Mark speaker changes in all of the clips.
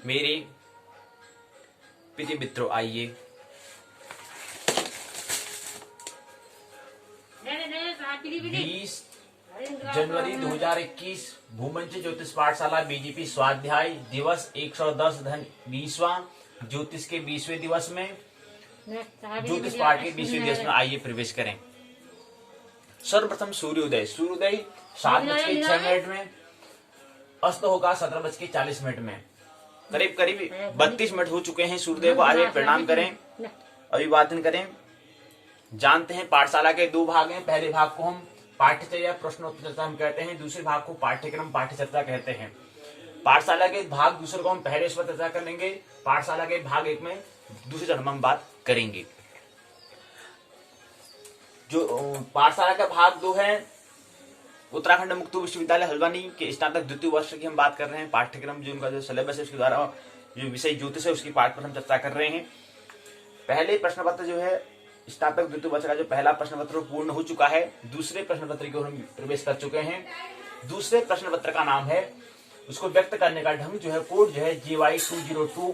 Speaker 1: मेरे प्रिय मित्रों, आइए बीस जनवरी 2021 भूमंच ज्योतिष पाठशाला बीजेपी स्वाध्याय दिवस 110 धन 20वां ज्योतिष के 20वें दिवस में ज्योतिष पाठ के 20वें दिवस में आइए प्रवेश करें। सर्वप्रथम सूर्योदय 7:06 में, अस्त होगा 17:40 में। करीब करीब 32 मिनट हो चुके हैं। सूर्योदय को आइए प्रणाम करें, अभिवादन करें। जानते हैं पाठशाला के दो भाग हैं। पहले भाग को हम पाठ्यचर्या प्रश्नोत्तर चर्चा हम कहते हैं, दूसरे भाग को पाठ्यक्रम पाठ्यचर्चा कहते हैं। पाठशाला के भाग दूसरे को हम पहले इस पर चर्चा करेंगे, पाठशाला के भाग एक में दूसरे चरण में हम बात करेंगे। जो पाठशाला का भाग 2 है, उत्तराखंड मुक्त विश्वविद्यालय हल्द्वानी के स्नातक द्वितीय वर्ष की हम बात कर रहे हैं। पाठ्यक्रम जो उनका जो सिलेबस है उसके द्वारा जो विषय ज्योतिष है उसकी पाठ पर हम चर्चा कर रहे हैं। पहले प्रश्न पत्र जो है स्नातक द्वितीय वर्ष का जो पहला प्रश्न पत्र पूर्ण हो चुका है। दूसरे प्रश्न पत्र की ओर हम प्रवेश कर चुके हैं। दूसरे प्रश्न पत्र का नाम है, उसको व्यक्त करने का ढंग जो है, कोड जो है GY 202।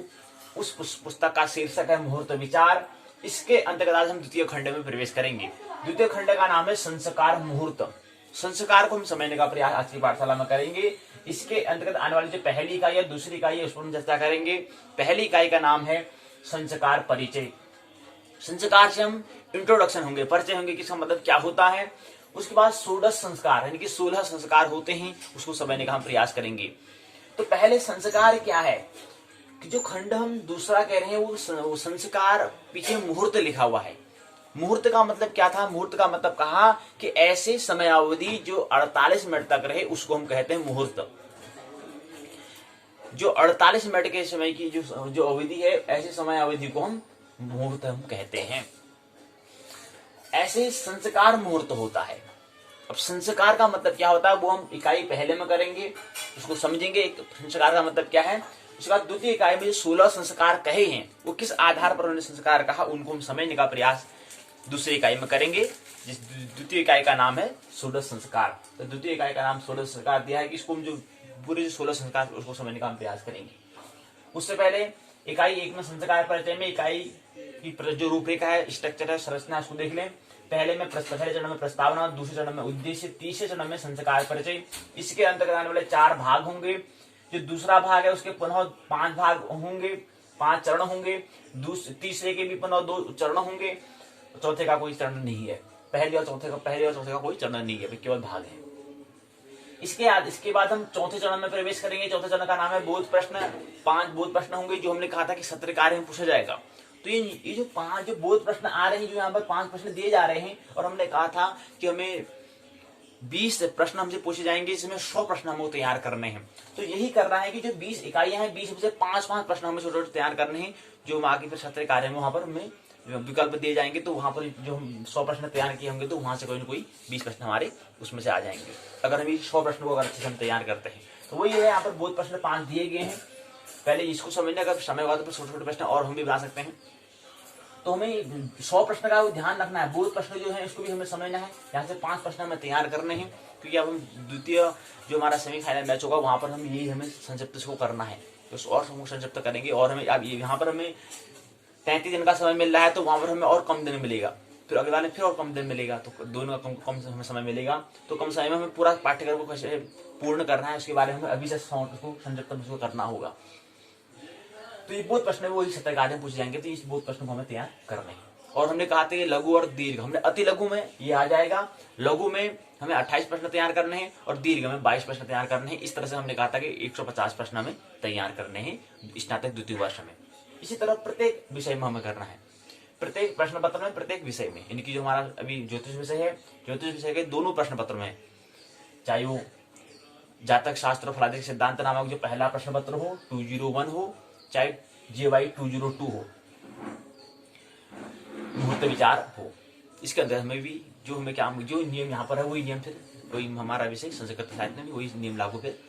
Speaker 1: उस पुस्तक का शीर्षक है मुहूर्त विचार। इसके अंतर्गत आज हम द्वितीय खंड में प्रवेश करेंगे। द्वितीय खंड का नाम है संस्कार मुहूर्त। संस्कार को हम समझने का प्रयास आज की पाठशाला में करेंगे। इसके अंतर्गत आने वाली जो पहली इकाई है, दूसरी इकाई है, उस पर हम चर्चा करेंगे। पहली इकाई का नाम है संस्कार परिचय। संस्कार से हम इंट्रोडक्शन होंगे, परिचय होंगे कि इसका मतलब क्या होता है। उसके बाद 16 संस्कार यानी कि 16 संस्कार होते हैं, उसको समझने का हम प्रयास करेंगे। तो पहले संस्कार क्या है कि जो खंड हम दूसरा कह रहे हैं वो संस्कार, पीछे मुहूर्त लिखा हुआ है। मुहूर्त का मतलब क्या था? मुहूर्त का मतलब कहा कि ऐसे समयावधि जो 48 मिनट तक रहे उसको हम कहते हैं मुहूर्त। जो 48 मिनट के समय की जो अवधि है, ऐसे समय अवधि को हम मुहूर्त हम कहते हैं। ऐसे संस्कार मुहूर्त होता है। अब संस्कार का मतलब क्या होता है वो हम इकाई पहले में करेंगे, उसको समझेंगे। एक संस्कार का मतलब क्या है। उसके बाद द्वितीय इकाई में जो 16 संस्कार कहे हैं वो किस आधार पर उन्होंने संस्कार कहा, उनको हम समझने का प्रयास दूसरी इकाई में करेंगे। जिस द्वितीय इकाई का नाम है 16 संस्कार। तो द्वितीय इकाई का नाम 16 संस्कार दिया है कि इसको हम जो पूरे जो 16 संस्कार उसको समझने का हम प्रयास करेंगे। उससे पहले इकाई 1 में संस्कार परिचय में इकाई की जो रूपरेखा है, स्ट्रक्चर है, संरचना, उसको देख लें। पहले चरण में प्रस्तावना, दूसरे चरण में उद्देश्य, तीसरे चरण में संस्कार परिचय। इसके अंतर्गत आने वाले 4 भाग होंगे। जो दूसरा भाग है उसके पुनः 5 भाग होंगे, 5 चरण होंगे। तीसरे के भी पुनः 2 चरण होंगे। चौथे का कोई चरण नहीं है। पहले और चौथे का कोई चरण नहीं है, केवल भाग है। इसके बाद हम चौथे चरण में प्रवेश करेंगे। चौथे चरण का नाम है बोध प्रश्न। 5 बोध प्रश्न होंगे जो हमने कहा था कि सत्र कार्य में पूछा जाएगा। तो ये जो 5 जो बोध प्रश्न आ रहे हैं, जो यहाँ पर 5 प्रश्न दिए जा रहे हैं, और हमने कहा था कि हमें 20 प्रश्न हमसे पूछे जाएंगे, इसमें 100 प्रश्न हमें तैयार करने हैं। तो यही करना है कि जो 20 इकाइयां हैं, 20 में से 5-5 प्रश्न हमें छोटे छोटे तैयार करने हैं, जो आगे फिर सत्र कार्य में वहां पर हमें विकल्प दिए जाएंगे। तो वहां पर जो हम 100 प्रश्न तैयार किए होंगे तो वहां से कोई ना कोई 20 प्रश्न हमारे उसमें से आ जाएंगे, अगर हम 100 प्रश्न को अगर अच्छे से हम तैयार करते हैं। तो वही है, यहाँ पर बोध प्रश्न 5 दिए गए हैं। पहले इसको समझने का समय होगा तो छोटे छोटे प्रश्न और हम भी बना सकते हैं। तो हमें 100 प्रश्न का ध्यान रखना है। बोध प्रश्न जो है इसको भी हमें समझना है। यहाँ से 5 प्रश्न हमें तैयार करने हैं, क्योंकि अब हम द्वितीय जो हमारा सेमीफाइनल मैच होगा वहां पर हम यही हमें संक्षिप्त को करना है। तो और संक्षिप्त करेंगे। और हमें अब यहाँ पर हमें 33 दिन का समय मिल रहा है, तो वहां पर हमें और कम दिन मिलेगा। फिर अगले वाले फिर और कम दिन मिलेगा, तो दोनों का कम हमें समय मिलेगा। तो कम समय में हमें पूरा पाठ्यक्रम को कैसे पूर्ण करना है उसके बारे में हमें अभी से संक्षिप्त करना होगा। तो ये बोध प्रश्न वो सत्र कार्य में पूछे जाएंगे। तो इस बोध प्रश्न को हमें तैयार करना है। और हमने कहा था कि लघु और दीर्घ, हमने अति लघु में ये आ जाएगा। लघु में हमें 28 प्रश्न तैयार करने हैं और दीर्घ में 22 प्रश्न तैयार करने हैं। इस तरह से हमने कहा था कि 150 प्रश्न हमें तैयार करने हैं स्नातक द्वितीय वर्ष में। इसी तरह प्रत्येक विषय में हमें करना है, प्रत्येक प्रश्न पत्र में, प्रत्येक विषय में। यानी कि जो हमारा अभी ज्योतिष विषय है, ज्योतिष विषय के दोनों प्रश्न पत्र में, चाहे वो जातक शास्त्र फलादिक सिद्धांत नामक जो पहला प्रश्न पत्र हो 201 हो, चाहे GY 202 हो, मुहूर्त विचार हो, इसके अंदर हमें भी जो नियम यहाँ पर है वही नियम, फिर वही हमारा विषय संस्कृत साहित्य में भी वही नियम लागू फिर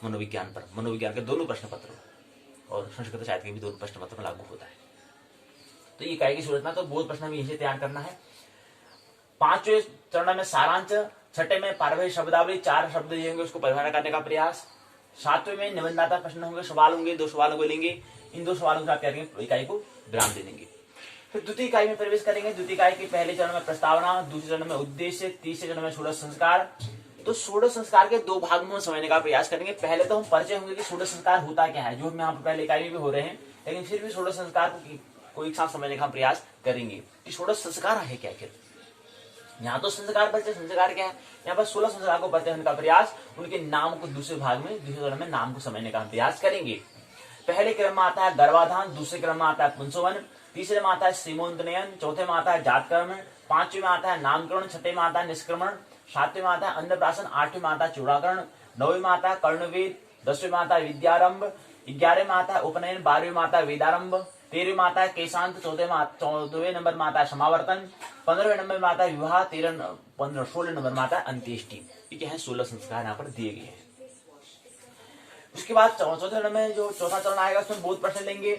Speaker 1: मनोविज्ञान पर। मनोविज्ञान के दोनों प्रश्न पत्र और संस्कृत साहित्य के भी दोनों प्रश्न पत्र में लागू होता है। तो ये इकाई की संरचना, तो बोध प्रश्न भी यही तैयार करना है। 5वें चरण में सारांश, 6ठे में पारभाषिक शब्दावली, 4 शब्द दिए होंगे उसको परिभाषा करने का प्रयास। सातवें में निबंधात्मक प्रश्न होंगे, सवाल होंगे, 2 सवालों को लेंगे। इन 2 सवालों से आप क्या करेंगे, इकाई को विराम दे देंगे। फिर द्वितीय इकाई में प्रवेश करेंगे। द्वितीय इकाई के पहले चरण में प्रस्तावना, दूसरे चरण में उद्देश्य, तीसरे चरण में षोडश संस्कार। तो षोडश संस्कार के 2 भाग में समझने का प्रयास करेंगे। पहले तो हम परिचय होंगे कि षोडश संस्कार होता क्या है, जो हम यहाँ पर पहले इकाई में भी हो रहे हैं, लेकिन फिर भी षोडश संस्कार को एक साथ समझने का प्रयास करेंगे कि षोडश संस्कार है क्या। आखिर यहाँ तो संस्कार परिचय, संस्कार क्या है, यहाँ पर 16 संस्कार को परिचय होने का प्रयास, उनके नाम को दूसरे भाग में, दूसरे चरण में नाम को समझने का प्रयास करेंगे। पहले क्रम में आता है गर्भाधान, दूसरे क्रम में आता है पुंसवन, तीसरे में आता है सीमोन्नयन, चौथे में आता है जातकर्म, पांचवें में आता है नामकरण, छठे में आता है निष्क्रमण, सातवें में आता है अन्नप्राशन, आठवें में आता है चूड़ाकरण, नौवें में आता है कर्णवेद, 10वें में आता है विद्यारंभ, 11वें में आता है उपनयन, 12वें में आता है वेदारंभ, 13वें में आता है केशांत, 14वें नंबर में आता है समावर्तन, 15वें नंबर में आता है विवाह, 16 नंबर में आता है अंत्येष्टि। ये क्या है, 16 संस्कार यहाँ पर दिए गए हैं। उसके बाद चौथे चरण में जो चौथा चरण आएगा उसमें बोध प्रश्न लेंगे।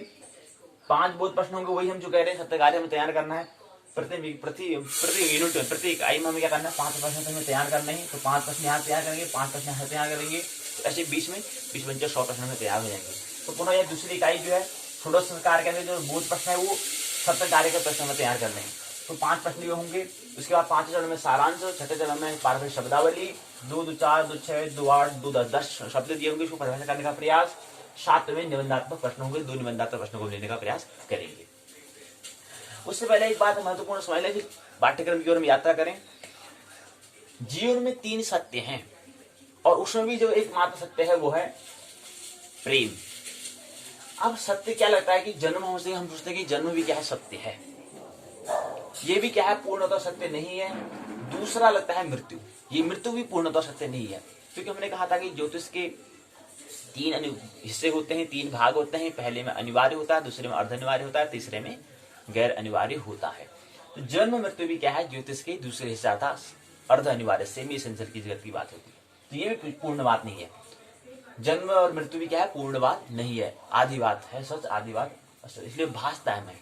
Speaker 1: 5 बोध प्रश्न होंगे, वही हम जो कह रहे हैं सत्य हमें तैयार करना है। प्रति यूनिट में, प्रति इकाई में हमें क्या करना है, 5 प्रश्न हमें तैयार करने हैं। तो 5 प्रश्न यहाँ तैयार करेंगे, 5 प्रश्न यहाँ तैयार करेंगे, तो ऐसे 20 25 100 प्रश्न में तैयार हो जाएंगे। तो पुनः यह दूसरी इकाई जो है षोडश संस्कार के अंदर जो बोध प्रश्न है वो सत्य कार्य के प्रश्न में तैयार करने हैं। तो 5 प्रश्न ये होंगे। उसके बाद 5वें चरण में सारांश, छठे चरण में पारंपरिक शब्दावली, 2 2 4 2 6 2 8 2 10 शब्द दिए होंगे, इसको परिभाषित करने का प्रयास। 7वें निबंधात्मक प्रश्न होंगे, 2 निबंधात्मक प्रश्नों को लेने का प्रयास करेंगे। उससे पहले एक बात महत्वपूर्ण समझ लें, पाठ्यक्रम की ओर हम यात्रा करें। जीवन में 3 सत्य हैं और उसमें भी जो एकमात्र सत्य है वो है प्रेम। अब सत्य क्या लगता है कि जन्म होने से हम सोचते हैं कि जन्म भी क्या है, सत्य है, ये भी क्या है, पूर्णतः सत्य नहीं है। दूसरा लगता है मृत्यु, ये मृत्यु भी पूर्णतः सत्य नहीं है, क्योंकि हमने कहा था कि ज्योतिष के 3 हिस्से होते हैं, 3 भाग होते हैं। पहले में अनिवार्य होता है, दूसरे में अर्ध अनिवार्य होता है, तीसरे में गैर अनिवार्य होता है। तो जन्म मृत्यु भी क्या है, ज्योतिष के दूसरे हिस्सा था अर्ध अनिवार्य, सेमी एसेंशियल की जगत की बात होती है। तो ये भी पूर्ण बात नहीं है। जन्म और मृत्यु भी क्या है, पूर्ण बात नहीं है, आधी बात है सच, आधी बात असत। इसलिए भासता है,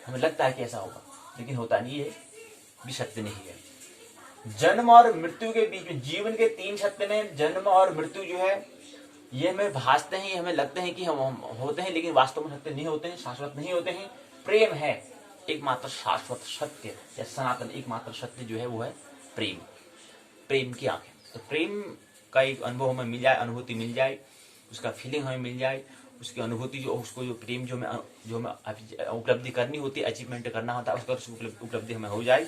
Speaker 1: हमें लगता है कि ऐसा होगा, लेकिन होता नहीं है, भी सत्य नहीं है। जन्म और मृत्यु के बीच में, जीवन के 3 सत्य में जन्म और मृत्यु जो है ये हमें भासते हैं, हमें लगते हैं कि हम होते हैं, लेकिन वास्तव में सत्य नहीं होते हैं, शाश्वत नहीं होते हैं। प्रेम है एकमात्र शाश्वत सत्य या सनातन एकमात्र सत्य जो है वो है प्रेम, प्रेम की आंखें। तो प्रेम का एक अनुभव हमें मिल जाए, अनुभूति मिल जाए, उसका फीलिंग हमें मिल जाए, उसकी अनुभूति जो उसको जो प्रेम जो हमें उपलब्धि करनी होती है, अचीवमेंट करना होता है, उसका उपलब्धि हमें हो जाए,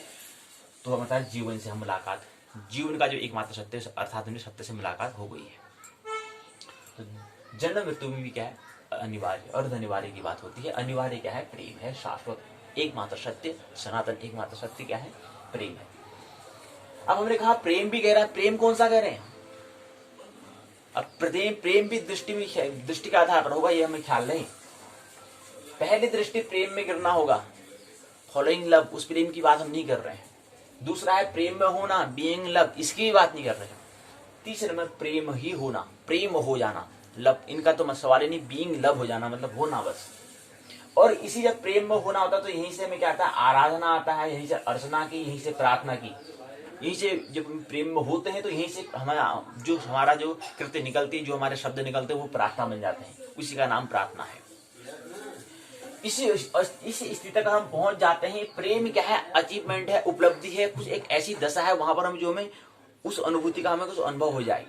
Speaker 1: तो हमारा जीवन से हम मुलाकात, जीवन का जो एकमात्र सत्य अर्थात हमें सत्य से मुलाकात हो गई है। तो जन्म मृत्यु में भी क्या है, अनिवार्य अर्ध अनिवार्य की बात होती है। अनिवार्य क्या है, प्रेम है, शाश्वत एकमात्र सत्य, सनातन एकमात्र सत्य क्या है, प्रेम है। अब हमने कहा प्रेम भी कह रहा है, प्रेम कौन सा कह रहे हैं। अब प्रेम भी दृष्टि के आधार पर होगा, ये हमें ख्याल नहीं। पहली दृष्टि प्रेम में गिरना होगा, फॉलोइंग लव, उस प्रेम की बात हम नहीं कर रहे हैं। दूसरा है प्रेम में होना, बीइंग लव, इसकी भी बात नहीं कर रहे हैं। तीसरे में प्रेम ही होना, प्रेम हो जाना, लव, इनका तो सवाल ही नहीं, बीइंग लव हो जाना मतलब होना बस। और इसी जब प्रेम में होना होता है तो यहीं से हमें क्या आता है, आराधना आता है, यहीं से अर्चना की, यहीं से प्रार्थना की, यहीं से जब प्रेम में होते हैं तो यहीं से हमारा जो कृत्य निकलती है, जो हमारे शब्द निकलते हैं वो प्रार्थना बन जाते हैं, उसी का नाम प्रार्थना है। इस स्थिति तक हम पहुंच जाते हैं। प्रेम क्या है, अचीवमेंट है, उपलब्धि है, कुछ एक ऐसी दशा है वहां पर हम जो हमें उस अनुभूति का हमें कुछ अनुभव हो जाए,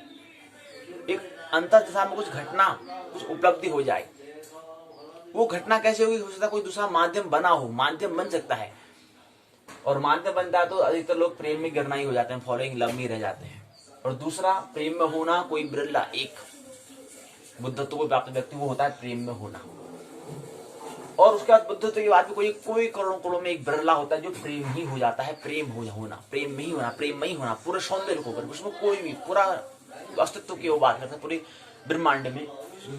Speaker 1: एक अंतर दशा में कुछ घटना, कुछ उपलब्धि हो जाए। वो घटना कैसे होगी, हो सकता है कोई दूसरा माध्यम बना हो, माध्यम बन सकता है, और माध्यम बनता है तो अधिकतर लोग प्रेम में गिरना ही हो जाते हैं, फॉलोइंग लव में रह जाते हैं। और दूसरा प्रेम में होना, कोई बिरला एक बुद्धत्व को प्राप्त व्यक्ति वो होता है प्रेम में होना। और उसके बाद बुद्धत्व के बाद भी कोई करोड़ों में एक बिरला होता है जो प्रेम ही हो जाता है, प्रेम होना, प्रेम में ही होना, प्रेम में ही होना, पूरे सौंदर्य को, उसमें कोई भी पूरा अस्तित्व की वो बात करता है, पूरे ब्रह्मांड में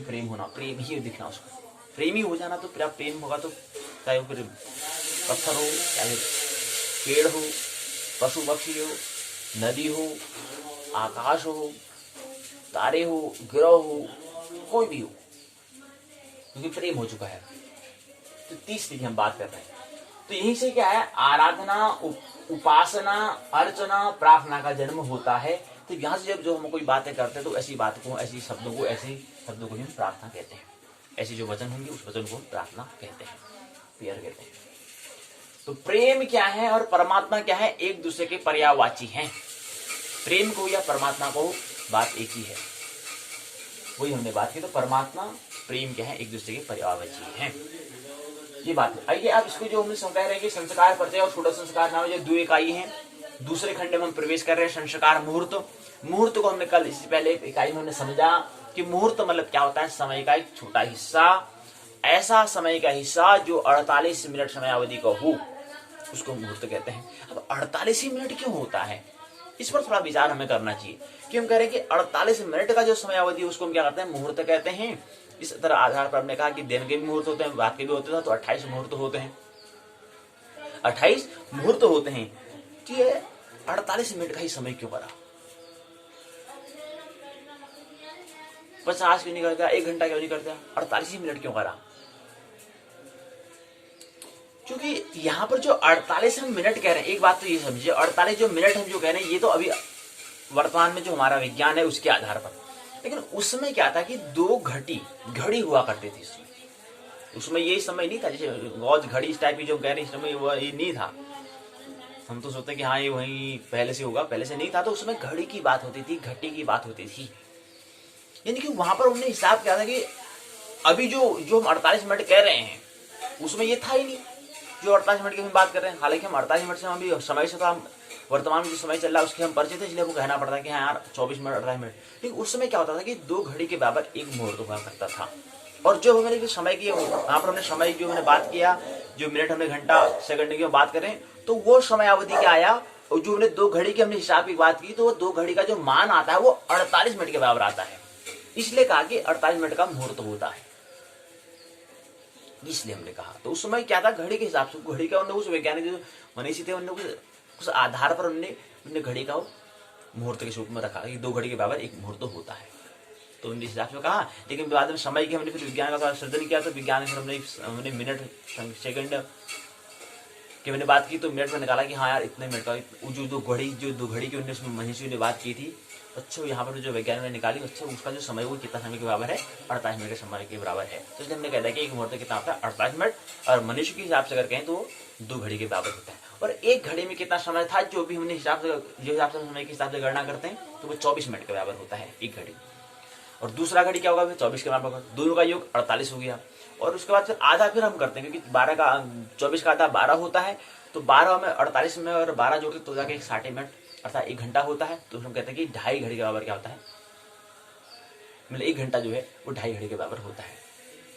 Speaker 1: प्रेम होना, प्रेम ही दिखना, उसको प्रेम ही हो जाना। तो प्रेम होगा तो चाहे वो फिर पत्थर हो, चाहे पेड़ हो, पशु पक्षी हो, नदी हो, आकाश हो, तारे हो, ग्रह हो, कोई भी हो, क्योंकि प्रेम हो चुका है। तो तीसरी की हम बात कर रहे हैं। तो यहीं से क्या है, आराधना, उपासना, अर्चना, प्रार्थना का जन्म होता है। तो यहाँ से जब जो हम कोई बातें करते हैं तो ऐसी बात को, ऐसे शब्दों को हम प्रार्थना कहते हैं। ऐसे जो वचन होंगे उस वचन को प्रार्थना कहते हैं, प्रेयर कहते हैं। तो प्रेम क्या है और परमात्मा क्या है, एक दूसरे के पर्यायवाची हैं। प्रेम को या परमात्मा को बात एक ही है, वही हमने बात की। तो परमात्मा प्रेम क्या है, एक दूसरे के पर्यायवाची हैं, ये बात है। आइए आप इसको जो हमने कह रहे हैं कि संस्कार परिचय और छोटा संस्कार नाम जो 2 इकाई हैं, दूसरे खंड में हम प्रवेश कर रहे हैं। संस्कार मुहूर्त। मुहूर्त को हमने कल इससे पहले इकाई में हमने समझा कि मुहूर्त मतलब क्या होता है, समय का एक छोटा हिस्सा, ऐसा समय का हिस्सा जो 48 मिनट समयावधि का हो, उसको मुहूर्त कहते हैं। अब 48 मिनट क्यों होता है, इस पर थोड़ा विचार हमें करना चाहिए कि हम कह रहे हैं कि 48 मिनट का जो समयावधि है उसको हम क्या कहते हैं, मुहूर्त कहते हैं। इस तरह आधार पर हमने कहा कि दिन के भी मुहूर्त होते हैं, रात के भी होते हैं, तो 28 मुहूर्त होते हैं, 28 मुहूर्त होते हैं। तो ये 48 मिनट का ही समय क्यों करा, 50 क्यों नहीं करता, 1 घंटा क्यों नहीं करता, 48 मिनट क्यों करा? क्योंकि यहाँ पर जो 48 हम मिनट कह रहे हैं, एक बात तो ये समझिए, 48 जो मिनट हम जो कह रहे हैं ये तो अभी वर्तमान में जो हमारा विज्ञान है उसके आधार पर, लेकिन उसमें क्या था कि 2 घड़ी हुआ करती थी। उसमें ये समय नहीं था जैसे गॉज घड़ी इस टाइप की जो कह रहे हैं, इस समय वो ये नहीं था। हम तो सोचते कि हाँ ये वही पहले से होगा, पहले से नहीं था। तो उसमें घड़ी की बात होती थी, घटी की बात होती थी। यानी कि वहां पर उन्होंने हिसाब किया था कि अभी जो हम 48 मिनट कह रहे हैं उसमें ये था ही नहीं जो 48 मिनट की हम बात कर रहे हैं। हालांकि हम 48 मिनट से हम भी समय से तो हम वर्तमान में जो समय चल रहा है उसके हम परिचित है, इसलिए वो कहना पड़ता है कि हाँ यार 24 मिनट 48 मिनट। लेकिन उस समय क्या होता था कि 2 घड़ी के बराबर 1 मुहूर्त हुआ करता था। और जो हमने जो समय की यहाँ पर हमने समय की हमने बात किया, जो मिनट हमने घंटा सेकंड की बात करें, तो वो समय अवधि क्या आया, और जो हमने 2 घड़ी की हमने हिसाब की बात की, तो वो 2 घड़ी का जो मान आता है वो 48 मिनट के बराबर आता है। इसलिए कहा कि 48 मिनट का मुहूर्त होता है, इसलिए हमने कहा। तो उस समय क्या था, घड़ी के हिसाब से, घड़ी का उन्होंने उस वैज्ञानिक जो मनीषी थे उन्होंने उस आधार पर उन्होंने घड़ी का मुहूर्त के रूप में रखा कि 2 घड़ी के बराबर 1 मुहूर्त होता है। तो उन्होंने हिसाब से कहा। लेकिन बाद में समय की हमने फिर विज्ञान का सृजन किया, तो विज्ञान में हमने मिनट सेकंड की मैंने बात की, तो मिनट में निकाला कि हाँ यार इतने मिनट का जो 2 घड़ी की उन्होंने मनीषी ने बात की थी। अच्छा यहाँ पर जो वैज्ञानिक ने निकाली, अच्छा उसका जो समय वो कितना समय के बराबर है, 48 मिनट के समय के बराबर है। तो इसलिए हमने कहता है कि 1 मुहूर्त कितना होता है, 48 मिनट। और मनुष्य के हिसाब से अगर कहें तो 2 घड़ी के बराबर होता है। और 1 घड़ी में कितना समय था, जो भी हमने हिसाब से समय के हिसाब से गणना करते हैं, तो वो 24 मिनट के बराबर होता है 1 घड़ी। और दूसरा घड़ी क्या होगा, फिर 24 के बराबर होगा, दोनों का योग 48 हो गया। और उसके बाद फिर आधा फिर हम करते हैं, क्योंकि 24 का आधा 12 होता है, तो 12 में 48 में और 12 जोड़ते तो जाके 60 मिनट अर्थात 1 घंटा होता है। तो हम कहते हैं कि 2.5 घड़ी के बराबर क्या होता है, मतलब 1 घंटा जो है वो 2.5 घड़ी के बराबर होता है,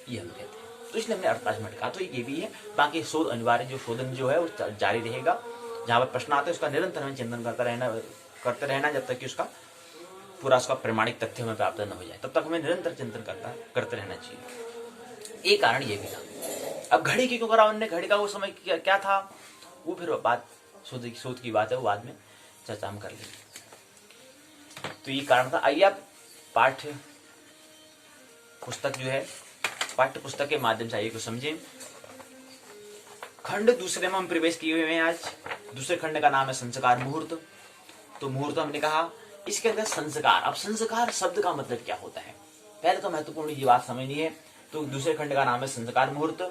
Speaker 1: ये हम कहते हैं। तो इसलिए हमने 48 मिनट कहा। तो ये भी है। बाकी शोध अनिवार्य जो शोधन जो है वो जारी रहेगा। जहाँ पर प्रश्न आते हैं उसका निरंतर हमें चिंतन करते रहना जब तक कि उसका पूरा उसका प्रमाणिक तथ्य हमें प्राप्त न हो जाए, तब तक हमें निरंतर चिंतन करते रहना चाहिए। एक कारण ये भी था। अब घड़ी की क्यों करा उन्होंने, घड़ी का वो समय क्या था, वो फिर बात शोध की बात है, वो बाद में चर्चा हम कर लेंगे। तो ये कारण था। आइए आप पाठ्य पुस्तक जो है, पाठ्य पुस्तक के माध्यम से आइए को समझें। खंड दूसरे में हम प्रवेश किए हुए हैं आज। दूसरे खंड का नाम है संस्कार मुहूर्त। तो मुहूर्त हमने कहा, इसके अंदर संस्कार। अब संस्कार शब्द का मतलब क्या होता है, पहले तो महत्वपूर्ण ये बात समझनी है। तो दूसरे खंड का नाम है संस्कार मुहूर्त।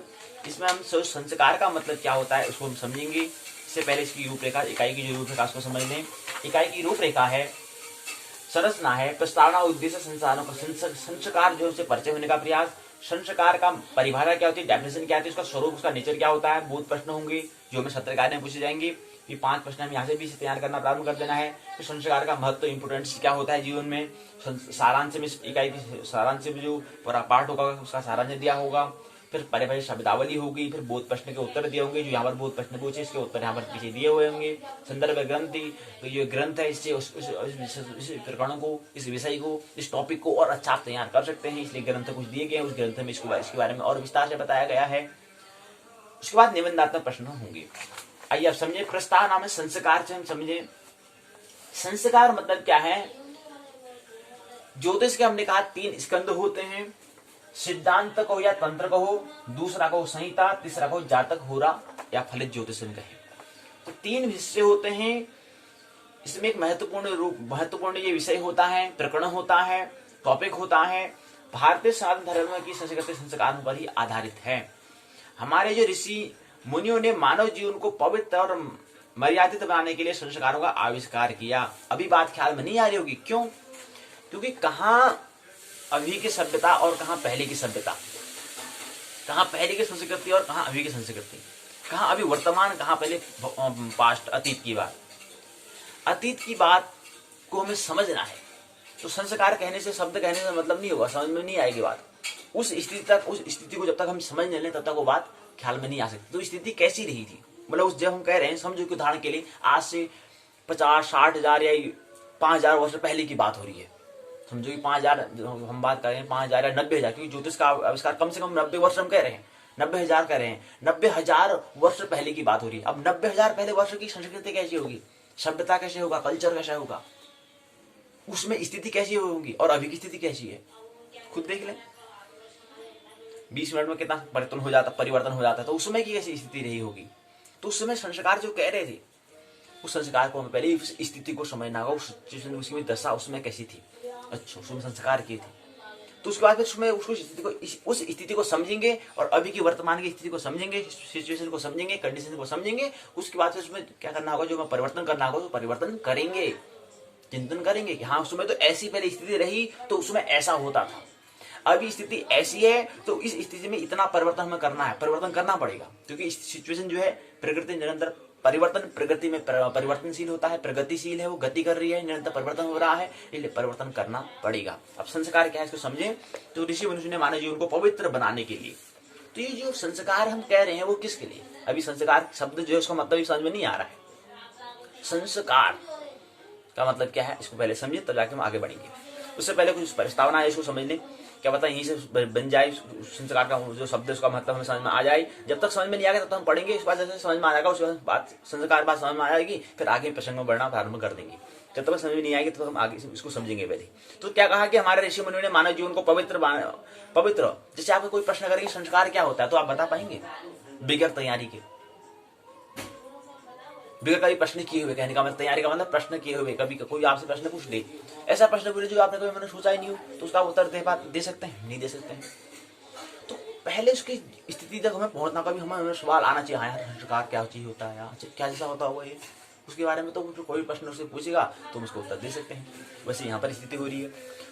Speaker 1: इसमें हम संस्कार का मतलब क्या होता है उसको हम समझेंगे। इससे पहले इसकी रूपरेखा, इकाई की जो रूपरेखा उसको समझ लें। इकाई की रूपरेखा है, संरचना है, प्रस्तावना, उद्देश्य, संसाधनों का संस्कार जो है परिचय होने का प्रयास। संस्कार का परिभाषा क्या होती है, डेफिनेशन क्या होती है, उसका स्वरूप, उसका नेचर क्या होता है। बोध प्रश्न होंगे जो हमें सत्र कार्य में पूछे जाएंगे। ये 5 प्रश्न हम यहाँ से भी तैयार करना प्रारंभ कर देना है। फिर संस्कार का महत्व, इंपोर्टेंस क्या होता है जीवन में। सारांश में इकाई की सारांश में जो पूरा पाठ होगा उसका सारांश दिया होगा। फिर परिभाषित शब्दावली होगी। फिर बोध प्रश्न के उत्तर दिए होंगे, जो यहाँ पर बोध प्रश्न पूछे इसके उत्तर यहाँ पर पीछे दिए हुए होंगे। संदर्भ ग्रंथ, तो ये ग्रंथ है, इससे इस प्रकरण को, इस विषय को, इस टॉपिक को और अच्छा आप तैयार कर सकते हैं। इसलिए ग्रंथ कुछ दिए गए हैं, उस ग्रंथ में इसके बारे में और विस्तार से बताया गया है। उसके बाद निबंधात्मक प्रश्न होंगे। आइए आप समझे। प्रस्ताव नाम है संस्कार से हम समझे। संस्कार मतलब क्या है, ज्योतिष के हमने कहा 3 स्कंद होते हैं। सिद्धांत कहो या तंत्र कहो, दूसरा कहो संहिता, तीसरा कहो जातक होरा या फलित ज्योतिष कहे। तो 3 हिस्से होते हैं। इसमें एक महत्वपूर्ण ये विषय होता है, प्रकरण होता है, टॉपिक होता है, भारतीय सनातन धर्म की संस्कृति संस्कारों पर ही आधारित है। हमारे जो ऋषि मुनियों ने मानव जीवन को पवित्र और मर्यादित बनाने के लिए संस्कारों का आविष्कार किया। अभी बात ख्याल में नहीं आ रही होगी, क्यों? क्योंकि कहाँ अभी की सभ्यता और कहाँ पहले की सभ्यता, कहाँ पहले की संस्कृति और कहाँ अभी की संस्कृति, कहाँ अभी वर्तमान, कहाँ पहले पास्ट, अतीत की बात। अतीत की बात को हमें समझना है, तो संस्कार कहने से, शब्द कहने से मतलब नहीं होगा, समझ में नहीं आएगी बात। उस स्थिति को जब तक हम समझ नहीं लें तब तक वो बात ख्याल में नहीं आ सकती। तो स्थिति कैसी रही थी, मतलब उस जब हम कह रहे हैं, समझो कि उदाहरण के लिए आज से 50-60 हजार या 5,000 वर्ष पहले की बात हो रही है। समझो कि 5,000 हम बात कर रहे हैं, 5,000 या 90,000, क्योंकि ज्योतिष का आविष्कार कम से कम 90 वर्ष हम कह रहे हैं, 90,000 कह रहे हैं, 90,000 वर्ष पहले की बात हो रही है। अब 90,000 पहले वर्ष की संस्कृति कैसी होगी, सभ्यता कैसे होगा, कल्चर कैसा होगा, उसमें स्थिति कैसी होगी और अभी की स्थिति कैसी है, खुद देख लें। 20 मिनट में कितना परिवर्तन हो जाता है, तो उस समय की कैसी स्थिति रही होगी। तो उस समय संस्कार जो कह रहे थे, उस संस्कार को हमें पहले उस स्थिति को समझना होगा, उस सिचुएशन, उसकी दशा उसमें कैसी थी। अच्छा, उसमें संस्कार किए थे, तो उसके बाद फिर उसमें उस स्थिति को समझेंगे और अभी की वर्तमान की स्थिति को समझेंगे, सिचुएशन को समझेंगे, कंडीशन को समझेंगे। उसके बाद फिर उसमें क्या करना होगा, जो हमें परिवर्तन करना होगा तो परिवर्तन करेंगे, चिंतन करेंगे कि हाँ उसमें तो ऐसी पहले स्थिति रही तो उसमें ऐसा होता था, अभी स्थिति ऐसी है तो इस स्थिति में इतना परिवर्तन हमें करना है, परिवर्तन करना पड़ेगा। क्योंकि सिचुएशन जो है, प्रकृति निरंतर परिवर्तन, प्रकृति में परिवर्तनशील होता है, प्रगतिशील है, वो गति कर रही है, निरंतर परिवर्तन हो रहा है, इसलिए परिवर्तन करना पड़ेगा। अब संस्कार क्या है इसको समझें, तो ऋषि मनुष्य ने मानव जीवन को पवित्र बनाने के लिए, तो ये जो संस्कार हम कह रहे हैं वो किसके लिए, अभी संस्कार शब्द जो है उसका मतलब समझ में नहीं आ रहा है। संस्कार का मतलब क्या है इसको पहले समझे, तब जाके हम आगे बढ़ेंगे। उससे पहले कुछ प्रस्तावना है, इसको समझ लें, क्या पता यहीं से बन जाए संस्कार का जो शब्द उसका मतलब हमें समझ में आ जाए। जब तक समझ में नहीं आएगा तब तक हम पढ़ेंगे, इस बात जैसे समझ में आ जाएगा उसके बाद बात संस्कार बात समझ में आ जाएगी, फिर आगे प्रसंग में बढ़ना प्रारंभ कर देंगे। जब तक समझ में नहीं आएगी तब हम आगे इसको समझेंगे पहले। तो क्या कहा कि हमारे ऋषि मुनियों ने मानव जीवन को पवित्र, जैसे आपको कोई प्रश्न करेंगे संस्कार क्या होता है तो आप बता पाएंगे बगैर तैयारी के, बगैर कभी प्रश्न किए हुए, कहने का मतलब तैयारी का मतलब प्रश्न किए हुए। कभी कोई आपसे प्रश्न पूछ ले, ऐसा प्रश्न पूछे जो आपने कभी मैंने सोचा ही नहीं हो, तो उसका उत्तर दे सकते हैं, नहीं दे सकते हैं। तो पहले उसकी स्थिति तक हमें पहुंचना, कभी हमें सवाल आना चाहिए, हाँ यार संस्कार क्या चीज होता है, क्या जैसा होता होगा ये, उसके बारे में तो कोई प्रश्न उससे पूछेगा तो हम उसको उत्तर दे सकते हैं। वैसे यहाँ पर स्थिति हो रही है।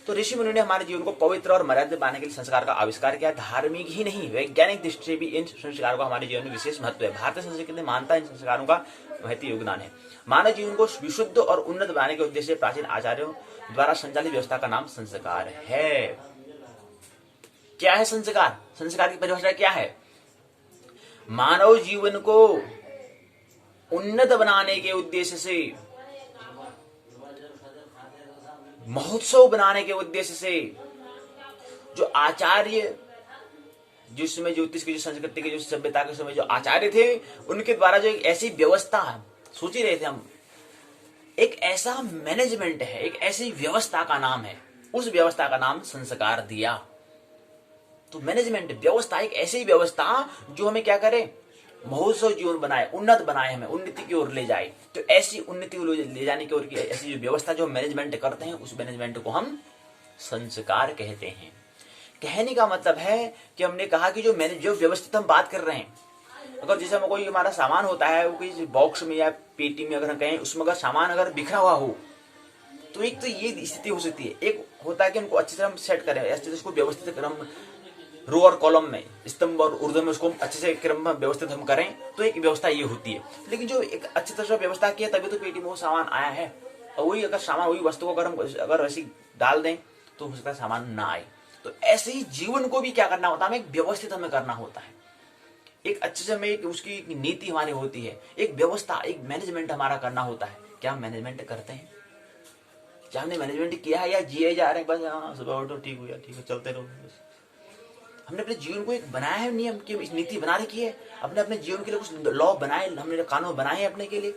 Speaker 1: तो ऋषि मुनि ने हमारे जीवन को पवित्र और मर्यादित बनाने के लिए संस्कार का आविष्कार किया। धार्मिक ही नहीं, वैज्ञानिक दृष्टि से भी इन संस्कारों का हमारे जीवन में विशेष महत्व है। भारतीय संस्कृति मानता है इन संस्कारों का महत्वपूर्ण योगदान है। मानव जीवन को विशुद्ध और उन्नत बनाने के उद्देश्य से प्राचीन आचार्यों द्वारा संचालित व्यवस्था का नाम संस्कार है। क्या है संस्कार? संस्कार की परिभाषा क्या है? मानव जीवन को उन्नत बनाने के उद्देश्य से, महोत्सव बनाने के उद्देश्य से जो आचार्य, जिसमें ज्योतिष की, जो संस्कृति की, जो सभ्यता के समय जो आचार्य थे, उनके द्वारा जो एक ऐसी व्यवस्था, सोच ही रहे थे हम, एक ऐसा मैनेजमेंट है, एक ऐसी व्यवस्था का नाम है, उस व्यवस्था का नाम संस्कार दिया। तो मैनेजमेंट, व्यवस्था, एक ऐसी व्यवस्था जो हमें क्या करे, महोत्सव जीवन बनाए, उन्नत बनाए, हमें उन्नति की ओर ले जाए। तो ऐसी उन्नति को ले जाने की ओर की ऐसी जो व्यवस्था जो मैनेजमेंट करते हैं, उस मैनेजमेंट को हम संस्कार कहते हैं। कहने का मतलब है कि हमने कहा कि जो व्यवस्थित हम बात कर रहे हैं, अगर जैसे हम कोई हमारा सामान होता है, वो किसी बॉक्स में या पेटी में अगर हम कहें, उसमें अगर सामान अगर बिखरा हुआ हो, तो एक तो ये स्थिति हो सकती है। एक होता है कि उनको अच्छी तरह हम सेट करें, अच्छे से उसको व्यवस्थित क्रम, रो और कॉलम में, स्तंभ और ऊर्ध्व में उसको अच्छे से क्रम में व्यवस्थित हम करें, तो एक व्यवस्था ये होती है। लेकिन जो एक अच्छी तरह से व्यवस्था की है, तभी तो पेटी में वो सामान आया है। और वही अगर सामान, वही वस्तु को अगर हम अगर वैसी डाल दें तो हो सकता है सामान ना आए। तो ऐसे ही जीवन को भी क्या करना होता है, हमें एक व्यवस्थित हमें करना होता है। एक अच्छे से हमें उसकी नीति हमारी होती है, एक व्यवस्था, एक मैनेजमेंट हमारा करना होता है। क्या हम मैनेजमेंट करते हैं? क्या हमने मैनेजमेंट किया है या जिए जा रहे हैं बस, हाँ सुबह उठो ठीक हुआ, ठीक है चलते रहो बस? हमने अपने जीवन को एक बनाया है नियम की, नीति बना रखी है, अपने अपने जीवन के लिए कुछ लॉ बनाए, हमने कानून बनाए हैं अपने के लिए।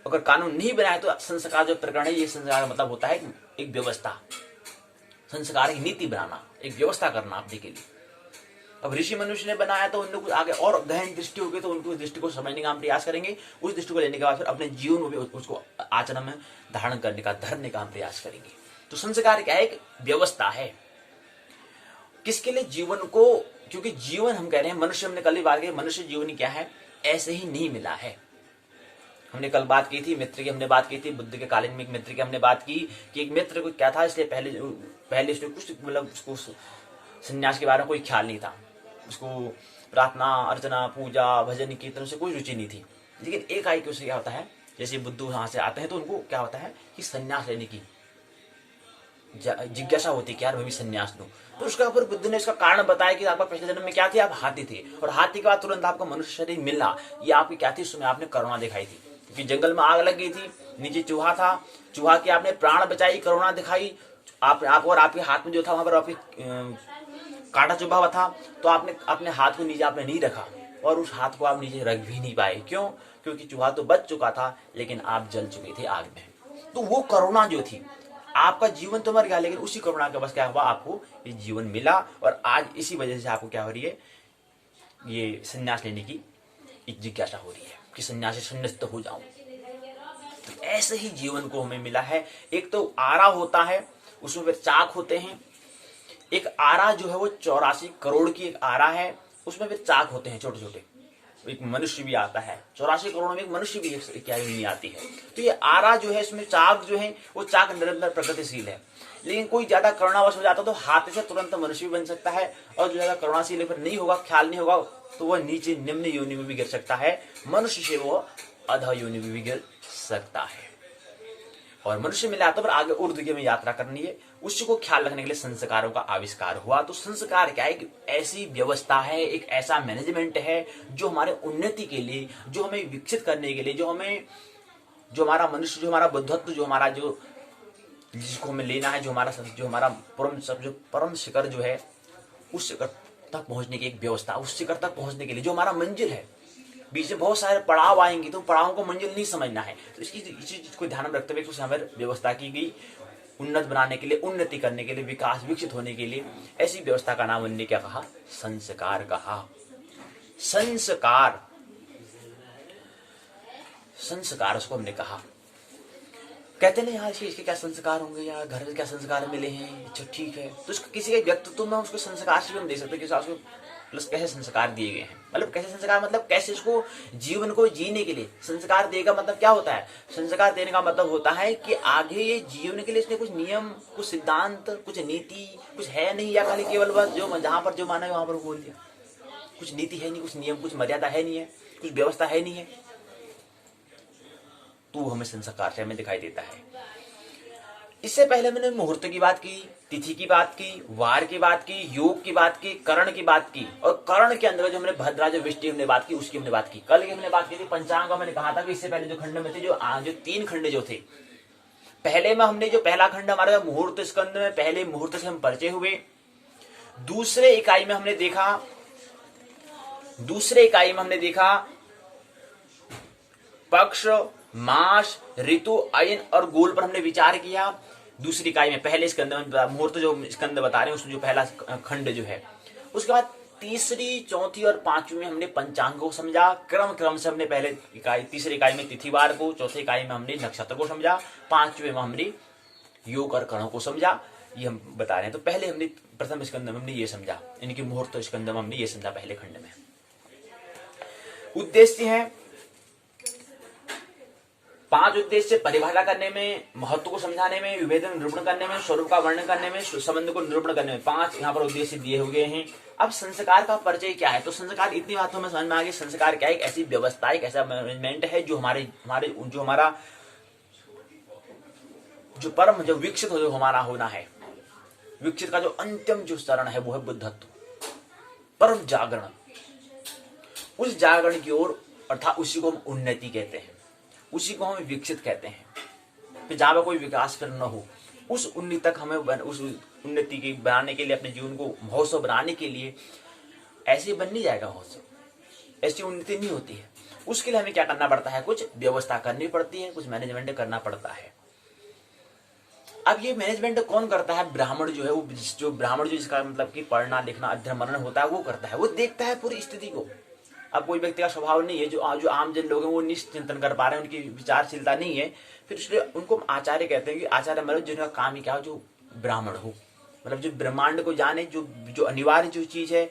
Speaker 1: अगर कानून नहीं बनाए तो संस्कार जो प्रकरण है, ये संस्कार मतलब होता है एक व्यवस्था, संस्कार की नीति बनाना, एक व्यवस्था करना अपने के लिए। अब ऋषि मनुष्य ने बनाया तो उनको कुछ आगे और गहन दृष्टि होगी, तो उनको उस दृष्टि को समझने का हम प्रयास करेंगे। उस दृष्टि को लेने के बाद फिर अपने जीवन में भी उसको आचरण में धारण करने का, धरने का हम प्रयास करेंगे। तो संस्कार क्या है? एक व्यवस्था है। किसके लिए? जीवन को, क्योंकि जीवन हम कह रहे हैं मनुष्य, हमने कल ही बात की, मनुष्य जीवन क्या है, ऐसे ही नहीं मिला है। हमने कल बात की थी मित्र की, हमने बात की थी बुद्ध के कालीन में एक मित्र की हमने बात की कि एक मित्र को क्या था, इसलिए पहले उसने कुछ मतलब उसको संन्यास के बारे में कोई ख्याल नहीं था, उसको प्रार्थना अर्चना पूजा भजन कीर्तन से कोई रुचि नहीं थी। लेकिन एक आई कि उसे क्या होता है, जैसे बुद्ध वहां से आते हैं तो उनको क्या होता है कि संन्यास लेने की जिज्ञासा होती कि यार मैं भी संन्यास लूं। तो उसका फिर बुद्ध ने इसका कारण बताया कि आपका पिछले जन्म में क्या थी, आप हाथी थे, और हाथी के बाद तुरंत आपको मनुष्य शरीर मिला, ये आपकी क्या थी, उसमें आपने करुणा दिखाई थी, क्योंकि जंगल में आग लग गई थी, नीचे चूहा था, चूहा की आपने प्राण बचाई, करुणा दिखाई, आप और आपके हाथ में जो था वहां पर आपकी कांटा चुभा हुआ था, तो आपने अपने हाथ को नीचे आपने नहीं रखा, और उस हाथ को आप नीचे रख भी नहीं पाए। क्यों? क्योंकि चूहा तो बच चुका था, लेकिन आप जल चुके थे आग में। तो वो करुणा जो थी, आपका जीवन तो मर गया, लेकिन उसी करुणा के बस क्या हुआ, आपको ये जीवन मिला, और आज इसी वजह से आपको क्या हो रही है, ये संन्यास लेने की एक जिज्ञासा हो रही है कि सन्यासी संन्यास्त हो जाऊं। तो ऐसे ही जीवन को हमें मिला है। एक तो आरा होता है, उसमें फिर चाक होते हैं। एक आरा जो है वो 84 करोड़ की एक आरा है, उसमें फिर चाक होते हैं छोटे छोटे। एक मनुष्य भी आता है, 84 करोड़ में एक मनुष्य भी क्या नहीं आती है। तो ये आरा जो है, इसमें चाक जो है वो चाक निरंतर प्रगतिशील है। लेकिन कोई ज्यादा करुणावश हो जाता तो हाथी से तुरंत मनुष्य भी बन सकता है, और जो ज्यादा करुणाशील फिर नहीं होगा, ख्याल नहीं होगा, तो वह नीचे निम्न योनि में भी गिर सकता है, मनुष्य से वो अध योनि में भी गिर सकता है। और मनुष्य मिला तो फिर आगे ऊर्ध्व में यात्रा करनी है, उसी को ख्याल रखने के लिए संस्कारों का आविष्कार हुआ। तो संस्कार क्या है? एक ऐसी व्यवस्था है, एक ऐसा मैनेजमेंट है जो हमारे उन्नति के लिए, जो हमें विकसित करने के लिए, जो हमारा मनुष्य, जो हमारा बुद्धत्व, जो हमारा जो जिसको हमें लेना है, जो हमारा परम शिखर जो है, उस शिखर तक पहुंचने की एक व्यवस्था, उस शिखर तक पहुंचने के लिए जो हमारा मंजिल है, बीच में बहुत सारे पड़ाव आएंगे, तो पड़ावों को मंजिल नहीं समझना है। तो इसी चीज को ध्यान में रखते हुए उसमें व्यवस्था की गई, उन्नत बनाने के लिए, उन्नति करने के लिए, विकास विकसित होने के लिए। ऐसी व्यवस्था का नाम उन्होंने क्या कहा? संस्कार कहा। संस्कार उसको हमने कहा। कहते नहीं यार इसके क्या संस्कार होंगे, यार घर में क्या संस्कार मिले हैं, अच्छा ठीक है। तो उसको किसी के व्यक्तित्व में उसको संस्कार से भी हम दे सकते हैं कि उसको प्लस कैसे संस्कार दिए गए हैं। मतलब कैसे संस्कार, मतलब कैसे उसको जीवन को जीने के लिए संस्कार देगा। मतलब क्या होता है संस्कार देने का? मतलब होता है कि आगे ये जीवन के लिए इसने कुछ नियम, कुछ सिद्धांत, कुछ नीति कुछ है नहीं, या खाली केवल बस जो जहां पर जो माना है वहां पर बोल दिया। कुछ नीति है नहीं, कुछ नियम, कुछ मर्यादा है नहीं है, कुछ व्यवस्था है नहीं है, तो हमें संस्कार से हमें दिखाई देता है। इससे पहले मैंने मुहूर्त की बात की, तिथि की बात की, वार की बात की, योग की बात की, करण की बात की, और करण के अंदर जो हमने भद्रा जो विष्टि हमने बात की, उसकी हमने बात की। कल की हमने बात की थी पंचांग। मैंने कहा था कि इससे पहले जो खंड में थे, जो 3 खंड जो थे, पहले में हमने जो पहला खंड हमारा मुहूर्त स्कंद में, पहले मुहूर्त से हम परिचय हुए। दूसरे इकाई में हमने देखा पक्ष, मास, ऋतु, अयन और गोल पर हमने विचार किया। दूसरी इकाई में पहले स्कंद में मुहूर्त जो स्कंद बता रहे हैं, उसमें जो पहला खंड जो है, उसके बाद तीसरी, चौथी और पांचवी में हमने पंचांग को समझा। क्रम से हमने पहले तीसरी इकाई में तिथिवार को, चौथी इकाई में हमने नक्षत्र को समझा, पांचवें में हमने योग और कणों को समझा। ये हम बता रहे हैं। तो पहले हमने प्रथम स्कंद में हमने ये समझा, इनकी मुहूर्त स्कंद में हमने ये समझा पहले खंड में। उद्देश्य है 5 उद्देश्य: परिभाषा करने में, महत्व को समझाने में, विभेदन निरूपण करने में, स्वरूप का वर्णन करने में, संबंध को निरूपण करने में। 5 यहाँ पर उद्देश्य दिए हुए हैं। अब संस्कार का परिचय क्या है? तो संस्कार, इतनी बातों में समझ में आ गई। संस्कार क्या है? एक ऐसी व्यवस्था, एक ऐसा मैनेजमेंट है जो हमारा जो परम, जो विकसित हो, जो हमारा होना है, विकसित का जो अंतिम जो चरण है वो है बुद्धत्व, परम जागरण। उस जागरण की ओर, अर्थात उसी को हम उन्नति कहते हैं, उसी को हम विकसित कहते हैं। फिर जहां पर कोई विकास फिर न हो, उस उन्नति तक हमें, उस उन्नति की बनाने के लिए, अपने जीवन को महोत्सव बनाने के लिए, ऐसे बन नहीं जाएगा महोत्सव, ऐसी उन्नति नहीं होती है। उसके लिए हमें क्या करना पड़ता है? कुछ व्यवस्था करनी पड़ती है, कुछ मैनेजमेंट करना पड़ता है। अब ये मैनेजमेंट कौन करता है? ब्राह्मण जो है, वो जो ब्राह्मण जो जिसका मतलब कि पढ़ना लिखना अध्ययन मनन होता है वो करता है, वो देखता है पूरी स्थिति को। अब कोई व्यक्ति का स्वभाव नहीं है, जो आम जन लोग हैं वो निश्चिंतन कर पा रहे हैं, उनकी विचारशीलता नहीं है, फिर इसलिए उनको आचार्य कहते हैं कि आचार्य मतलब जिनका काम ही क्या हो, जो ब्राह्मण हो, मतलब जो ब्रह्मांड को जाने, जो अनिवार्य जो चीज है,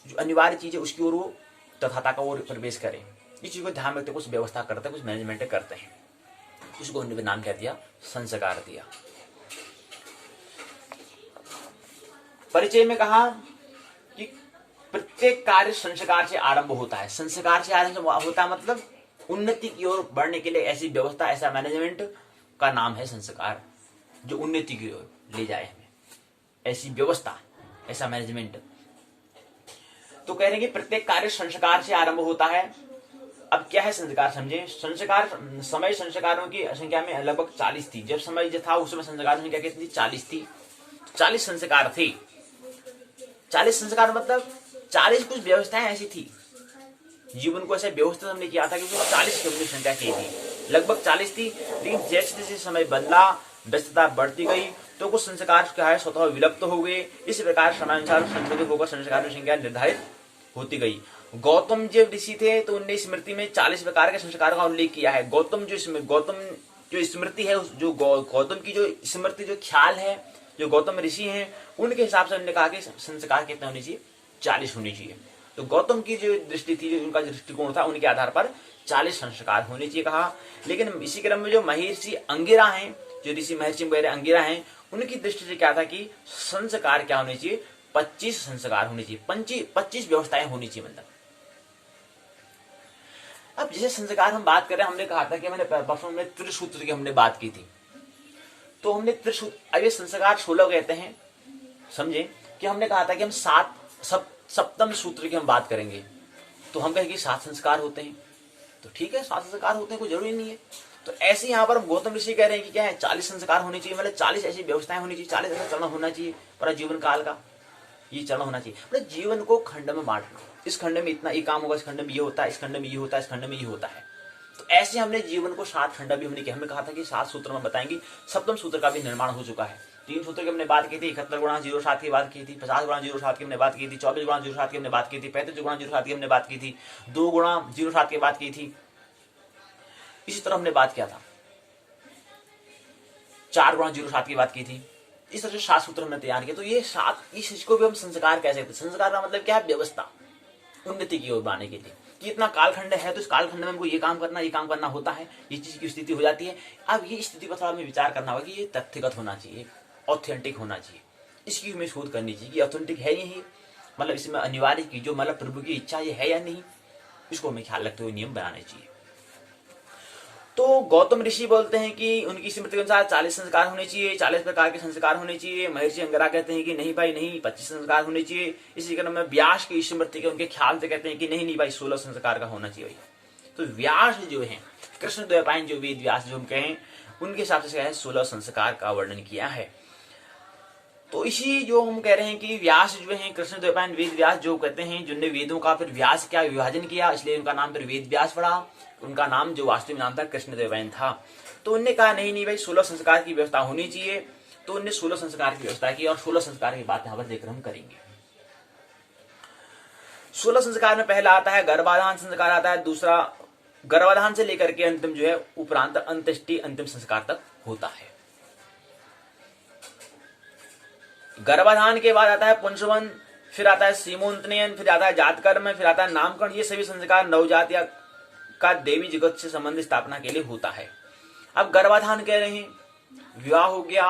Speaker 1: जो अनिवार्य चीज है उसकी ओर वो तथाता का ओर प्रवेश करे। इस चीज को ध्यान रखते कुछ व्यवस्था करते हैं, कुछ मैनेजमेंट करते हैं, उसको उन्होंने नाम क्या दिया? संस्कार दिया। परिचय में कहा कि प्रत्येक कार्य संस्कार से आरंभ होता है। संस्कार से आरंभ होता है मतलब उन्नति की ओर बढ़ने के लिए ऐसी व्यवस्था, ऐसा मैनेजमेंट का नाम है संस्कार, जो उन्नति की ओर ले जाए हमें, ऐसी व्यवस्था, ऐसा मैनेजमेंट। तो कह रहे हैं कि प्रत्येक कार्य संस्कार से आरंभ होता है। अब क्या है संस्कार? समझे। संस्कार समय संस्कारों की संख्या में लगभग 40 थी। जब समय जो था उस समय संस्कारों की संख्या कितनी थी? 40 थी। 40 संस्कार थे। 40 संस्कार मतलब 40 कुछ व्यवस्थाएं ऐसी थी, जीवन को ऐसे व्यवस्थित हमने किया था कि 40 की हमने संख्या की थी, लगभग 40 थी। लेकिन जैसे जैसे समय बदला, व्यस्तता बढ़ती गई, तो कुछ संस्कार क्या है स्वतः विलुप्त हो गए। इस प्रकार समयानुसार संशोधित होकर संस्कारों की संख्या निर्धारित होती गई। गौतम जब ऋषि थे तो उनने स्मृति में 40 प्रकार के संस्कारों का उल्लेख किया है। गौतम जो स्मृति है, जो गौतम की जो स्मृति, जो ख्याल है, जो गौतम ऋषि हैं, उनके हिसाब से उन्होंने कहा कि संस्कार कितने होने चाहिए? 40 होने चाहिए। तो गौतम की जो दृष्टि थी, जो उनका दृष्टिकोण था, उनके आधार पर 40 संस्कार होने चाहिए कहा। लेकिन इसी क्रम में जो महर्षि अंगिरा हैं, जो ऋषि महर्षि वगैरह अंगिरा हैं, उनकी दृष्टि से क्या था कि संस्कार क्या होने चाहिए? 25 संस्कार होने चाहिए, 25 व्यवस्थाएं होनी चाहिए। मतलब अब जैसे संस्कार हम बात कर रहे हैं, हमने कहा था कि मैंने परसों में त्रिसूत्र की हमने बात की थी, तो हमने त्रिसूत्र, अब ये संस्कार 16 कहते हैं, समझे कि हमने कहा था कि हम सप्तम सूत्र की हम बात करेंगे, तो हम कहेंगे 7 संस्कार होते हैं, तो ठीक है 7 संस्कार होते हैं, कोई जरूरी नहीं है। तो ऐसे यहाँ पर गौतम ऋषि कह रहे हैं कि क्या है? 40 संस्कार होने चाहिए, मतलब 40 ऐसी व्यवस्थाएं होनी चाहिए, 40 ऐसा चरण होना चाहिए पूरा जीवन काल का, ये चरण होना चाहिए। मतलब जीवन को खंड में बांटना, इस खंड में इतना ये काम होगा, इस खंड में ये होता है, इस खंड में ये होता है, इस खंड में ये होता है। तो ऐसे हमने जीवन को 7 खंड भी हमने कहा था कि 7 सूत्र में बताएंगे। सप्तम सूत्र का भी निर्माण हो चुका है। 3 सूत्र की हमने बात की थी, 71 गुणा 07 की बात की थी, 50 गुणा 07 की हमने बात की थी, 24 गुणा 07 की हमने बात की थी, 35 गुणा 07 की हमने बात की थी, 2 गुणा 07 की बात की थी। इसी तरह हमने बात किया था, 4 गुणा 07 की बात की थी। इस तरह से 7 सूत्र हमने तैयार किया। तो ये 7, इस चीज को भी हम संस्कार कह सकते हैं। संस्कार का मतलब क्या है? व्यवस्था, उन्नति की ओर बढ़ाने के लिए कि इतना कालखंड है, तो इस कालखंड में हमको ये काम करना होता है, ये चीज की स्थिति हो जाती है। अब ये स्थिति पर थोड़ा हमें विचार करना होगा कि ये तथ्यगत होना चाहिए, ऑथेंटिक होना चाहिए, इसकी हमें शोध करनी चाहिए कि ऑथेंटिक है यही, मतलब इसमें अनिवार्य की जो मतलब प्रभु की इच्छा ये है या नहीं, इसको हमें ख्याल रखते हुए नियम बनाने चाहिए। तो गौतम ऋषि बोलते हैं कि उनकी स्मृति के अनुसार 40 संस्कार होने चाहिए, 40 प्रकार के संस्कार होने चाहिए। महर्षि अंगिरा कहते हैं कि नहीं भाई नहीं, 25 संस्कार होने चाहिए। इसी क्रम में व्यास की स्मृति के उनके ख्याल से कहते हैं कि नहीं भाई 16 संस्कार का होना चाहिए। तो व्यास जो है, कृष्णद्वैपायन जो वेद व्यास जो हम कहें, उनके हिसाब से 16 संस्कार का वर्णन किया है। तो इसी जो हम कह रहे हैं कि व्यास जो है, कृष्णद्वैपायन वेद व्यास जो कहते हैं, जिनने वेदों का फिर व्यास क्या विभाजन किया, इसलिए उनका नाम फिर वेद व्यास पड़ा। उनका नाम जो वास्तविक नाम था कृष्णद्वैपायन था। तो उनने कहा नहीं भाई 16 संस्कार की व्यवस्था होनी चाहिए। तो उनने 16 संस्कार की व्यवस्था की, और 16 संस्कार की बात यहाँ पर देखकर हम करेंगे। 16 संस्कार में पहला आता है गर्भाधान संस्कार आता है। दूसरा गर्भाधान से लेकर के अंतिम जो है उपरांत अंत्येष्टि अंतिम संस्कार तक होता है। गर्भाधान के बाद आता है पुंसवन, फिर आता है सीमोन्नयन, फिर आता है जातकर्म, फिर आता है नामकरण। ये सभी संस्कार नवजात या का देवी जगत से संबंध स्थापना के लिए होता है। अब गर्भाधान कह रहे हैं, विवाह हो गया,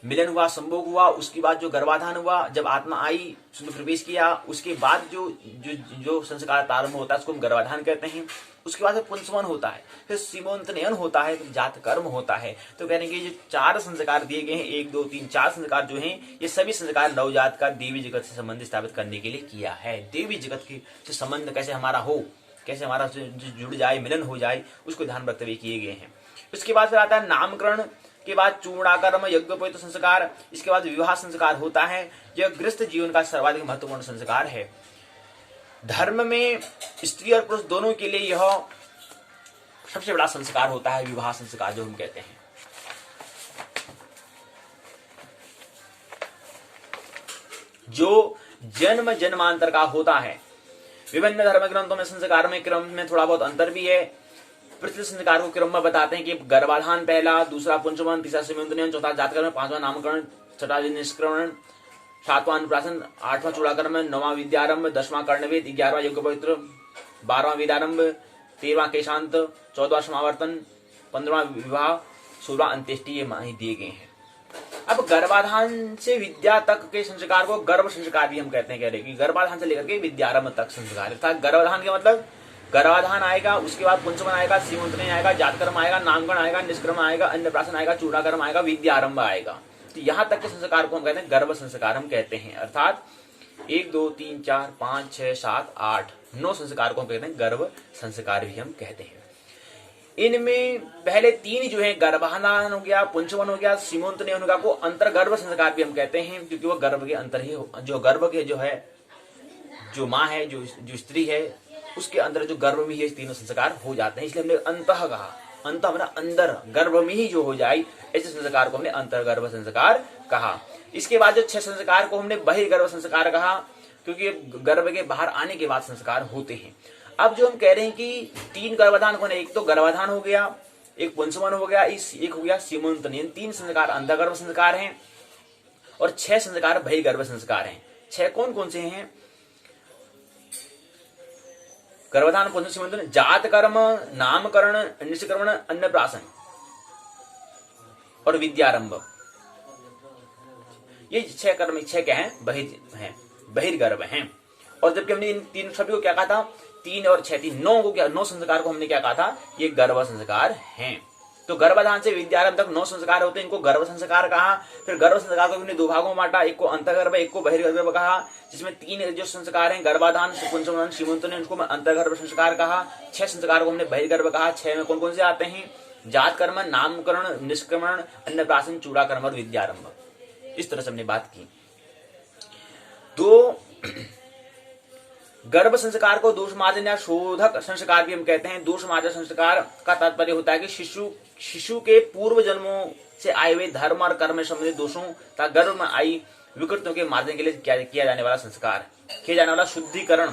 Speaker 1: मिलन हुआ, संभोग हुआ, उसके बाद जो गर्भाधान हुआ, जब आत्मा आई उसमें प्रवेश किया, उसके बाद जो संस्कार प्रारंभ होता है उसको हम गर्भाधान कहते हैं। उसके बाद पुंसवन होता है, फिर सीमोन्नयन होता है, फिर जातकर्म होता है। तो कह रहे हैं कि जो 4 संस्कार दिए गए हैं, 1 2 3 4 संस्कार जो हैं, ये सभी संस्कार नवजात का देवी जगत से संबंध स्थापित करने के लिए किया है। देवी जगत से संबंध कैसे हमारा हो, कैसे हमारा जुड़ जाए, मिलन हो जाए, उसको ध्यान रखते हुए किए गए हैं। उसके बाद फिर आता है नामकरण, के बाद चूड़ाकर्म, यज्ञोपवीत संस्कार, इसके बाद विवाह संस्कार होता है। यह गृहस्थ जीवन का सर्वाधिक महत्वपूर्ण संस्कार है। धर्म में स्त्री और पुरुष दोनों के लिए यह सबसे बड़ा संस्कार होता है, विवाह संस्कार जो हम कहते हैं। जो जन्म जन्मांतर का होता है। विभिन्न धर्म ग्रंथों में संस्कार में क्रम में थोड़ा बहुत अंतर भी है। प्रचलित संस्कार को क्रम में बताते हैं कि गर्भाधान पहला, दूसरा पुंसवन, तीसरा सीमंतन, चौथा जातकर्म, पांचवा नामकरण, छठा निष्क्रमण, सातवां अनुप्राशन, आठवां चूड़ाकर्म, नौवां विद्यारंभ, 10वां कर्णवेद, 11वां यज्ञ पवित्र, 12वां वेदारंभ, 13वां केशांत, 14वां समावर्तन, 15वां विवाह, 16वां अंत्येष्टि, ये माही दिए गए हैं। अब गर्भाधान से विद्या तक के संस्कार को गर्भ संस्कार भी हम कहते हैं। कह रहे कि गर्भाधान से लेकर के विद्यारंभ तक संस्कार, अर्थात गर्भाधान का मतलब गर्भाधान आएगा, उसके बाद पुंसवन आएगा, सीमंतन आएगा, जातकर्म आएगा, नामकरण आएगा, निष्क्रमण आएगा, अन्नप्राशन आएगा, चूड़ाकर्म आएगा, विद्यारंभ आएगा। तो यहाँ तक के संस्कार को हम कहते हैं गर्भ संस्कार हम कहते हैं। अर्थात 1 2 3 4 5 6 7 8 9 संस्कार को हम कहते हैं गर्भ संस्कार भी हम कहते हैं। इनमें पहले 3 जो है गर्भाधान हो गया, पुंसवन हो गया, सीमंतन हो गया, को अंतर्गर्भ संस्कार भी हम कहते हैं, क्योंकि वो गर्भ के अंतर ही जो गर्भ के जो है जो माँ है, जो स्त्री है, उसके अंदर जो गर्भ में ही तीनों संस्कार हो जाते हैं। इसलिए हमने अंतः कहा, अंत हमारा अंदर गर्भ में ही जो हो जाए, ऐसे संस्कार को हमने अंतर्गर्भ संस्कार कहा। इसके बाद जो 6 संस्कार को हमने बहिर्गर्भ संस्कार कहा, क्योंकि गर्भ के बाहर आने के बाद संस्कार होते हैं। अब जो हम कह रहे हैं कि 3 गर्भाधान होने, एक तो गर्भाधान हो गया, एक पुंसवन हो गया, एक हो गया सीमंतन। 3 संस्कार अंतर्गर्भ संस्कार हैं और 6 संस्कार बहिर्गर्भ संस्कार हैं। 6 कौन कौन से हैं? गर्भाधान, पुंसवन, सीमंतन, जात कर्म, नामकरण, निष्क्रमण, अन्नप्राशन और विद्यारंभ। ये 6 कर्म, 6 क्या है? बहिर्गर्भ हैं। और जबकि हमने इन 3 सभी को क्या कहा था? 3 और 6 9 को क्या, 9 संस्कार को हमने क्या कहा था? ये गर्भ संस्कार हैं। तो गर्भाधान से विद्यारंभ तक 9 संस्कार होते हैं, इनको गर्भ संस्कार कहा। फिर गर्भ संस्कार को हमने 2 भागों में बांटा, एक को अंतर्गर्भ, एक को बहिर्गर्भ कहा, जिसमें 3 जो संस्कार हैं गर्भाधान, पुंसवन, सीमंतन, उनको अंतर्गर्भ संस्कार कहा। 6 संस्कार को हमने बहिर्गर्भ कहा। 6 में कौन कौन से आते हैं? जात कर्म, नामकरण, निष्क्रमण, अन्नप्राशन, चूड़ाकर्म और विद्यारंभ। इस तरह से हमने बात की। तो गर्भ संस्कार को दोषमार्जन या शोधक संस्कार भी हम कहते हैं। दोषमार्जन संस्कार का तात्पर्य होता है कि शिशु के पूर्व जन्मों से आए हुए धर्म और कर्म में संबंधित दोषों तथा गर्भ में आई विकृतियों के मार्जन के लिए किया जाने वाला संस्कार, किया जाने वाला शुद्धिकरण।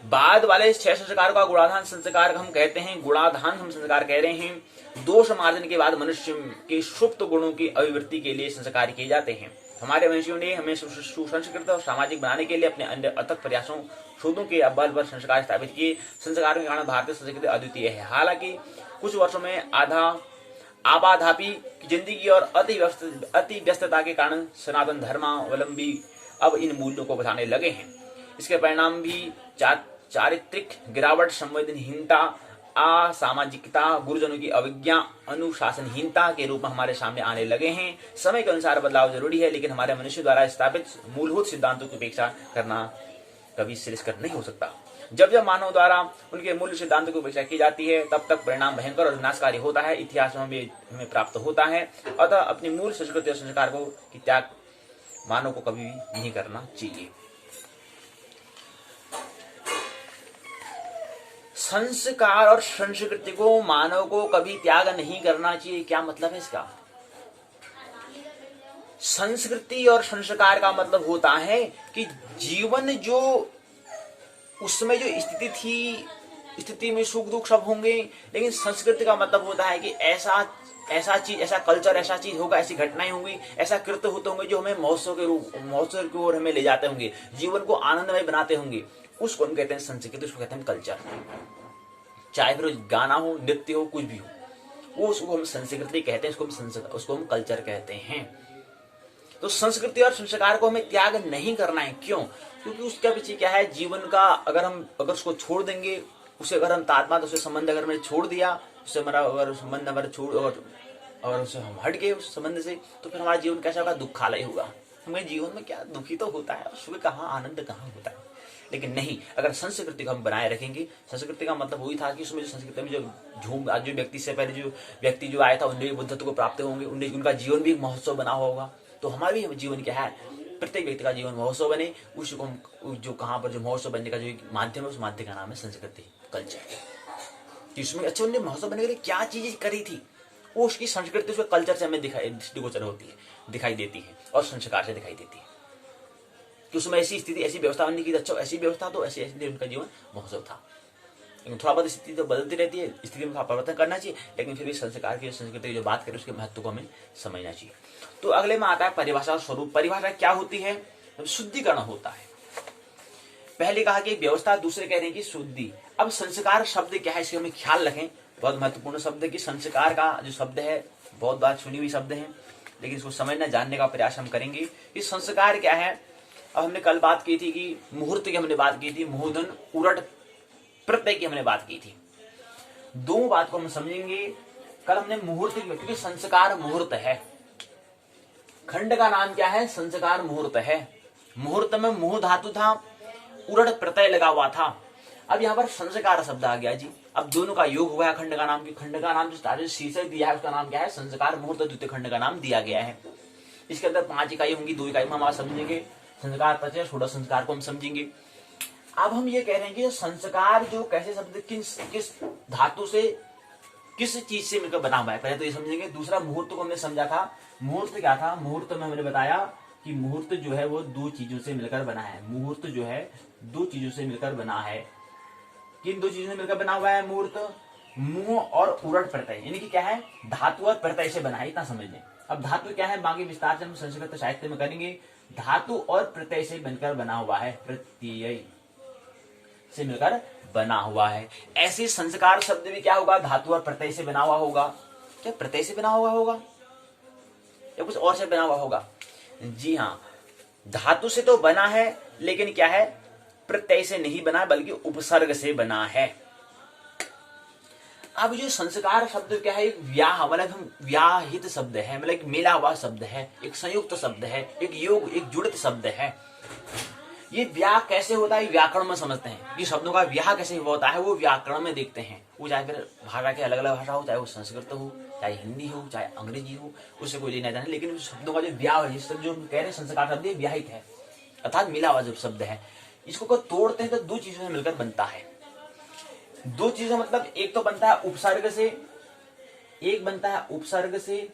Speaker 1: बाद वाले 6 संस्कार का गुणाधान संस्कार हम कहते हैं। गुणाधान हम संस्कार कह रहे हैं। दोष मार्जन के बाद मनुष्य के सुप्त गुणों की अभिवृद्धि के लिए संस्कार किए जाते हैं। हमारे वंशियों ने हमें सुसंस्कृत और सामाजिक बनाने के लिए अपने अन्य अथक प्रयासों, शोधों के बल पर संस्कार स्थापित किए। संस्कारों के कारण भारतीय संस्कृति अद्वितीय है। हालांकि कुछ वर्षों में आबाधापी की जिंदगी और अति व्यस्तता के कारण सनातन धर्मावलंबी अब इन मूल्यों को बताने लगे हैं। इसके परिणाम भी चारित्रिक गिरावट, संवेदनहीनता, असामाजिकता, गुरुजनों की अवज्ञा, अनुशासनहीनता के रूप में हमारे सामने आने लगे हैं। समय के अनुसार बदलाव जरूरी है, लेकिन हमारे मनुष्य द्वारा स्थापित मूलभूत सिद्धांतों की उपेक्षा करना कभी श्रेयस्कर नहीं हो सकता। जब जब मानव द्वारा उनके मूल सिद्धांतों की उपेक्षा की जाती है, तब तक परिणाम भयंकर और विनाशकारी होता है। इतिहास में हमें प्राप्त होता है। अतः अपनी मूल संस्कृति और संस्कार को त्याग मानव को कभी भी नहीं करना चाहिए। संस्कार और संस्कृति को मानव को कभी त्याग नहीं करना चाहिए। क्या मतलब है इसका? संस्कृति और संस्कार का मतलब होता है कि जीवन जो उसमें जो स्थिति में सुख दुख सब होंगे, लेकिन संस्कृति का मतलब होता है कि ऐसा चीज, ऐसा कल्चर, ऐसा चीज होगा, ऐसी घटनाएं होंगी, ऐसा कृत्य होते होंगे जो हमें महोत्सव की ओर हमें ले जाते होंगे, जीवन को आनंदमय बनाते होंगे। उसको हम कहते हैं संस्कृति, उसको कहते हैं कल्चर। चाहे फिर गाना हो, नृत्य हो, कुछ भी हो, वो उसको हम संस्कृति कहते हैं, उसको हम कल्चर कहते हैं। तो संस्कृति और संस्कार को हमें त्याग नहीं करना है। क्यों? क्योंकि उसके पीछे क्या है, जीवन का अगर उसको छोड़ देंगे, उसे अगर हम तात्मा उसे संबंध अगर मैंने छोड़ दिया, उससे हमारा अगर संबंध हमारा छोड़ और उससे हम हट गए उस संबंध से, तो फिर हमारा जीवन कैसा होगा? दुखालय होगा। हमें जीवन में क्या दुखी तो होता है, सुख कहाँ, आनंद कहाँ होता है। लेकिन नहीं, अगर संस्कृति को हम बनाए रखेंगे, संस्कृति का मतलब वही था कि उसमें जो संस्कृति में जो व्यक्ति से पहले जो व्यक्ति जो आया था, उनने भी बुद्धत्व को प्राप्त होंगे, उनका जीवन भी एक महोत्सव बना होगा। तो हमारा भी जीवन क्या है, प्रत्येक व्यक्ति का जीवन महोत्सव बने। उसको हम जो कहाँ पर जो महोत्सव बनने का जो माध्यम है, उस माध्यम का नाम है संस्कृति, कल्चर। इसमें अच्छा उन्होंने महोत्सव बनने के लिए क्या चीजें करी थी, वो उसकी संस्कृति, उसके कल्चर से हमें दृष्टिगोचर होती है, दिखाई देती है और संस्कार से दिखाई देती है। कि उसमें ऐसी स्थिति, ऐसी व्यवस्था बनने की, अच्छा ऐसी व्यवस्था, तो ऐसी ऐसी उनका जीवन महोत्सव था। लेकिन थोड़ा बहुत स्थिति तो बदलती रहती है, स्थिति में परिवर्तन करना चाहिए, लेकिन फिर भी संस्कार की, संस्कृति की जो बात करें उसके महत्व को हमें समझना चाहिए। तो अगले में आता है परिभाषा और स्वरूप। परिभाषा क्या होती है? शुद्धिकरण होता है। पहले कहा कि व्यवस्था, दूसरे कह रहे हैं कि शुद्धि। अब संस्कार शब्द क्या है, इसके हमें ख्याल रखें। बहुत महत्वपूर्ण शब्द है कि संस्कार का जो शब्द है, बहुत बार सुनी हुई शब्द है, लेकिन इसको समझना, जानने का प्रयास हम करेंगे कि संस्कार क्या है। अब हमने कल बात की थी कि मुहूर्त की हमने बात की थी, मूर्धन उरट प्रत्यय की हमने बात की थी। दो बात को हम समझेंगे। कल हमने मुहूर्त की, क्योंकि संस्कार मुहूर्त है। खंड का नाम क्या है? संस्कार मुहूर्त है। मुहूर्त में मुह धातु था, उरट प्रत्यय लगा हुआ था। अब यहाँ पर संस्कार शब्द आ गया जी। अब दोनों का योग हुआ है खंड का नाम। की खंड का नाम जो शीर्षक दिया है उसका नाम क्या है? संस्कार मुहूर्त द्वितीय खंड का नाम दिया गया है। इसके अंदर 5 इकाई होंगी, 2 इकाई में हम आज समझेंगे संस्कार प्रत्यय, षोडश संस्कार को हम समझेंगे। अब हम ये कह रहे हैं कि संस्कार जो कैसे शब्द किस धातु से, किस चीज से मिलकर बना हुआ है, पहले तो ये समझेंगे। दूसरा, मुहूर्त को हमने समझा था। मुहूर्त क्या था? मुहूर्त में हमने बताया कि मुहूर्त जो है वो 2 चीजों से मिलकर बना है। मुहूर्त जो है 2 चीजों से मिलकर बना है। किन 2 चीजों से मिलकर बना हुआ है मुहूर्त? मुंह और उरट प्रत्यय, यानी कि क्या है? धातु और प्रत्यय से बना है, इतना समझ लें। अब धातु क्या है, बाकी विस्तार से हम संस्कृत साहित्य में करेंगे। धातु और प्रत्यय से बनकर बना हुआ है, प्रत्यय से मिलकर बना हुआ है। ऐसे संस्कार शब्द भी क्या होगा? धातु और प्रत्यय से बना हुआ होगा। क्या प्रत्यय से बना हुआ होगा या कुछ और से बना हुआ होगा? जी हाँ, धातु से तो बना है, लेकिन क्या है? प्रत्यय से नहीं बना, बल्कि उपसर्ग से बना है। अब जो संस्कार शब्द क्या है? एक व्याह, मतलब हम व्याहित शब्द है, मतलब एक मिला हुआ शब्द है, एक संयुक्त शब्द है, एक योग, एक जुड़ित शब्द है। ये व्याह कैसे होता है? व्याकरण में समझते हैं कि शब्दों का व्याह कैसे होता है, वो व्याकरण में देखते हैं। वो चाहे फिर भाषा के अलग अलग भाषा हो, चाहे वो संस्कृत हो, चाहे हिंदी हो, चाहे अंग्रेजी हो, उससे कोई लेना देना, लेकिन शब्दों का जो व्याह है, जो हम कह रहे हैं संस्कार शब्द व्याहित है, अर्थात मिला हुआ जो शब्द है। इसको को तोड़ते हैं तो 2 चीजों से मिलकर बनता है। 2 चीजों मतलब एक तो बनता है उपसर्ग से, एक बनता है उपसर्ग से,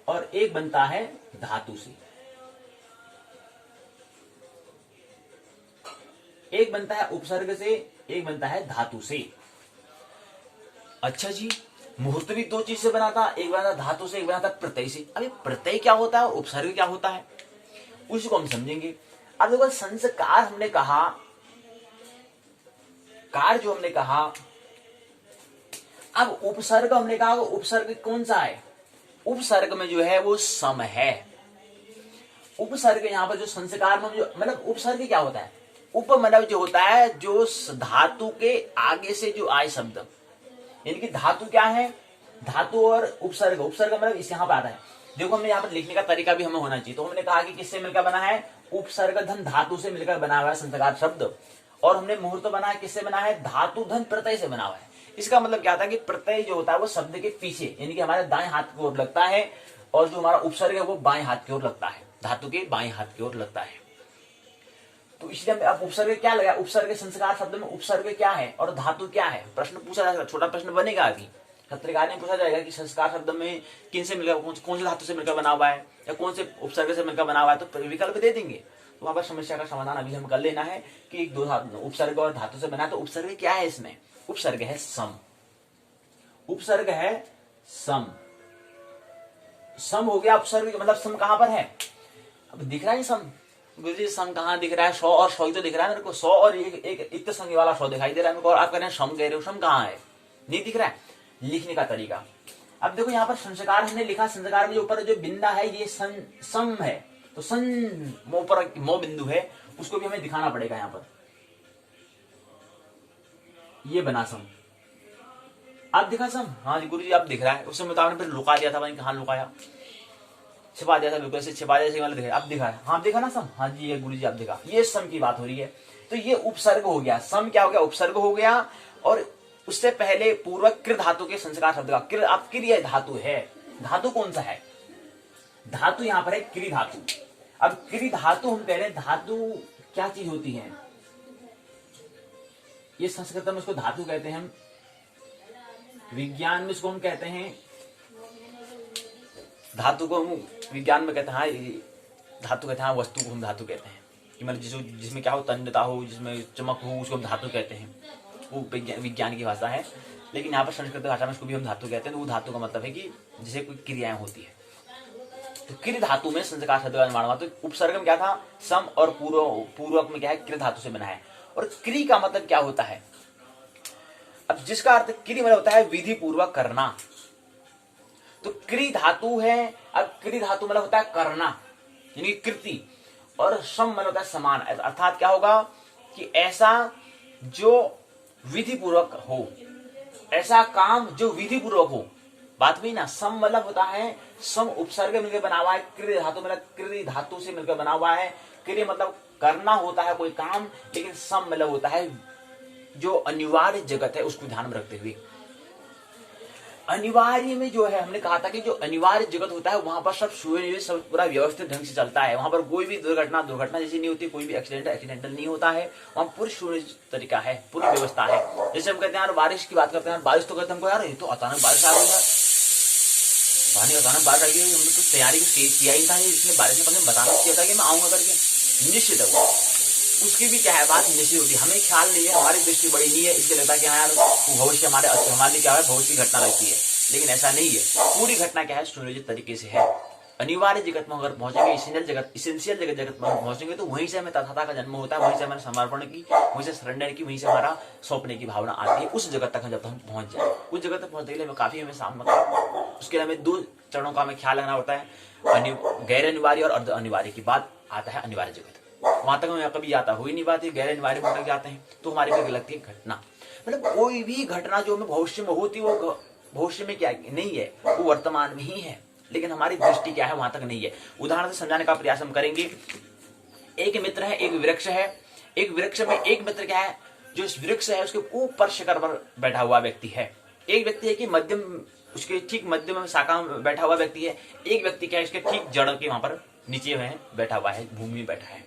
Speaker 1: और एक बनता है धातु से। एक बनता है उपसर्ग से, एक बनता है धातु से। अच्छा जी, मुहूर्त भी 2 चीज से बना था, एक बना था धातु से, एक बना था प्रत्यय से। अभी प्रत्यय क्या होता है, उपसर्ग क्या होता है, उसको हम समझेंगे। अब देखो, संस्कार हमने कहा, कार जो हमने कहा, अब उपसर्ग हमने कहा, उपसर्ग कौन सा है? उपसर्ग में जो है वो सम है। उपसर्ग यहां पर जो संस्कार में जो, मतलब उपसर्ग क्या होता है? उप मतलब जो होता है जो धातु के आगे से जो आए शब्द, यानी कि धातु क्या है? धातु और उपसर्ग। उपसर्ग मतलब इस यहाँ पर आता है। देखो, हमने यहाँ पर लिखने का तरीका भी हमें होना चाहिए। तो हमने कहा कि किससे मिलकर बना है? उपसर्ग धन धातु से मिलकर बना हुआ है संस्कार शब्द। और हमने मुहूर्त बना है, किससे बना है? धातु धन प्रत्यय से बना हुआ है। इसका मतलब क्या था कि प्रत्यय जो होता है वो शब्द के पीछे, यानी कि हमारे दाएं हाथ की ओर लगता है, और जो हमारा उपसर्ग है वो बाएं हाथ की ओर लगता है, धातु के बाएं हाथ की ओर लगता है। तो इसलिए अब उपसर्ग क्या लगा? उपसर्ग संस्कार शब्द में उपसर्ग क्या है और धातु क्या है? प्रश्न पूछा जाएगा, छोटा प्रश्न बनेगा अभी पत्रिका में पूछा जाएगा कि संस्कार शब्द में किन से मिलकर, कौन से धातु से मिलकर बना हुआ है, या कौन से उपसर्ग से मिलकर बना हुआ है, तो विकल्प दे देंगे। तो वहां पर समस्या का समाधान अभी हम कर लेना है कि 2 उपसर्ग और धातु से बना है। तो उपसर्ग क्या है? इसमें उपसर्ग है सम। उपसर्ग है सम। सम हो गया उपसर्ग, मतलब सम कहां पर है? अब दिख रहा है सम? गुरुजी सम कहाँ दिख रहा है? 100 और 100 ही तो दिख रहा है मेरे को। 100 और एक इत्त संख्या वाला 100 दिखाई दे रहा है मेरे को, और आप कह रहे हैं सम कह रहे हो, सम कहाँ है? नहीं दिख रहा है। लिखने का तरीका, अब देखो यहाँ पर संस्कार हमने लिखा, संस्कार में जो ऊपर जो बिंदा है ये सम है, तो सन पर मो बिंदु है, उसको भी हमें दिखाना पड़ेगा। यहाँ पर ये बना सम, आप दिखा सम? हाँ जी गुरुजी आप दिख रहा है। उससे मुताबिक फिर लुका दिया था, मैंने कहाँ लुकाया? छिपा दिया था, बिल्कुल से छिपा दिया, वाला दिखा, अब दिखा है। हाँ दिखा ना सम? हाँ जी ये गुरुजी आप दिखा। ये सम की बात हो रही है। तो ये उपसर्ग हो गया, सम क्या हो गया? उपसर्ग हो गया। और उससे पहले पूर्व कृ धातु के संस्कार शब्द का कृ, आप क्रिय धातु है। धातु कौन सा है? धातु यहाँ पर है क्रि धातु। अब क्रि धातु हम कह रहे हैं, धातु क्या चीज होती है? ये संस्कृत में इसको धातु कहते हैं, हम विज्ञान में इसको हम कहते हैं धातु को, हम विज्ञान में कहते हैं धातु कहते हैं, वस्तु को हम धातु कहते हैं। कि मतलब जिसमें क्या हो, तन्यता हो, जिसमें चमक हो, उसको हम धातु कहते हैं। वो विज्ञान की भाषा है, लेकिन यहाँ पर संस्कृत भाषा में उसको भी हम धातु कहते हैं। तो वो धातु का मतलब है कि जिसे कोई क्रियाएं होती है। तो कृ धातु में संस्कार शब्द का निर्माण हुआ। तो उपसर्ग में क्या था, सम, और पूर्वक में क्या है, कृ धातु से बना है। और क्रि का मतलब क्या होता है, अब जिसका अर्थ क्रि मतलब होता है विधि पूर्वक करना। तो क्रि धातु है। अब क्रि धातु मतलब होता है करना, यानी कृति, और सम मतलब होता है समान। अर्थात क्या होगा कि ऐसा जो विधि पूर्वक हो, ऐसा काम जो विधि पूर्वक हो। बात हुई ना। सम मतलब होता है, सम उपसर्ग मिलकर बना हुआ है। क्रि धातु मतलब क्रि धातु से मिलकर बना हुआ है। क्रि मतलब करना होता है कोई काम, लेकिन सम मतलब होता है जो अनिवार्य जगत है उसको ध्यान में रखते हुए। अनिवार्य में जो है, हमने कहा था कि जो अनिवार्य जगत होता है वहां पर सब पूरा व्यवस्थित ढंग से चलता है। वहां पर कोई भी दुर्घटना जैसी नहीं होती, कोई भी एक्सीडेंटल नहीं होता है। वहां पूरी सुनियोजित तरीका है, पूरी व्यवस्था है। जैसे हम कहते हैं यार बारिश की बात करते हैं, बारिश तो कहते हैं हमको यार ये तो अचानक बारिश आ गई यार, पानी अचानक बारिश आ गई, हमने कुछ तैयारी किया ही था, इसलिए बारिश में पहले बताना चाहिए था कि मैं आऊंगा करके। निश्चित है वो, उसकी भी क्या है बात निश्चित होती है। हमें ख्याल नहीं है, हमारी दृष्टि बड़ी नहीं है, इसलिए लगता है कि हाँ यार भविष्य हमारे लिए क्या है, भविष्य की घटना लगती है। लेकिन ऐसा नहीं है, पूरी घटना क्या है सुनियोजित तरीके से है। अनिवार्य जगत में अगर पहुंचेंगे, इसेंशियल जगत में पहुंचेंगे, तो वहीं से हमें तथाता का जन्म होता है, वहीं से हमारे समर्पण की, वहीं से सरेंडर की, वहीं से हमारा सौंपने की भावना आती है। उस जगत तक जब हम पहुंच जाए, उस जगत तक पहुंचने के लिए काफी हमें सामना, उसके लिए हमें 2 चरणों का हमें ख्याल रखना होता है, गैर अनिवार्य और अर्ध अनिवार्य की बात आता है। अनिवार्य जगत वहां तक हमें कभी जाता हो ही नहीं पाती, गैर अनिवार्य में तक जाते हैं, तो हमारे पे लगती है घटना। मतलब कोई भी घटना जो हमें भविष्य में होती है, वो भविष्य में क्या नहीं है, वो वर्तमान में ही है, लेकिन हमारी दृष्टि क्या है वहां तक नहीं है। उदाहरण से समझाने का प्रयास हम करेंगे। एक मित्र है, एक वृक्ष है। एक वृक्ष में एक मित्र क्या है, जो इस वृक्ष है उसके ऊपर शिखर पर बैठा हुआ व्यक्ति है। एक व्यक्ति है कि मध्यम, उसके ठीक मध्य में शाखा में बैठा हुआ व्यक्ति है। एक व्यक्ति क्या है, इसके ठीक जड़ के वहां पर नीचे में बैठा हुआ है, भूमि में बैठा है।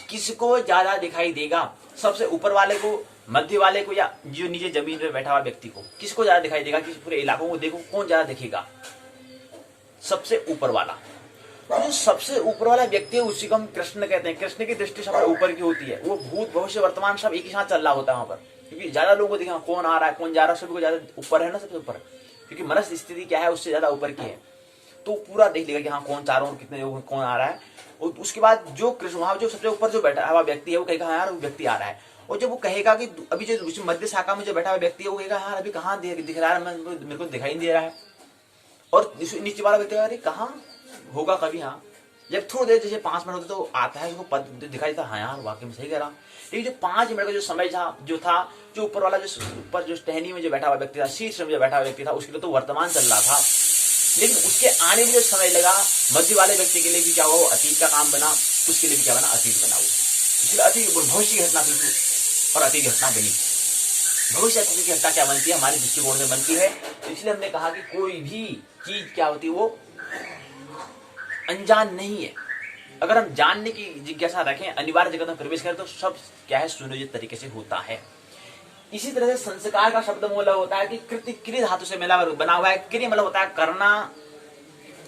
Speaker 1: किसको ज्यादा दिखाई देगा, सबसे ऊपर वाले को, मध्य वाले को, या जो नीचे जमीन पे बैठा हुआ व्यक्ति को? किसको ज्यादा दिखाई देगा? किस पूरे इलाकों को देखो कौन ज्यादा दिखेगा? सबसे ऊपर वाला। तो जो सबसे ऊपर वाला व्यक्ति है उसी को हम कृष्ण कहते हैं। कृष्ण की दृष्टि सबसे ऊपर की होती है। वो भूत भविष्य वर्तमान सब एक ही साथ चल रहा होता है वहां पर, क्योंकि ज्यादा लोगों को देखा कौन आ रहा है कौन जा रहा है, सभी को ज्यादा ऊपर है ना, सबसे ऊपर, क्योंकि मनस स्थिति क्या है उससे ज्यादा ऊपर की है। तो पूरा देख लेगा कि हाँ कौन चारों ओर कितने लोग कौन आ रहा है। और उसके बाद जो कृष्ण वहां जो सबसे ऊपर जो बैठा हुआ व्यक्ति है वो कहेगा हाँ यार वो व्यक्ति आ रहा है। और जब वो कहेगा कि अभी जो मध्य शाखा में जो बैठा हुआ व्यक्ति है वो कहेगा हाँ अभी कहाँ दिख रहा है, मेरे को दिखाई नहीं दे रहा है। और नीचे वाला व्यक्ति अरे कहाँ होगा कभी, हाँ जब थोड़ी देर जैसे 5 मिनट होते तो आता है, उसको पद दिखाई देता हाँ यार वाकई में सही कह रहा। लेकिन जो 5 मिनट का जो समय था जो ऊपर वाला जो ऊपर जो टहनी में जो बैठा हुआ व्यक्ति था, शीर्ष में जो बैठा हुआ व्यक्ति था, उसके लिए तो वर्तमान चल रहा था। लेकिन उसके आने में जो समय लगा, मध्य वाले व्यक्ति के लिए भी क्या हुआ, अतीत का काम बना, उसके लिए भी क्या बना, अतीत बना। इसलिए अतीत भविष्य की घटना थी और अतीत घटना बनी। भविष्य की घटना क्या बनती है, हमारे दृष्टिकोण में बनती है। इसलिए हमने कहा कि कोई भी चीज क्या होती है वो अनजान नहीं है। अगर हम जानने की जिज्ञासा रखें, अनिवार्य जगत में प्रवेश करें, तो सब क्या है सुनियोजित तरीके से होता है। इसी तरह से संस्कार का शब्द मूल होता है कि कृति, क्रि धातु से मिला बना हुआ है। क्रि मतलब होता है करना,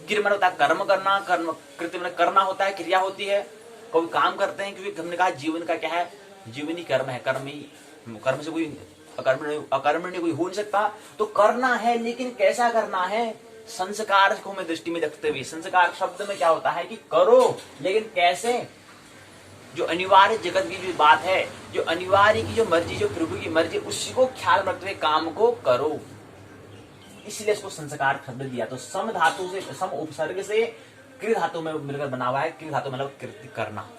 Speaker 1: क्रि मतलब होता है कर्म करना, कर्म कृति मतलब करना होता है, क्रिया होती है, कोई काम करते हैं। क्योंकि हमने कहा जीवन का क्या है, जीवन ही कर्म है, कर्म से कोई अकर्मण्य कोई हो नहीं सकता। तो करना है, लेकिन कैसा करना है, संस्कार को हमें दृष्टि में रखते हुए। संस्कार शब्द में क्या होता है कि करो, लेकिन कैसे, जो अनिवार्य जगत की जो बात है, जो अनिवार्य की जो मर्जी, जो प्रभु की मर्जी, उसी को ख्याल रखते हुए काम को करो, इसलिए इसको संस्कार शब्द दिया। तो सम धातु से, सम उपसर्ग से क्रि धातु में मिलकर बना हुआ है। क्रि धातु मतलब कृति करना।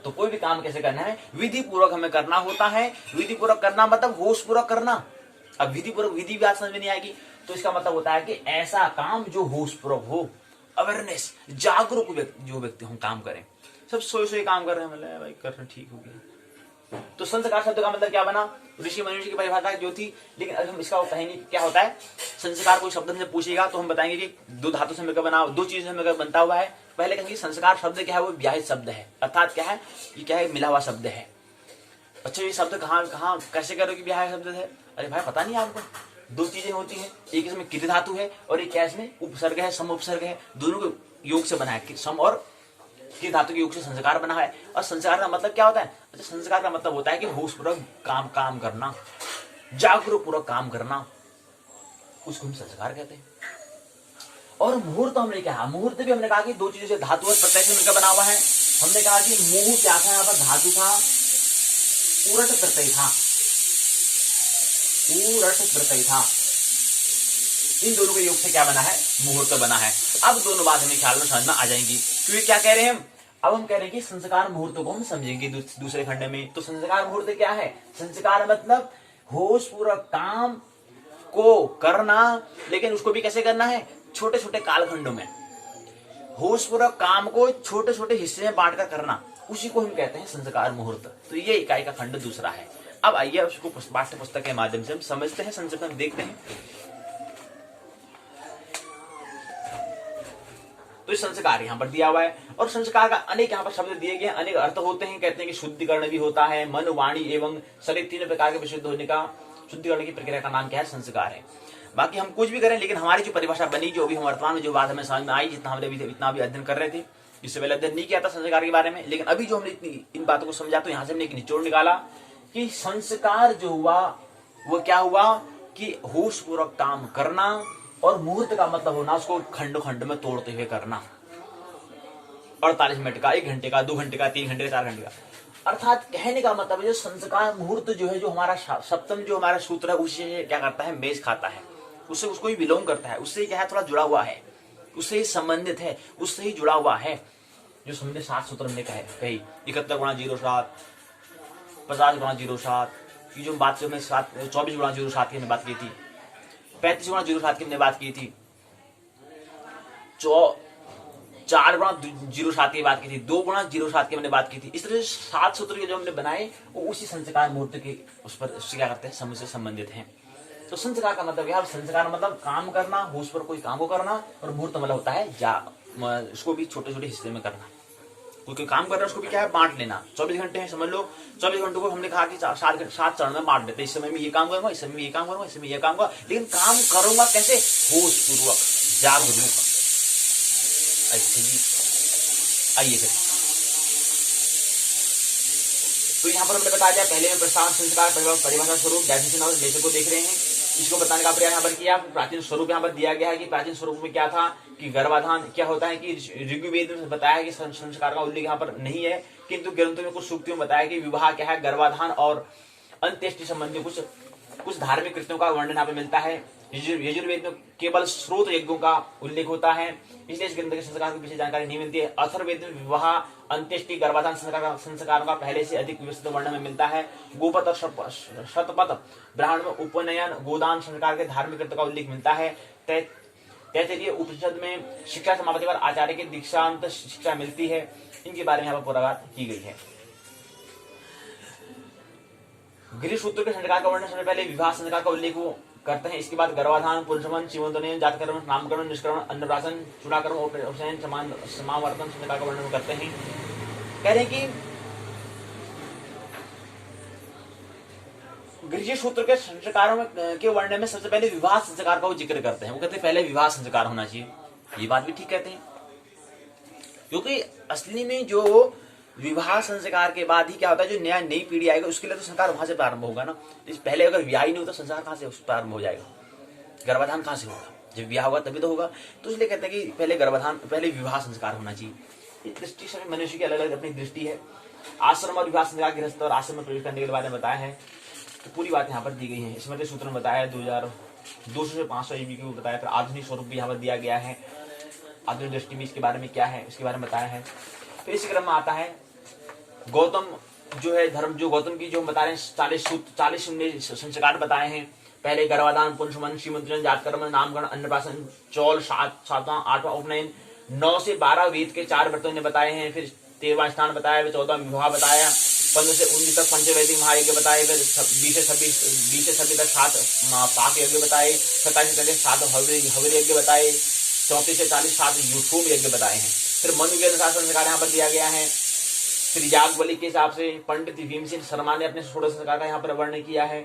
Speaker 1: तो कोई भी काम कैसे करना है, विधि पूर्वक हमें करना होता है। विधि पूर्वक करना मतलब होश पूर्वक करना। अब विधि पूर्वक, विधि भी समझ में नहीं आएगी, तो इसका मतलब होता है कि ऐसा काम जो होश पूर्वक हो, अवेयरनेस, जागरूक जो व्यक्ति हम काम करें। सब सोए काम कर रहे हैं, मतलब भाई कर रहे ठीक हो गया। तो संस्कार शब्द का मतलब क्या बना, ऋषि मनुष्य की परिभाषा जो थी। लेकिन अगर हम इसका कहेंगे क्या होता है, संस्कार कोई शब्द हमसे पूछेगा तो हम बताएंगे कि 2 धातु से मिलकर बना, 2 चीज से मिलकर बनता हुआ है। पहले कहेंगे संस्कार शब्द क्या है, वो व्याहित शब्द है, अर्थात क्या है, ये क्या है, मिला हुआ शब्द है। अच्छा ये शब्द कहाँ कैसे करो कि व्याहित शब्द है? अरे भाई पता नहीं आपको, 2 चीजें होती है, एक इसमें क्रि धातु है और एक क्या इसमें उपसर्ग है, सम उपसर्ग है। दोनों को योग से बना है, सम और किस धातु के योग से संस्कार बना है। और संस्कार का मतलब क्या होता है? अच्छा, संस्कार का मतलब होता है कि होशपूर्वक काम करना, जागरूक पूर्वक काम करना, उसको हम संस्कार कहते हैं। और मुहूर्त हमने क्या, मुहूर्त भी हमने कहा कि दो चीजों से धातु और प्रत्यय से मिलकर बना हुआ है। हमने कहा कि मुहूर्त क्या था, यहाँ पर धातु था, उरट प्रत्यय था, उरट प्रत्यय था। इन दोनों के योग से क्या बना है? मुहूर्त बना है। अब दोनों बात हमें ख्याल में समझ में आ जाएंगी, क्योंकि क्या कह रहे हैं हम? अब हम कह रहे हैं कि संस्कार मुहूर्त को हम समझेंगे दूसरे खंड में। तो संस्कार मुहूर्त क्या है? संस्कार मतलब होशपूर्वक काम को करना, लेकिन उसको भी कैसे करना है? छोटे छोटे कालखंडों में। होशपूर्वक काम को छोटे छोटे हिस्से में बांटकर करना, उसी को हम कहते हैं संस्कार मुहूर्त। तो ये इकाई का खंड दूसरा है। अब आइए उसको पाठ्य पुस्तक के माध्यम से हम समझते हैं, संक्षिप्त में देखते हैं। तो संस्कार यहाँ पर दिया हुआ है, और संस्कार का अनेक यहाँ पर शब्द दिए गए, अनेक अर्थ होते हैं। कहते हैं कि शुद्धिकरण भी होता है, मन, वाणी एवं शरीर, तीन प्रकार के विशुद्ध होने का शुद्धिकरण की प्रक्रिया का नाम क्या है? संस्कार है। बाकी हम कुछ भी करें, लेकिन हमारी जो परिभाषा बनी, जो भी हम वर्तमान में जो बात हमें समझ में आई, जितना हमने इतना भी अध्ययन कर रहे थे, इससे पहले अध्ययन नहीं किया था संस्कार के बारे में, लेकिन अभी जो हमने इन बातों को समझा, तो यहाँ से हमने एक निचोड़ निकाला कि संस्कार जो हुआ वो क्या हुआ कि होशपूर्वक काम करना, और मुहूर्त का मतलब होना उसको खंड खंड में तोड़ते हुए करना। 48 मिनट का, 1 घंटे का, 2 घंटे का, 3 घंटे का, 4 घंटे का। अर्थात कहने का मतलब है जो संस्कार मुहूर्त जो है, जो हमारा सप्तम जो हमारा सूत्र है, उससे क्या करता है? मेज खाता है, उससे उसको ही बिलोंग करता है, उससे क्या है? थोड़ा जुड़ा हुआ है, उससे ही संबंधित है, उससे ही जुड़ा हुआ है। जो हमने 7 सूत्र हमने कही 71 गुणा 07, 50 गुणा 07, की जो बात हमने 24 गुणा 07 की हमने बात की थी, 35 गुणा 07 की हमने बात की थी, 4 गुणा 07 की बात की थी, 2 गुणा 07 की हमने बात की थी। इस तरह से 7 सूत्र के जो हमने बनाए वो उसी संस्कार मुहूर्त के उस पर क्या करते हैं? समझ से संबंधित हैं। तो संस्कार का मतलब क्या? संस्कार मतलब काम करना, होश पर कोई काम को करना, और मुहूर्त मतलब होता है उसको भी छोटे छोटे हिस्से में करना। कोई काम कर रहा है उसको भी क्या है? बांट लेना। 24 घंटे हैं, समझ लो 24 घंटों को हमने कहा कि 7 चरण में बांट देते। इस समय में ये काम करूंगा, इस समय में ये काम करूंगा, इस समय ये काम करूंगा, लेकिन काम करूंगा कैसे? होश पूर्वक, जागरूक। अच्छा जी, आइए फिर। तो यहाँ पर हमने बता दिया, पहले में प्रस्ताव, संस्कार, परिभाषा, स्वरूप, डेफिनेशन और जैसे को देख रहे हैं, इसको बताने का प्रयास यहाँ पर किया। प्राचीन स्वरूप यहाँ पर दिया गया है कि प्राचीन स्वरूप में क्या था कि गर्भाधान क्या होता है कि ऋग्वेद में बताया है कि संस्कार का उल्लेख यहाँ पर नहीं है, किंतु ग्रंथों में कुछ सूक्तियों में बताया कि विवाह क्या है, गर्भाधान और अंत्येष्टि संबंधी कुछ धार्मिक कृत्यों का वर्णन यहाँ पे मिलता है। यजुर्वेद में केवल स्रोत यज्ञों का उल्लेख होता है, इसलिए इस ग्रंथ के संस्कार की विशेष जानकारी नहीं मिलती है। अथर्ववेद में विवाह, अंत्येष्टि, गर्भाधान संस्कारों का पहले से अधिक विस्तृत वर्णन में मिलता है। गोपथ और शतपथ ब्राह्मण में उपनयन, गोदान संस्कार के धार्मिक कृत्य का उल्लेख मिलता है। तैत्तिरीय उपनिषद में शिक्षा समाप्ति पर आचार्य की दीक्षांत शिक्षा मिलती है। इनके बारे में यहाँ पर पूरा बात की गई है। गृह सूत्र के संस्कार का वर्णन सबसे पहले विवाह संस्कार का उल्लेख करते हैं, इसके बाद गर्भाधान, पुंसवन, सीमंतोन्नयन, जातकर्म, नामकरण, निष्करण, अन्नप्राशन, चूड़ाकर्म, उपनयन, समावर्तन संस्कार का वर्णन करते हैं। कह रहे हैं कि गृह सूत्र के संस्कारों के वर्णन में सबसे पहले विवाह संस्कार का वो जिक्र करते हैं। वो कहते हैं पहले विवाह संस्कार होना चाहिए। ये बात भी ठीक कहते हैं, क्योंकि असली में जो विवाह संस्कार के बाद ही क्या होता है, जो नई पीढ़ी आएगा उसके लिए तो संस्कार वहां से प्रारंभ होगा ना। पहले अगर ब्याह ही नहीं होता, संस्कार कहां से प्रारंभ हो जाएगा? गर्भाधान कहां से होगा? जब ब्याह होगा तभी तो होगा। तो इसलिए कहते हैं कि पहले गर्भाधान, पहले विवाह संस्कार होना चाहिए। इस दृष्टि से मनुष्य की अलग अलग अपनी दृष्टि है। आश्रम और विवाह संस्कार, गृहस्थ और आश्रम में प्रवेश करने के बारे में बताया है, तो पूरी बात यहाँ पर दी गई है। स्मृति सूत्र में बताया है 2200 से 500 ईवी को बताया। फिर आधुनिक स्वरूप भी यहाँ पर दिया गया है, आधुनिक दृष्टि में इसके बारे में क्या है उसके बारे में बताया है। फिर इसी क्रम में आता है गौतम जो है धर्म, जो गौतम की जो बता रहे हैं 40 संस्कार बताए हैं। पहले गर्भाधान, पुंसवन, सीमंत्रण, जातकर्म, नामकरण, अन्नप्राशन, चौल, 7वां 8वां उपनयन, 9 से 12 वेद के 4 व्रतों ने बताए हैं। फिर 13वां स्नान बताया, 14वां विवाह बताया, 15 से 19 तक पंचवैदिक महायज्ञ बताए, फिर 20 से 26 तक 7 पाक यज्ञ बताए, 27 से 7 हविर यज्ञ बताए, 34 से 40 7 यूथूम यज्ञ बताए हैं। फिर मनु के अनुसार संस्कार यहाँ पर दिया गया है। फिर याग बलि के हिसाब से पंडित भीमसेन शर्मा ने अपने 16 संस्कार का यहाँ पर वर्णन किया है।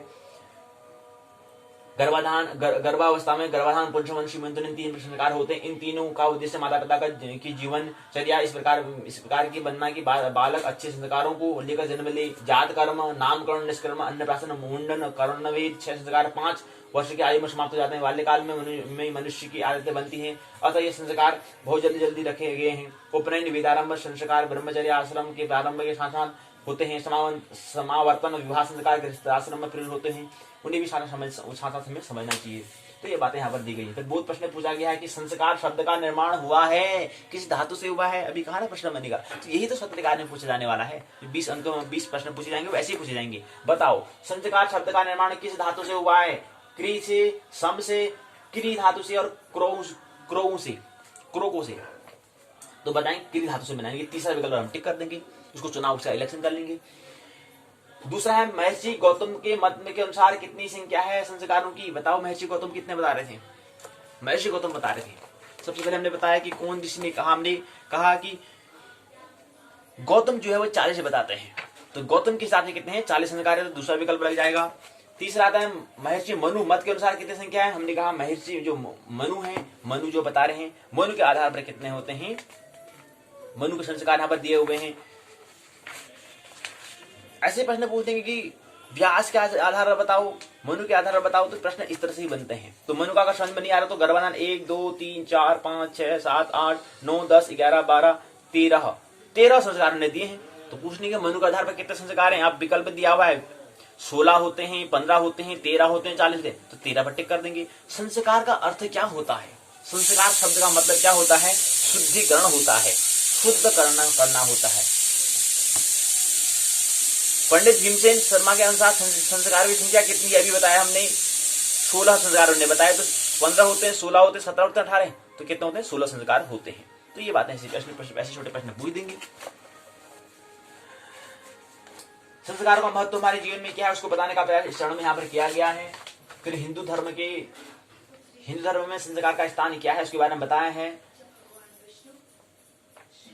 Speaker 1: गर्भाधान, गर्भावस्था में गर्भाधान, पुंसवन, सीमंतन, इन 3 संस्कार होते हैं। इन तीनों का उद्देश्य माता पिता की जीवनचर्या इस प्रकार की बनना कि बालक अच्छे संस्कारों को लेकर जन्म ले। जात कर्म, नामकरण, निष्कर्म, अन्नप्राशन, मुंडन, कर्णवेद, 6 संस्कार 5 वर्ष की आयु में समाप्त हो जाते हैं। बाल्यकाल में मनुष्य की आदतें बनती हैं, अतः ये संस्कार बहुत जल्दी रखे गए हैं। उपनयन, वेदारंभ संस्कार ब्रह्मचर्य आश्रम के प्रारंभ के साथ साथ होते हैं। समावर्तन, विवाह संस्कार गृहस्थाश्रम में प्रयुक्त होते हैं। उन्हें भी साथ में समझना चाहिए। तो ये बातें यहाँ पर दी गई है। फिर बहुत प्रश्न पूछा गया है कि संस्कार शब्द का निर्माण हुआ है किस धातु से हुआ है। अभी कहा ना प्रश्न बनेगा, तो यही तो सत्रकार में पूछा जाने वाला है। 20 अंकों में 20 प्रश्न पूछे जाएंगे, वैसे ही पूछे जाएंगे। बताओ संस्कार शब्द का निर्माण किस धातु से हुआ है। क्री से, सम से, क्री धातु से और क्रो से। तो बताएं क्री धातु से बनाएंगे। तीसरा विकल्प हम टिक कर देंगे, उसको चुनाव से इलेक्शन कर लेंगे। दूसरा है महर्षि गौतम के मत में के अनुसार कितनी संख्या है संस्कारों की। बताओ महर्षि गौतम कितने बता रहे थे। महर्षि गौतम बता रहे थे। सबसे पहले हमने बताया कि कौन ऋषि ने कहा, हमने कहा कि गौतम जो है वो 40 बताते हैं। तो गौतम के हिसाब से कितने हैं 40 संस्कार है, तो दूसरा विकल्प लग जाएगा। तीसरा आता है महर्षि मनु मत के अनुसार कितनी संख्या है। हमने कहा महर्षि जो मनु है, मनु जो बता रहे हैं, मनु के आधार पर कितने होते हैं। मनु के संस्कार यहाँ पर दिए हुए हैं। ऐसे प्रश्न पूछ देंगे कि व्यास के आधार पर बताओ, मनु के आधार पर बताओ, तो प्रश्न इस तरह से ही बनते हैं। तो मनु का अगर समझ में नहीं आ रहा तो गर्भाधान 1 2 3 4 5 6 7 8 9 10 11 12 13 संस्कार ने दिए हैं। तो पूछने के मनु के आधार पर कितने संस्कार हैं। आप विकल्प दिया हुआ है 16 होते हैं, 15 होते हैं, 13 होते हैं, 40 होते हैं, तो 13 पर टिक कर देंगे। संस्कार का अर्थ क्या होता है। संस्कार शब्द का मतलब क्या होता है। शुद्धिकरण होता है, शुद्ध करना होता है। पंडित भीमसेन शर्मा के अनुसार संस्कार की संख्या कितनी है अभी बताया हमने 16 संस्कार उन्होंने बताया। तो 15 होते हैं, 16 होते हैं, 17 होते हैं, 18, तो कितने होते हैं 16 संस्कार होते हैं। तो ये बातें ऐसे छोटे प्रश्न पूछ देंगे। संस्कार का महत्व हमारे जीवन में क्या है उसको बताने का प्रयास इस चरण में यहाँ पर किया गया है। फिर हिंदू धर्म में संस्कार का स्थान क्या है उसके बारे में बताया है।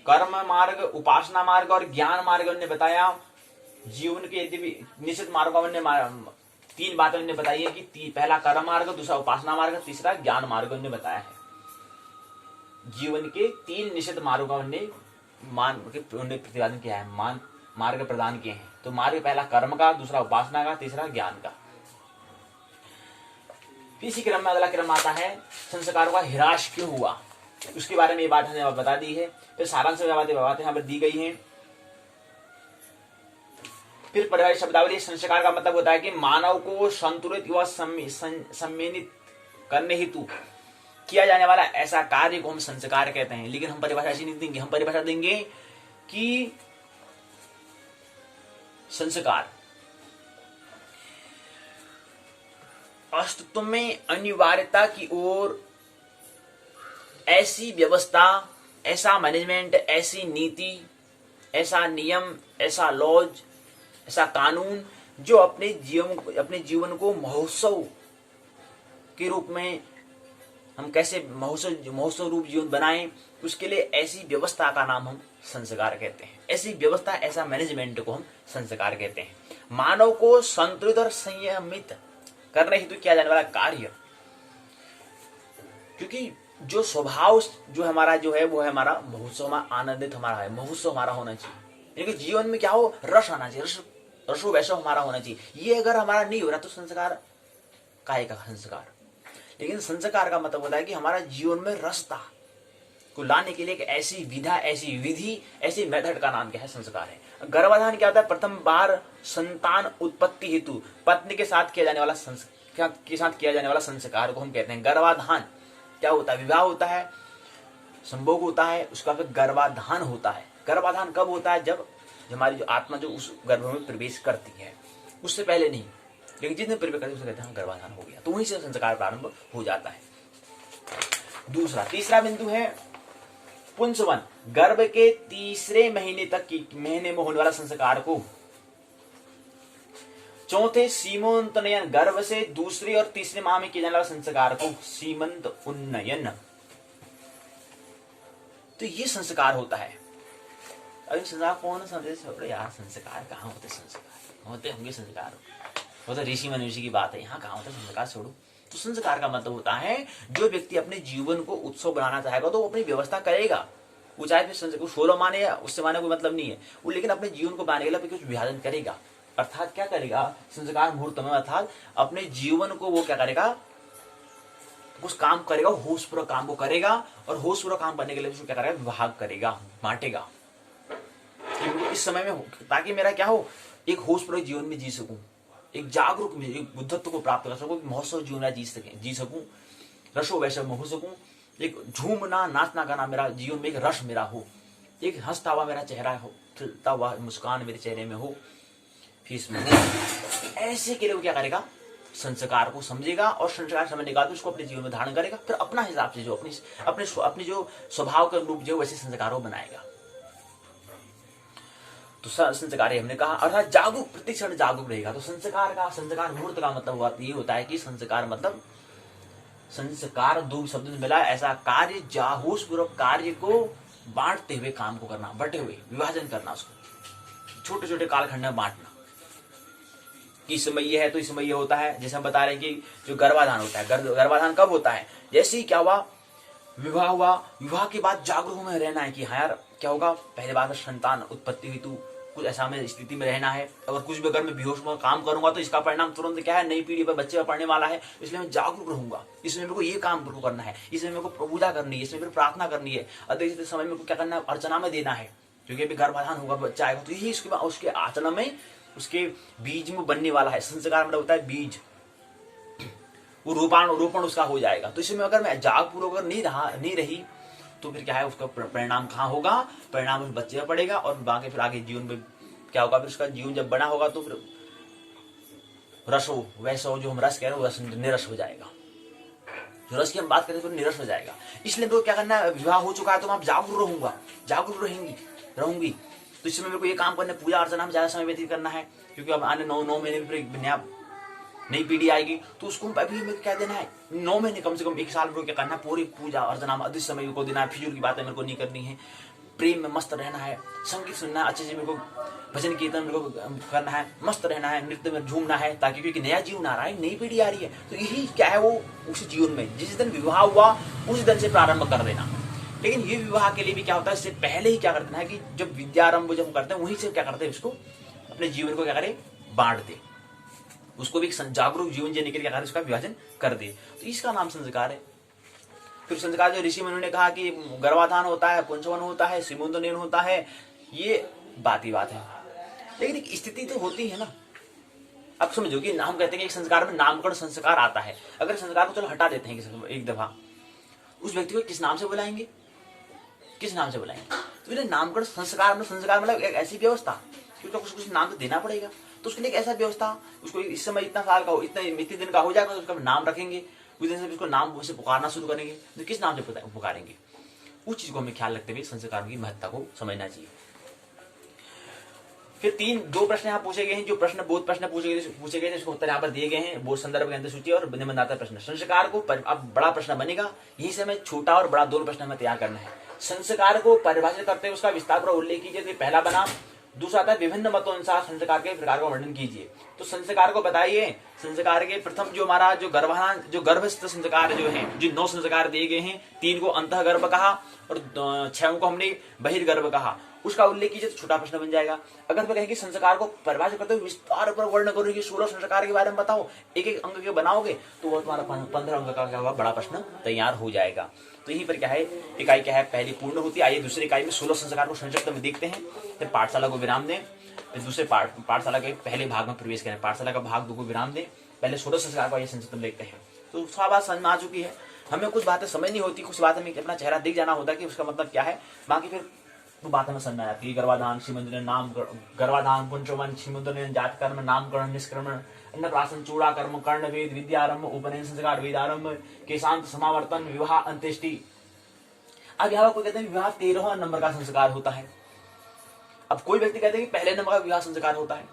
Speaker 1: कर्म मार्ग, उपासना मार्ग और ज्ञान मार्ग उन्होंने बताया। जीवन के यदि निश्चित मार्गों में 3 बातें उन्होंने बताई है कि पहला कर्म मार्ग, दूसरा उपासना मार्ग, तीसरा ज्ञान मार्ग उन्होंने बताया है। जीवन के 3 निश्चित मार्गों ने प्रतिपादन किया है, मार्ग प्रदान किए हैं। तो मार्ग पहला कर्म का, दूसरा उपासना का, तीसरा ज्ञान का। इसी क्रम में अगला क्रम आता है संस्कारों का ह्रास क्यों हुआ, उसके बारे में ये बात हमने बता दी है। फिर सारांश में बातें यहाँ पर दी गई हैं। फिर परिभाषित शब्दावली संस्कार का मतलब होता है कि मानव को संतुलित व सम्मिलित करने हेतु किया जाने वाला ऐसा कार्य को हम संस्कार कहते हैं। लेकिन हम परिभाषा ऐसी नहीं देंगे, हम परिभाषा देंगे कि संस्कार अस्तित्व में अनिवार्यता की ओर ऐसी व्यवस्था, ऐसा मैनेजमेंट, ऐसी नीति, ऐसा नियम, ऐसा लॉज, ऐसा कानून जो अपने जीवन को महोत्सव के रूप में हम कैसे महोत्सव रूप जीवन बनाएं, उसके लिए ऐसी व्यवस्था का नाम हम संस्कार कहते हैं। ऐसी व्यवस्था, ऐसा मैनेजमेंट को हम संस्कार कहते हैं। मानव को संतुलित और संयमित करने हेतु किया जाने वाला कार्य, क्योंकि जो स्वभाव जो हमारा जो है वो है हमारा महोत्सव, आनंदित हमारा है, महोत्सव हमारा होना चाहिए। क्योंकि जीवन में क्या हो, रस आना चाहिए, रसो वैसो हमारा होना चाहिए। ये अगर हमारा नहीं हो रहा तो संस्कार काहे का संस्कार। लेकिन संस्कार का मतलब होता है कि हमारा जीवन में रसता को लाने के लिए एक ऐसी विधा, ऐसी विधि, ऐसी मेथड का नाम क्या है, संस्कार है। गर्भाधान क्या होता है, प्रथम बार संतान उत्पत्ति हेतु पत्नी के साथ किया जाने वाला संस्कार को हम कहते हैं गर्भाधान। क्या होता है, विवाह होता है, संभोग होता है, उसका फिर गर्भाधान होता है। गर्भाधान कब होता है, जब हमारी जो आत्मा जो उस गर्भ में प्रवेश करती है, उससे पहले नहीं। लेकिन जितने प्रवेश करते उसे कहते हैं गर्भाधान हो गया, तो वहीं से संस्कार प्रारंभ हो जाता है। तीसरा बिंदु है पुंसवन, गर्भ के तीसरे महीने में होने वाला संस्कार को। चौथे सीमंत उन्नयन, गर्भ से दूसरे और तीसरे माह में किया जाने वाला संस्कार को सीमंत उन्नयन। तो ये संस्कार होता है। अभी संस्कार कौन समझे, छोड़ो यार, संस्कार कहाँ होते, संस्कार होते होंगे, संस्कार वो तो ऋषि मनुष्य की बात है, यहाँ कहाँ होता संस्कार, छोड़ो। तो संस्कार का मतलब होता है जो व्यक्ति अपने जीवन को उत्सव बनाना चाहेगा तो वो अपनी व्यवस्था करेगा। वो चाहे फिर 16 माने या उससे माने कोई मतलब नहीं है, वो लेकिन अपने जीवन को बनाने के लिए कुछ विभाजन करेगा। अर्थात क्या करेगा, संस्कार मुहूर्त में अर्थात अपने जीवन को वो क्या करेगा, कुछ काम करेगा, होशपूर्वक काम को करेगा, और होशपूर्वक काम करने के लिए उसको क्या करेगा, विभाग करेगा, बांटेगा इस समय में, ताकि मेरा क्या हो, एक होशपूर्वक जीवन में जी सकूं, एक जागरूक में एक बुद्धत्व को प्राप्त कर सकूं, महोत्सव जीवन में जी सकूं, रसो वैसे में हो सकूं, एक झूमना नाचना गाना मेरा जीवन में एक रस मेरा हो, एक हंसता हुआ मेरा चेहरा हो, खिलता हुआ मुस्कान मेरे चेहरे में हो, फीस में हो। ऐसे के लिए वो क्या करेगा, संस्कार को समझेगा, और संस्कार समझने के बाद उसको अपने जीवन में धारण करेगा, फिर अपना हिसाब से जो अपनी जो स्वभाव के अनुरूप जो वैसे संस्कारों बनाएगा। तो संस्कार हमने कहा, अर्थात जागरूक, प्रतिक्षण जागरूक रहेगा। तो संस्कार मुहूर्त का मतलब ये होता है कि संस्कार मतलब संस्कार दो शब्द में मिला, ऐसा कार्य जाहूसपूर्वक कार्य को बांटते हुए काम को करना, बटे हुए विभाजन करना, उसको छोटे छोटे कालखंड में बांटना कि समय ये है तो इस समय ये होता है। जैसे हम बता रहे हैं कि जो गर्भाधान होता है, गर्भाधान कब होता है, जैसे ही क्या हुआ, विवाह हुआ, विवाह के बाद जागरूक में रहना है कि हाँ यार क्या होगा, पहले बार संतान उत्पत्ति हुई, तो कुछ ऐसा में स्थिति में रहना है, अगर कुछ भी अगर मैं बेहोश में काम करूंगा तो इसका परिणाम तुरंत क्या है, नई पीढ़ी पर बच्चे पर पड़ने वाला है, इसलिए मैं जागरूक रहूंगा, इसमें मेरे को ये काम करना है, इसमें मेरे को पूजा करनी है, इसमें मेरे प्रार्थना करनी है, अधिक समय मेरे को क्या करना है, अर्चना में देना है, क्योंकि अभी गर्भाधान होगा, बच्चा आएगा, तो यही उसके आचरण में उसके बीज में बनने वाला है। संस्कार मतलब होता है बीज, वो रोपण उसका हो जाएगा। तो इसमें अगर मैं जागरूक अगर नहीं रही तो फिर क्या है, उसका परिणाम कहाँ होगा, परिणाम उस बच्चे में पड़ेगा, और बाकी फिर आगे जीवन में क्या होगा, फिर उसका जीवन जब बना होगा तो फिर रस हो वैसा हो, जो हम रस कह रहे हैं वो रस निरस हो जाएगा, जो रस की हम बात करें तो निरस हो जाएगा। इसलिए तो क्या करना है, विवाह हो चुका है तो मैं जागरूक रहूंगी, तो इसमें मेरे को ये काम करना है, पूजा अर्चना में ज्यादा समय व्यतीत करना है, क्योंकि अब आने 9 महीने में फिर नई पीढ़ी आएगी, तो उसको अभी मेरे को क्या देना है, 9 महीने कम से कम 1 साल में क्या करना है, पूरी पूजा अर्चना में अधिक समय को देना है, फिजूल की बातें मेरे को नहीं करनी है, प्रेम में मस्त रहना है, संगीत सुनना है, अच्छे से मेरे को भजन कीर्तन मेरे को करना है, मस्त रहना है, नृत्य में झूमना है, ताकि क्योंकि नया जीवन आ रहा है, नई पीढ़ी आ रही है, तो यही क्या है, वो उसी जीवन में जिस दिन विवाह हुआ उस दिन से प्रारंभ कर देना। लेकिन ये विवाह के लिए भी क्या होता है, इससे पहले ही क्या करना है कि जब विद्यारंभ जब करते हैं वहीं से क्या करते हैं, उसको अपने जीवन को क्या करें, बांट दे, उसको भी जागरूक जीवन जीने के लिए क्या करें, उसका विभाजन कर दे, तो इसका नाम संस्कार है। फिर संस्कार जो ऋषि मुनियों ने कहा कि गर्भाधान होता है, पुंसवन होता है, सीमोन्नयन होता है, ये बात ही बात है, लेकिन एक स्थिति तो होती है ना। अब समझो कि हम कहते हैं कि एक संस्कार में नामकरण संस्कार आता है, अगर संस्कार को चलो हटा देते हैं एक दफा, उस व्यक्ति को किस नाम से बुलाएंगे, तो ये नामकरण संस्कार मतलब एक ऐसी व्यवस्था कि उसको कुछ नाम तो देना पड़ेगा, तो उसके लिए एक ऐसा व्यवस्था, उसको इस समय इतना साल का हो, इतने दिन का हो जाएगा, तो उसका नाम रखेंगे, उस दिन से उसको नाम से पुकारना शुरू करेंगे, तो किस नाम से पुकारेंगे, उस चीज को हमें ख्याल रखते हुए संस्कार की महत्ता को समझना चाहिए। फिर 2 प्रश्न यहाँ पूछे गए हैं, जो बहुत प्रश्न पूछे गए जिसको उत्तर यहाँ पर दिए गए हैं, बहुत संदर्भ के अंदर सूची और निबंधात्मक प्रश्न। संस्कार को अब बड़ा प्रश्न बनेगा, यही से हमें छोटा और बड़ा 2 प्रश्न हमें तैयार करना है। संस्कार को परिभाषित करते हुए उसका विस्तार पर उल्लेख कीजिए, तो पहला बना। दूसरा था विभिन्न मतों अनुसार संस्कार के प्रकार का वर्णन कीजिए, तो संस्कार को बताइए। संस्कार के प्रथम जो हमारा जो गर्भस्थ संस्कार जो है, जो 9 संस्कार दिए गए हैं, 3 को अंतः गर्भ कहा और 6 को हमने बहिर्गर्भ कहा, उसका उल्लेख कीजिए, तो छोटा प्रश्न बन जाएगा। अगर मैं कहेंगे संस्कार को परिभाषित करते हुए विस्तार पर वर्णन करोगे, 16 संस्कार के बारे में बताओ, एक अंक के बनाओगे, तो वो तुम्हारा 15 अंक का क्या होगा, बड़ा प्रश्न तैयार हो जाएगा। तो यहीं पर क्या है, इकाई क्या है, पहली पूर्ण होती है। आइए दूसरी इकाई में 16 संस्कार को संक्षिप्त में देखते हैं, फिर पाठशाला को विराम दें, फिर दूसरे पाठशाला के पहले भाग में प्रवेश करें, पाठशाला का भाग 2 को विराम दें, पहले 16 संस्कार को संक्षिप्त में देखते हैं। तो सब बात समझ में आ चुकी है, हमें कुछ बातें समझ नहीं होती, कुछ बातें हमें अपना चेहरा दिख जाना होता है कि उसका मतलब क्या है, बाकी फिर वो बात हमें समझ में आती है। गर्भाधान, सीमंत्रण, गर्भाधान, पुंसवन, सीमंत्रण, जात कर्म, नामकरण, निष्क्रमण, अन्नप्राशन, चूड़ा कर्म, कर्णवेद, विद्यारंभ, उपनयन संस्कार, वेदारंभ, केशांत, समावर्तन, विवाह, अंत्येष्टि। अब यहाँ कोई कहते हैं विवाह 13वां नंबर का संस्कार होता है। अब कोई व्यक्ति कहते हैं कि पहले नंबर का विवाह संस्कार होता है,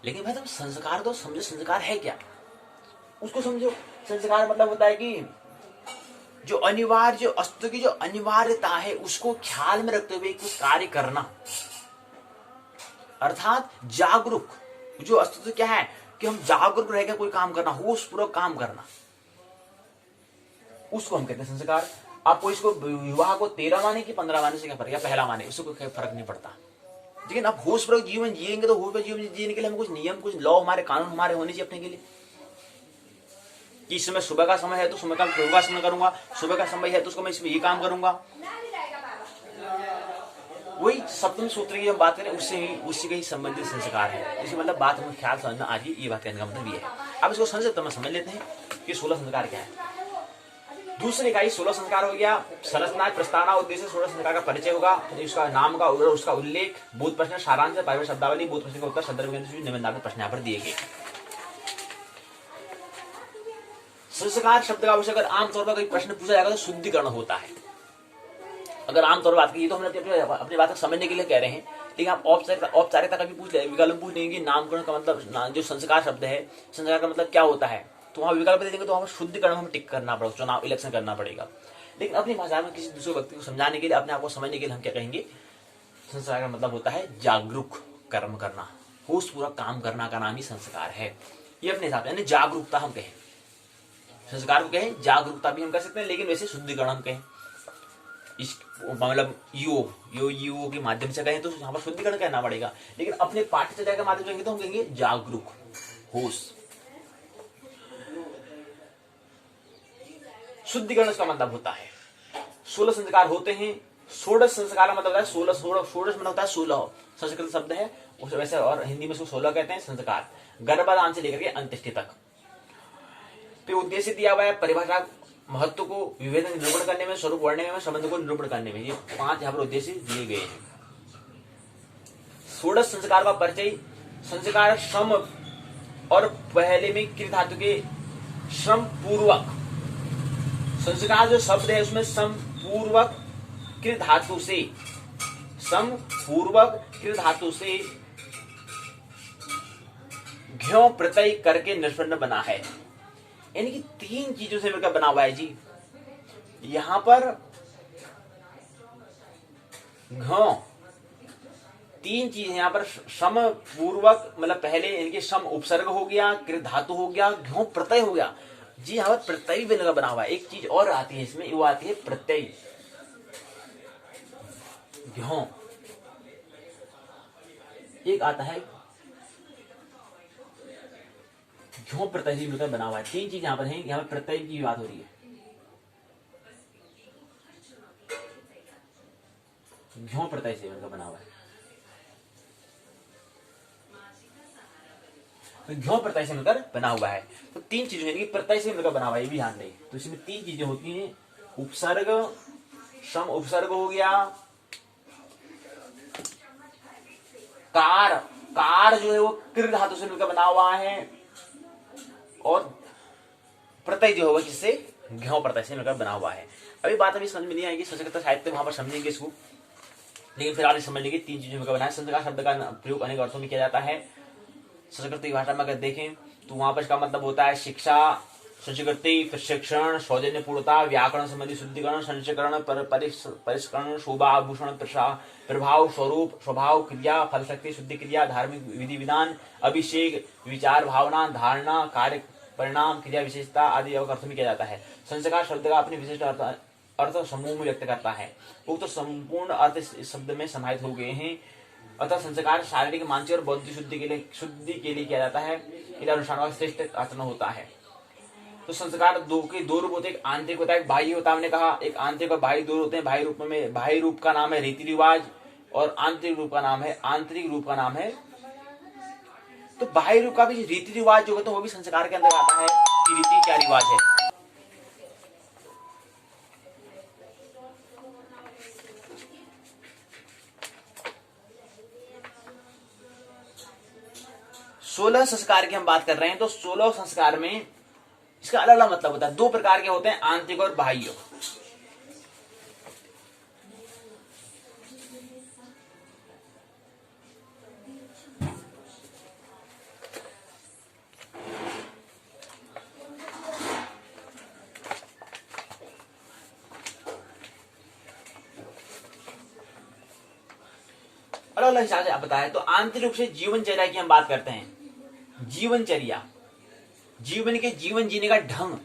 Speaker 1: लेकिन भाई तुम संस्कार तो समझो, संस्कार है क्या, उसको समझो। संस्कार मतलब होता है कि जो अनिवार्य, जो अस्तित्व की जो अनिवार्यता है उसको ख्याल में रखते हुए कुछ कार्य करना, अर्थात जागरूक। जो अस्तित्व क्या है कि हम जागरूक रह के कोई काम करना, होश पूर्वक काम करना, उसको हम कहते हैं संस्कार। आपको इसको विवाह को 13 माने कि 15 माने से क्या फर्क, या पहला माने, इससे कोई फर्क नहीं पड़ता। लेकिन आप होशपूर्वक जीवन जिएंगे तो होशपूर्वक जीवन जीने के लिए हमें कुछ नियम, कुछ लॉ, हमारे कानून हमारे होने चाहिए अपने के लिए। कि इस समय सुबह का समय है तो सुबह का योगासन करूंगा, सुबह का समय है तो उसको मैं इसमें ये काम करूंगा। वही सप्तम सूत्र की हम बात करें, उससे ही संबंधित संस्कार है। इसी मतलब बात हमें ख्याल समझना आ रही है, ये बात कहने का मतलब ये है। अब इसको संक्षिप्त में समझ लेते हैं कि 16 संस्कार क्या है। दूसरी इकाई 16 संस्कार हो गया। संरचना, प्रस्तावना, उद्देश्य, 16 संस्कार का परिचय होगा, उसका नाम का उसका उल्लेख, बोध प्रश्न, सारांश, पारिभाषिक शब्दावली, बोध प्रश्न का उत्तर, संदर्भ निबंधात्मक प्रश्न यहाँ पर दिए गए। संस्कार शब्द का अवश्य अगर आमतौर पर कोई प्रश्न पूछा जाएगा तो शुद्धिकरण होता है। अगर आमतौर पर बात की तो हम अपनी बात को समझने के लिए कह रहे हैं, लेकिन आप औपचारिकता का भी पूछ ले, विकल्प पूछ लेंगे नामकरण का मतलब, जो संस्कार शब्द है, संस्कार का मतलब क्या होता है, तो वहां विकल्प दे देंगे तो वहां शुद्धिकरण हमें टिक करना पड़ेगा, चुनाव इलेक्शन करना पड़ेगा। लेकिन अपनी भाषा में किसी दूसरे व्यक्ति को समझाने के लिए, अपने आप को समझने के लिए हम क्या कहेंगे, संस्कार का मतलब होता है जागरूक कर्म करना, होश पूर्वक काम करना का नाम ही संस्कार है। ये अपने हिसाब से यानी जागरूकता हम कहें, संस्कार को कहें, जागरूकता भी हम कर सकते हैं, लेकिन वैसे शुद्धिकरण हम कहें। इस मतलब योग के माध्यम से कहें तो यहाँ पर शुद्धिकरण कहना पड़ेगा, लेकिन अपने पाठ्यचर्या के माध्यम से तो हम कहेंगे जागरूक, होश। शुद्धिकरण इसका मतलब होता है 16 संस्कार होते हैं। 16 संस्कार का मतलब होता है 16 मतलब होता है 16, संस्कृत शब्द है उस वैसे, और हिंदी में उसको 16 कहते हैं संस्कार, गर्भाधान से लेकर के अंत्येष्टि तक। फिर उद्देश्य दिया हुआ है परिभाषा, महत्व को विभेदन निरूपण करने में, स्वरूप वर्णन में, संबंध को निरूपण करने में, ये 5 यहाँ पर उद्देश्य दिए गए हैं। 16 संस्कार का परिचय। संस्कार श्रम और पहले में कृत धातु के श्रम पूर्वक, संस्कार जो शब्द है उसमें सम पूर्वक कृत धातु से, सम पूर्वक कृत धातु से घ्यों प्रत्यय करके निष्पन्न बना है। यानी कि 3 चीजों से मिलकर बना हुआ है जी। यहां पर घ 3 चीजें, यहां पर सम पूर्वक मतलब पहले इनके सम उपसर्ग हो गया, कृत धातु हो गया, घ्यों प्रत्यय हो गया जी। यहां पर प्रत्यय भी लगा बना हुआ है। एक चीज और आती है इसमें, वो आती है प्रत्यय, घ्यों। एक आता है घ्यों प्रत्यय से मिलकर बना हुआ है। 3 चीज यहाँ पर है, यहाँ पर प्रत्यय की बात हो रही है। घ्यों प्रत्यय से मिलकर बना हुआ है, तो घ्यों प्रत्यय से मिलकर बना हुआ है। तो 3 चीजें हैं कि प्रत्यय से मिलकर बना हुआ है, ये भी ध्यान दें। तो इसमें 3 चीजें होती हैं, उपसर्ग, सम उपसर्ग हो गया, कार जो है वो कृत धातु से मिलकर बना हुआ है, और प्रत्यय जो होगा किससे, घ्यों प्रत्यय से मिलकर बना हुआ है। अभी बात अभी समझ में नहीं आएगी, संस्कृत साहित्य वहां पर समझेंगे इसको, लेकिन फिर आगे समझ लेंगे 3 चीजों मिलकर बना है। संस्कार शब्द का प्रयोग अनेक अर्थों में किया जाता है। संस्कृत की भाषा में अगर देखें तो वहां पर इसका मतलब होता है शिक्षा, संस्कृति, प्रशिक्षण, सौजन्यपूर्णता, व्याकरण संबंधी शुद्धिकरण, संचकरण, परिष्करण, शोभाभूषण, प्रभाव, स्वरूप, स्वभाव, क्रिया, फल शक्ति, शुद्धि क्रिया, धार्मिक विधि विधान, अभिषेक, विचार, भावना, धारणा, कार्य, परिणाम, क्रिया, विशेषता आदि अर्थों में किया जाता है। संस्कार शब्द का अपने विशिष्ट अर्थ समूह में व्यक्त करता है। वो तो संपूर्ण अर्थ इस शब्द में समाहित हो गए हैं। अतः संस्कार शारीरिक, मानसिक और बौद्धिक शुद्धि के लिए किया जाता है। इधर अनुष्ठानों का श्रेष्ठ आचरण होता है। तो संस्कार दो रूप होते हैं, एक आंतरिक होता है, एक बाह्य होता है। हमने कहा एक आंतरिक और बाह्य दो होते हैं। बाह्य रूप का नाम है रीति रिवाज, और आंतरिक रूप का नाम है तो बाह्य रूप का भी रीति रिवाज जो होता है वो भी संस्कार के अंदर आता है कि रीति क्या रिवाज है। सोलह संस्कार की हम बात कर रहे हैं, तो 16 संस्कार में इसका अलग अलग मतलब होता है। 2 प्रकार के होते हैं, आंतरिक और बाह्य। अलग अलग हिसाब से आप बताएं तो आंतरिक रूप से जीवनचर्या की हम बात करते हैं। जीवनचर्या, जीवन के जीवन जीने का ढंग।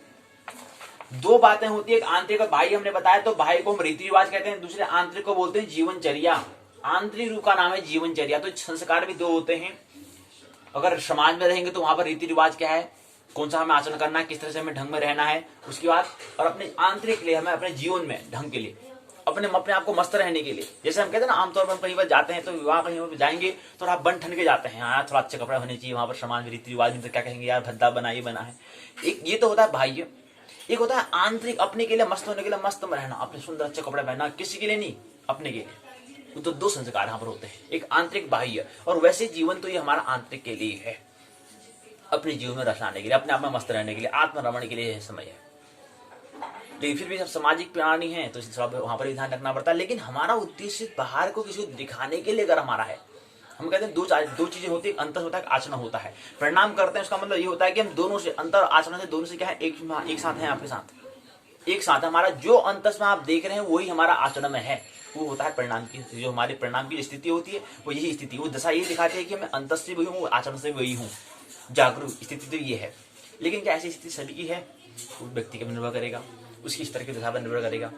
Speaker 1: दो बातें होती है, एक आंतरिक और बाह्य हमने बताया, तो बाह्य को हम रीति रिवाज कहते हैं, दूसरे आंतरिक को बोलते हैं जीवनचर्या। आंतरिक रूप का नाम है जीवनचर्या। तो संस्कार भी दो होते हैं। अगर समाज में रहेंगे तो वहां पर रीति रिवाज क्या है, कौन सा हमें आचरण करना है, किस तरह से हमें ढंग में रहना है, उसके बाद और अपने आंतरिक के लिए हमें अपने जीवन में ढंग के लिए अपने आप को मस्त रहने के लिए, जैसे हम कहते हैं ना, आमतौर पर हम कहीं पर जाते हैं तो वहां कहीं पर जाएंगे तो थोड़ा बन ठन के जाते हैं, हाँ थोड़ा अच्छे कपड़े होने चाहिए, वहां पर समाज में रीति रिवाज में तो क्या कहेंगे, यार भद्दा बना ये बना है। एक ये तो होता है बाह्य, एक होता है आंतरिक, अपने के लिए मस्त होने के लिए, मस्त में रहना, अपने सुंदर अच्छे कपड़े पहनना, किसी के लिए नहीं, अपने के लिए। तो दो संस्कार यहाँ पर होते हैं, एक आंतरिक बाह्य। और वैसे जीवन तो ये हमारा आंतरिक के लिए है, अपने जीवन में रस लाने के लिए, अपने आप में मस्त रहने के लिए, आत्मरमण के लिए समय है। लेकिन फिर भी सब सामाजिक प्राणी हैं तो वहां पर भी ध्यान रखना पड़ता है। लेकिन हमारा उद्देश्य बाहर को किसी को दिखाने के लिए अगर हमारा है, हम कहते हैं दो चीजें होती है, एक अंतर होता है, आचरण होता है। प्रणाम करते हैं उसका मतलब ये होता है कि हम दोनों से, अंतर आचरण से दोनों से क्या है, एक साथ है, आपके साथ एक साथ। हमारा जो अंतस में आप देख रहे हैं वही हमारा आचरण में है, वो होता है प्रणाम की, जो हमारे प्रणाम की स्थिति होती है वो यही स्थिति, वो दशा ये दिखाती है कि मैं अंतस से वही हूँ, आचरण से वही हूँ, जागरूक स्थिति तो ये है। लेकिन क्या ऐसी स्थिति सभी की है, वो व्यक्ति पर निर्भर करेगा, उसकी स्तर की दशा पर निर्भर करेगा।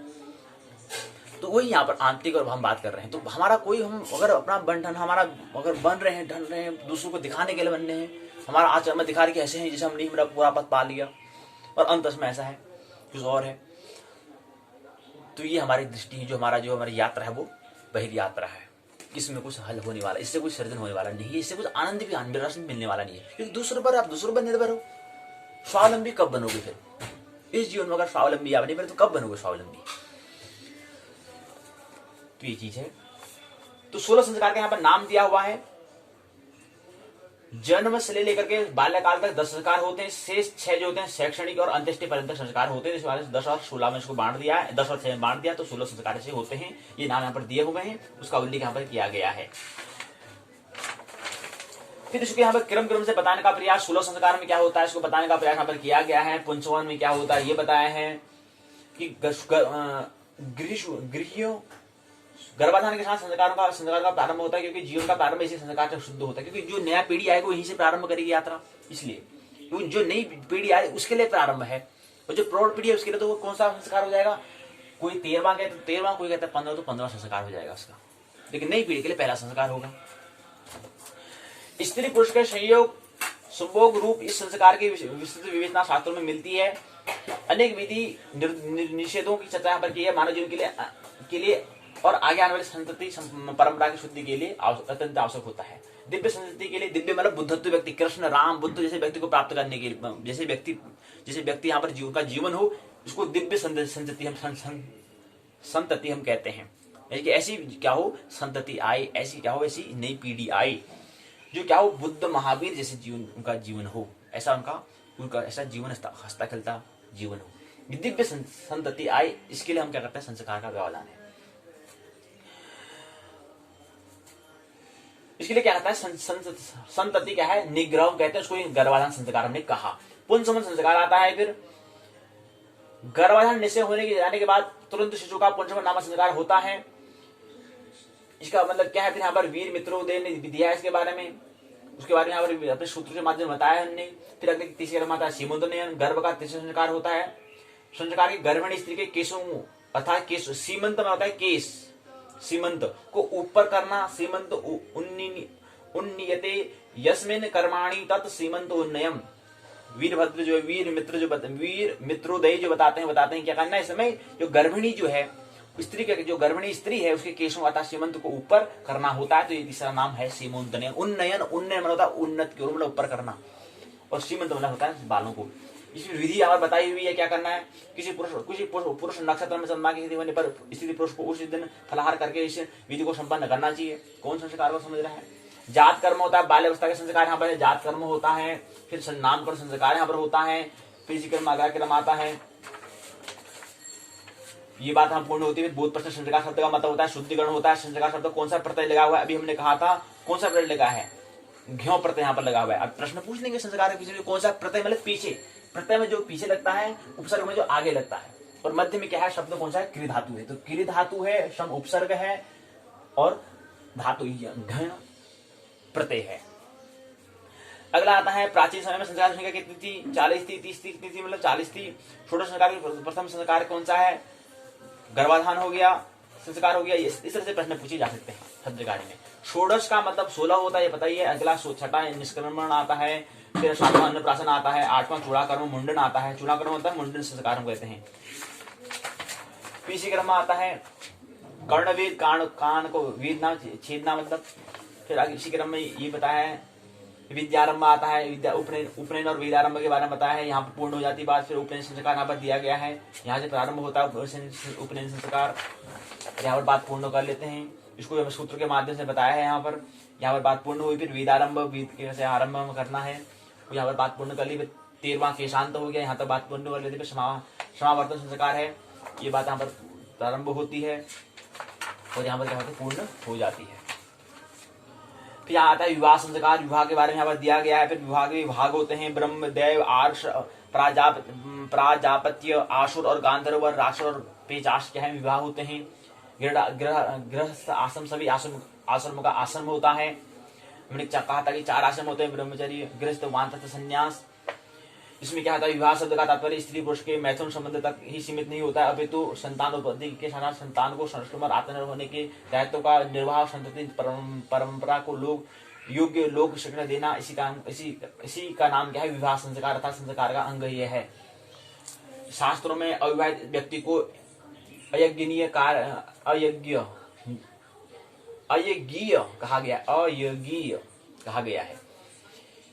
Speaker 1: तो वही यहाँ पर आंतरिक और हम बात कर रहे हैं। तो हमारा कोई, हम अगर अपना बंधन हमारा अगर बन रहे हैं, ढल रहे हैं, दूसरों को दिखाने के लिए बन रहे हैं, हमारा आचरण में दिखा रहे कि ऐसे हैं जैसे हमने मेरा पूरा पद पा लिया और अंतस में ऐसा है, कुछ और है, तो ये हमारी दृष्टि है, जो हमारी यात्रा है वो बहिर् यात्रा है। इसमें कुछ हल होने वाला, इससे कुछ सर्जन होने वाला नहीं है, इससे कुछ आनंद भी मिलने वाला नहीं है, क्योंकि दूसरों पर आप दूसरों पर निर्भर हो। स्वावलंबी कब बनोगे फिर इस जीवन में? अगर स्वावलंबी आप नहीं बने तो कब बनोगे स्वावलंबी? तो ये चीज है। तो 16 संस्कार का यहाँ पर नाम दिया हुआ है। जन्म से लेकर के बाल्यकाल तक 10 संस्कार होते हैं, शेष 6 जो होते हैं शैक्षणिक और अंत्येष्टि पर्यंत संस्कार होते हैं। इस बारे 10 और 16 में इसको बांट दिया है, 10 और 6 में बांट दिया, तो 16 संस्कार ऐसे होते हैं। ये नाम यहाँ पर दिए हुए हैं, उसका उल्लेख यहाँ पर किया गया है। फिर इसके यहाँ पर क्रम से बताने का प्रयास, 16 संस्कार में क्या होता है इसको बताने का प्रयास यहाँ पर किया गया है। पंचवन में क्या होता है ये बताया है कि गर्भाधान के साथ संस्कार का प्रारंभ होता है, क्योंकि जीवन का प्रारंभ इसी संस्कार से शुद्ध होता है, क्योंकि जो नया पीढ़ी आएगी वो यहीं से प्रारंभ करेगी यात्रा, इसलिए जो नई पीढ़ी आए उसके लिए प्रारंभ है। और जो प्रौढ़ पीढ़ी है उसके लिए तो वो कौन सा संस्कार हो जाएगा, कोई 13वां कहते तो 13वां, कोई कहता है 15 तो 15वां संस्कार हो जाएगा उसका। लेकिन नई पीढ़ी के लिए पहला संस्कार होगा। स्त्री पुरुष के संयोग संभोग रूप इस संस्कार की विस्तृत विवेचना शास्त्रों में मिलती है। अनेक विधि निषेधों की चर्चा यहाँ पर की है। मानव जीवन के लिए और आगे आने वाली संतति परंपरा की शुद्धि के लिए अत्यंत आवश्यक होता है। दिव्य संतति के लिए, दिव्य मतलब बुद्धत्व व्यक्ति, कृष्ण राम बुद्ध जैसे व्यक्ति को प्राप्त करने के लिए, जैसे व्यक्ति यहाँ पर जीवन का जीवन हो, उसको दिव्य संतति हम कहते हैं। ऐसी क्या हो संतति आए, ऐसी क्या हो, ऐसी नई पीढ़ी आए जो क्या हो बुद्ध महावीर जैसे जीवन उनका जीवन हो, ऐसा उनका ऐसा जीवन हंसता खेलता जीवन हो, दिव्य संतति आए। इसके लिए हम क्या करते हैं, संस्कार का व्यवधान है। इसके लिए क्या कहता है, संतति क्या है, निग्रह कहते हैं उसको, गर्भाधान संस्कार हमने कहा। पुंसवन संस्कार आता है। फिर गर्भाधान निश्चय होने के जाने के बाद तुरंत शिशु का पुंसवन नामक संस्कार होता है। इसका मतलब क्या है, फिर यहाँ पर वीर मित्रोदय ने दिया है इसके बारे में, उसके बारे में यहाँ पर अपने सूत्र के माध्यम बताया हमने। फिर अगले तीसरे क्रम आता है सीमंतोदय, गर्भ का तीसरा संस्कार होता है। संस्कार की गर्भिणी स्त्री के केशों अर्थात केश, सीमंत में होता है केश, सीमंत को ऊपर करना, सीमंत उन्नीयते यस्मिन कर्माणि तत् सीमंत उन्नयम। वीरभद्र जो वीर मित्रोदय जो बताते हैं क्या करना है इस समय, जो गर्भिणी जो है स्त्री के, जो गर्भिणी स्त्री है उसके केशों अर्थात सीमंत को ऊपर करना होता है। तो ये तीसरा नाम है सीमोन्नयन। उन्नयन मतलब होता है उन्नत की ओर, मतलब ऊपर करना, और सीमंत मतलब होता है बालों को। इसकी विधि यहाँ बताई हुई है क्या करना है। किसी पुरुष नक्षत्र में चंद्रमा की स्थिति होने पर स्थिति पुरुष को उस दिन फलाहार करके इस विधि को संपन्न करना चाहिए। कौन संस्कार को समझ रहा है। जात कर्म होता है, बाल्यावस्था के संस्कार यहाँ पर जात कर्म होता है। फिर नामकरण संस्कार यहाँ पर होता है। फिर इसी क्रम आगे क्रम आता है। ये बात हम पूर्ण होती है। बोध प्रश्न संस्कार शब्द का मतलब होता है शुद्धिकरण होता है। संस्कार शब्द कौन सा प्रत्यय लगा हुआ है, अभी हमने कहा था कौन सा प्रत्यय लगा है, घ्यों प्रत्यय यहाँ पर लगा हुआ है। अब प्रश्न पूछ लेंगे संस्कार के पीछे कौन सा प्रत्यय, मतलब पीछे, प्रत्यय में जो पीछे लगता है, उपसर्ग में जो आगे लगता है, और मध्य में क्या है शब्द कौन सा है, क्रि धातु है। तो क्रि धातु है, सम उपसर्ग है, और धातु घ प्रत्यय है। अगला आता है प्राचीन समय में संस्कार संख्या कितनी थी, 40 थी, 30 थी, कितनी थी, मतलब 40 थी। षोडश संस्कार प्रथम संस्कार कौन सा है, गर्भाधान हो गया, संस्कार हो गया। इस तरह से प्रश्न पूछे जा सकते हैं शब्दगाड़ी में। षोडश का मतलब 16 होता है, ये बताइए। अगला छठा निष्क्रमण आता है, फिर सातवां अन्नप्राशन आता है, आठवां चूड़ाकर्म मुंडन आता है। चूड़ाकर्म होता है मुंडन संस्कार हम कहते हैं। इसी क्रम आता है कर्णवेद, कान को वेदना छेदना मतलब। फिर आगे इसी क्रम में ये बताया है विद्यारंभ आता है, विद्या उपनयन और वेदारंभ के बारे में बताया है। यहाँ पर पूर्ण हो जाती बात। फिर उपनयन संस्कार यहाँ पर दिया गया है, यहाँ से प्रारंभ होता है उपनयन संस्कार। यहाँ पर बात पूर्ण कर लेते हैं, इसको सूत्र के माध्यम से बताया है। यहाँ पर बात पूर्ण हुई। फिर वेदारंभ, वेद कैसे आरंभ करना है, यहाँ पर बात पूर्ण कर ली। 13वां केशांत हो गया, यहाँ तक बात पूर्ण कर लेते। फिर समावर्तन संस्कार है, ये बात यहाँ पर प्रारंभ होती है और यहाँ पर क्या होता है, पूर्ण हो जाती है। फिर यहाँ आता है विवाह संस्कार, विवाह के बारे में यहाँ पर दिया गया है। फिर विवाह के विभाग होते हैं, ब्रह्म, देव, आर्ष, प्राजापत्य, आसुर और गांधर्व, राक्षस और पेचाश क्या है विवाह होते हैं। गृहस्थ आश्रम, सभी आश्रम का आश्रम होता है। हमने कहा था कि 4 आश्रम होते हैं, ब्रह्मचर्य, गृहस्थ, वानप्रस्थ, संन्यास। इसमें क्या होता है, विवाह शब्द का तात्पर्य स्त्री पुरुष के मैथुन संबंध तक ही सीमित नहीं होता है, अपितु संतानोत्पत्ति के साथ संतान को संस्कृत और आत्मनिर्भर होने के दायित्व का निर्वाह, संतति परंपरा को योग्य लोक शिक्षा देना, इसी का नाम क्या है, विवाह संस्कार अर्थात संस्कार का अंग यह है। शास्त्रों में अविवाहित व्यक्ति को अयज्ञ कहा गया है।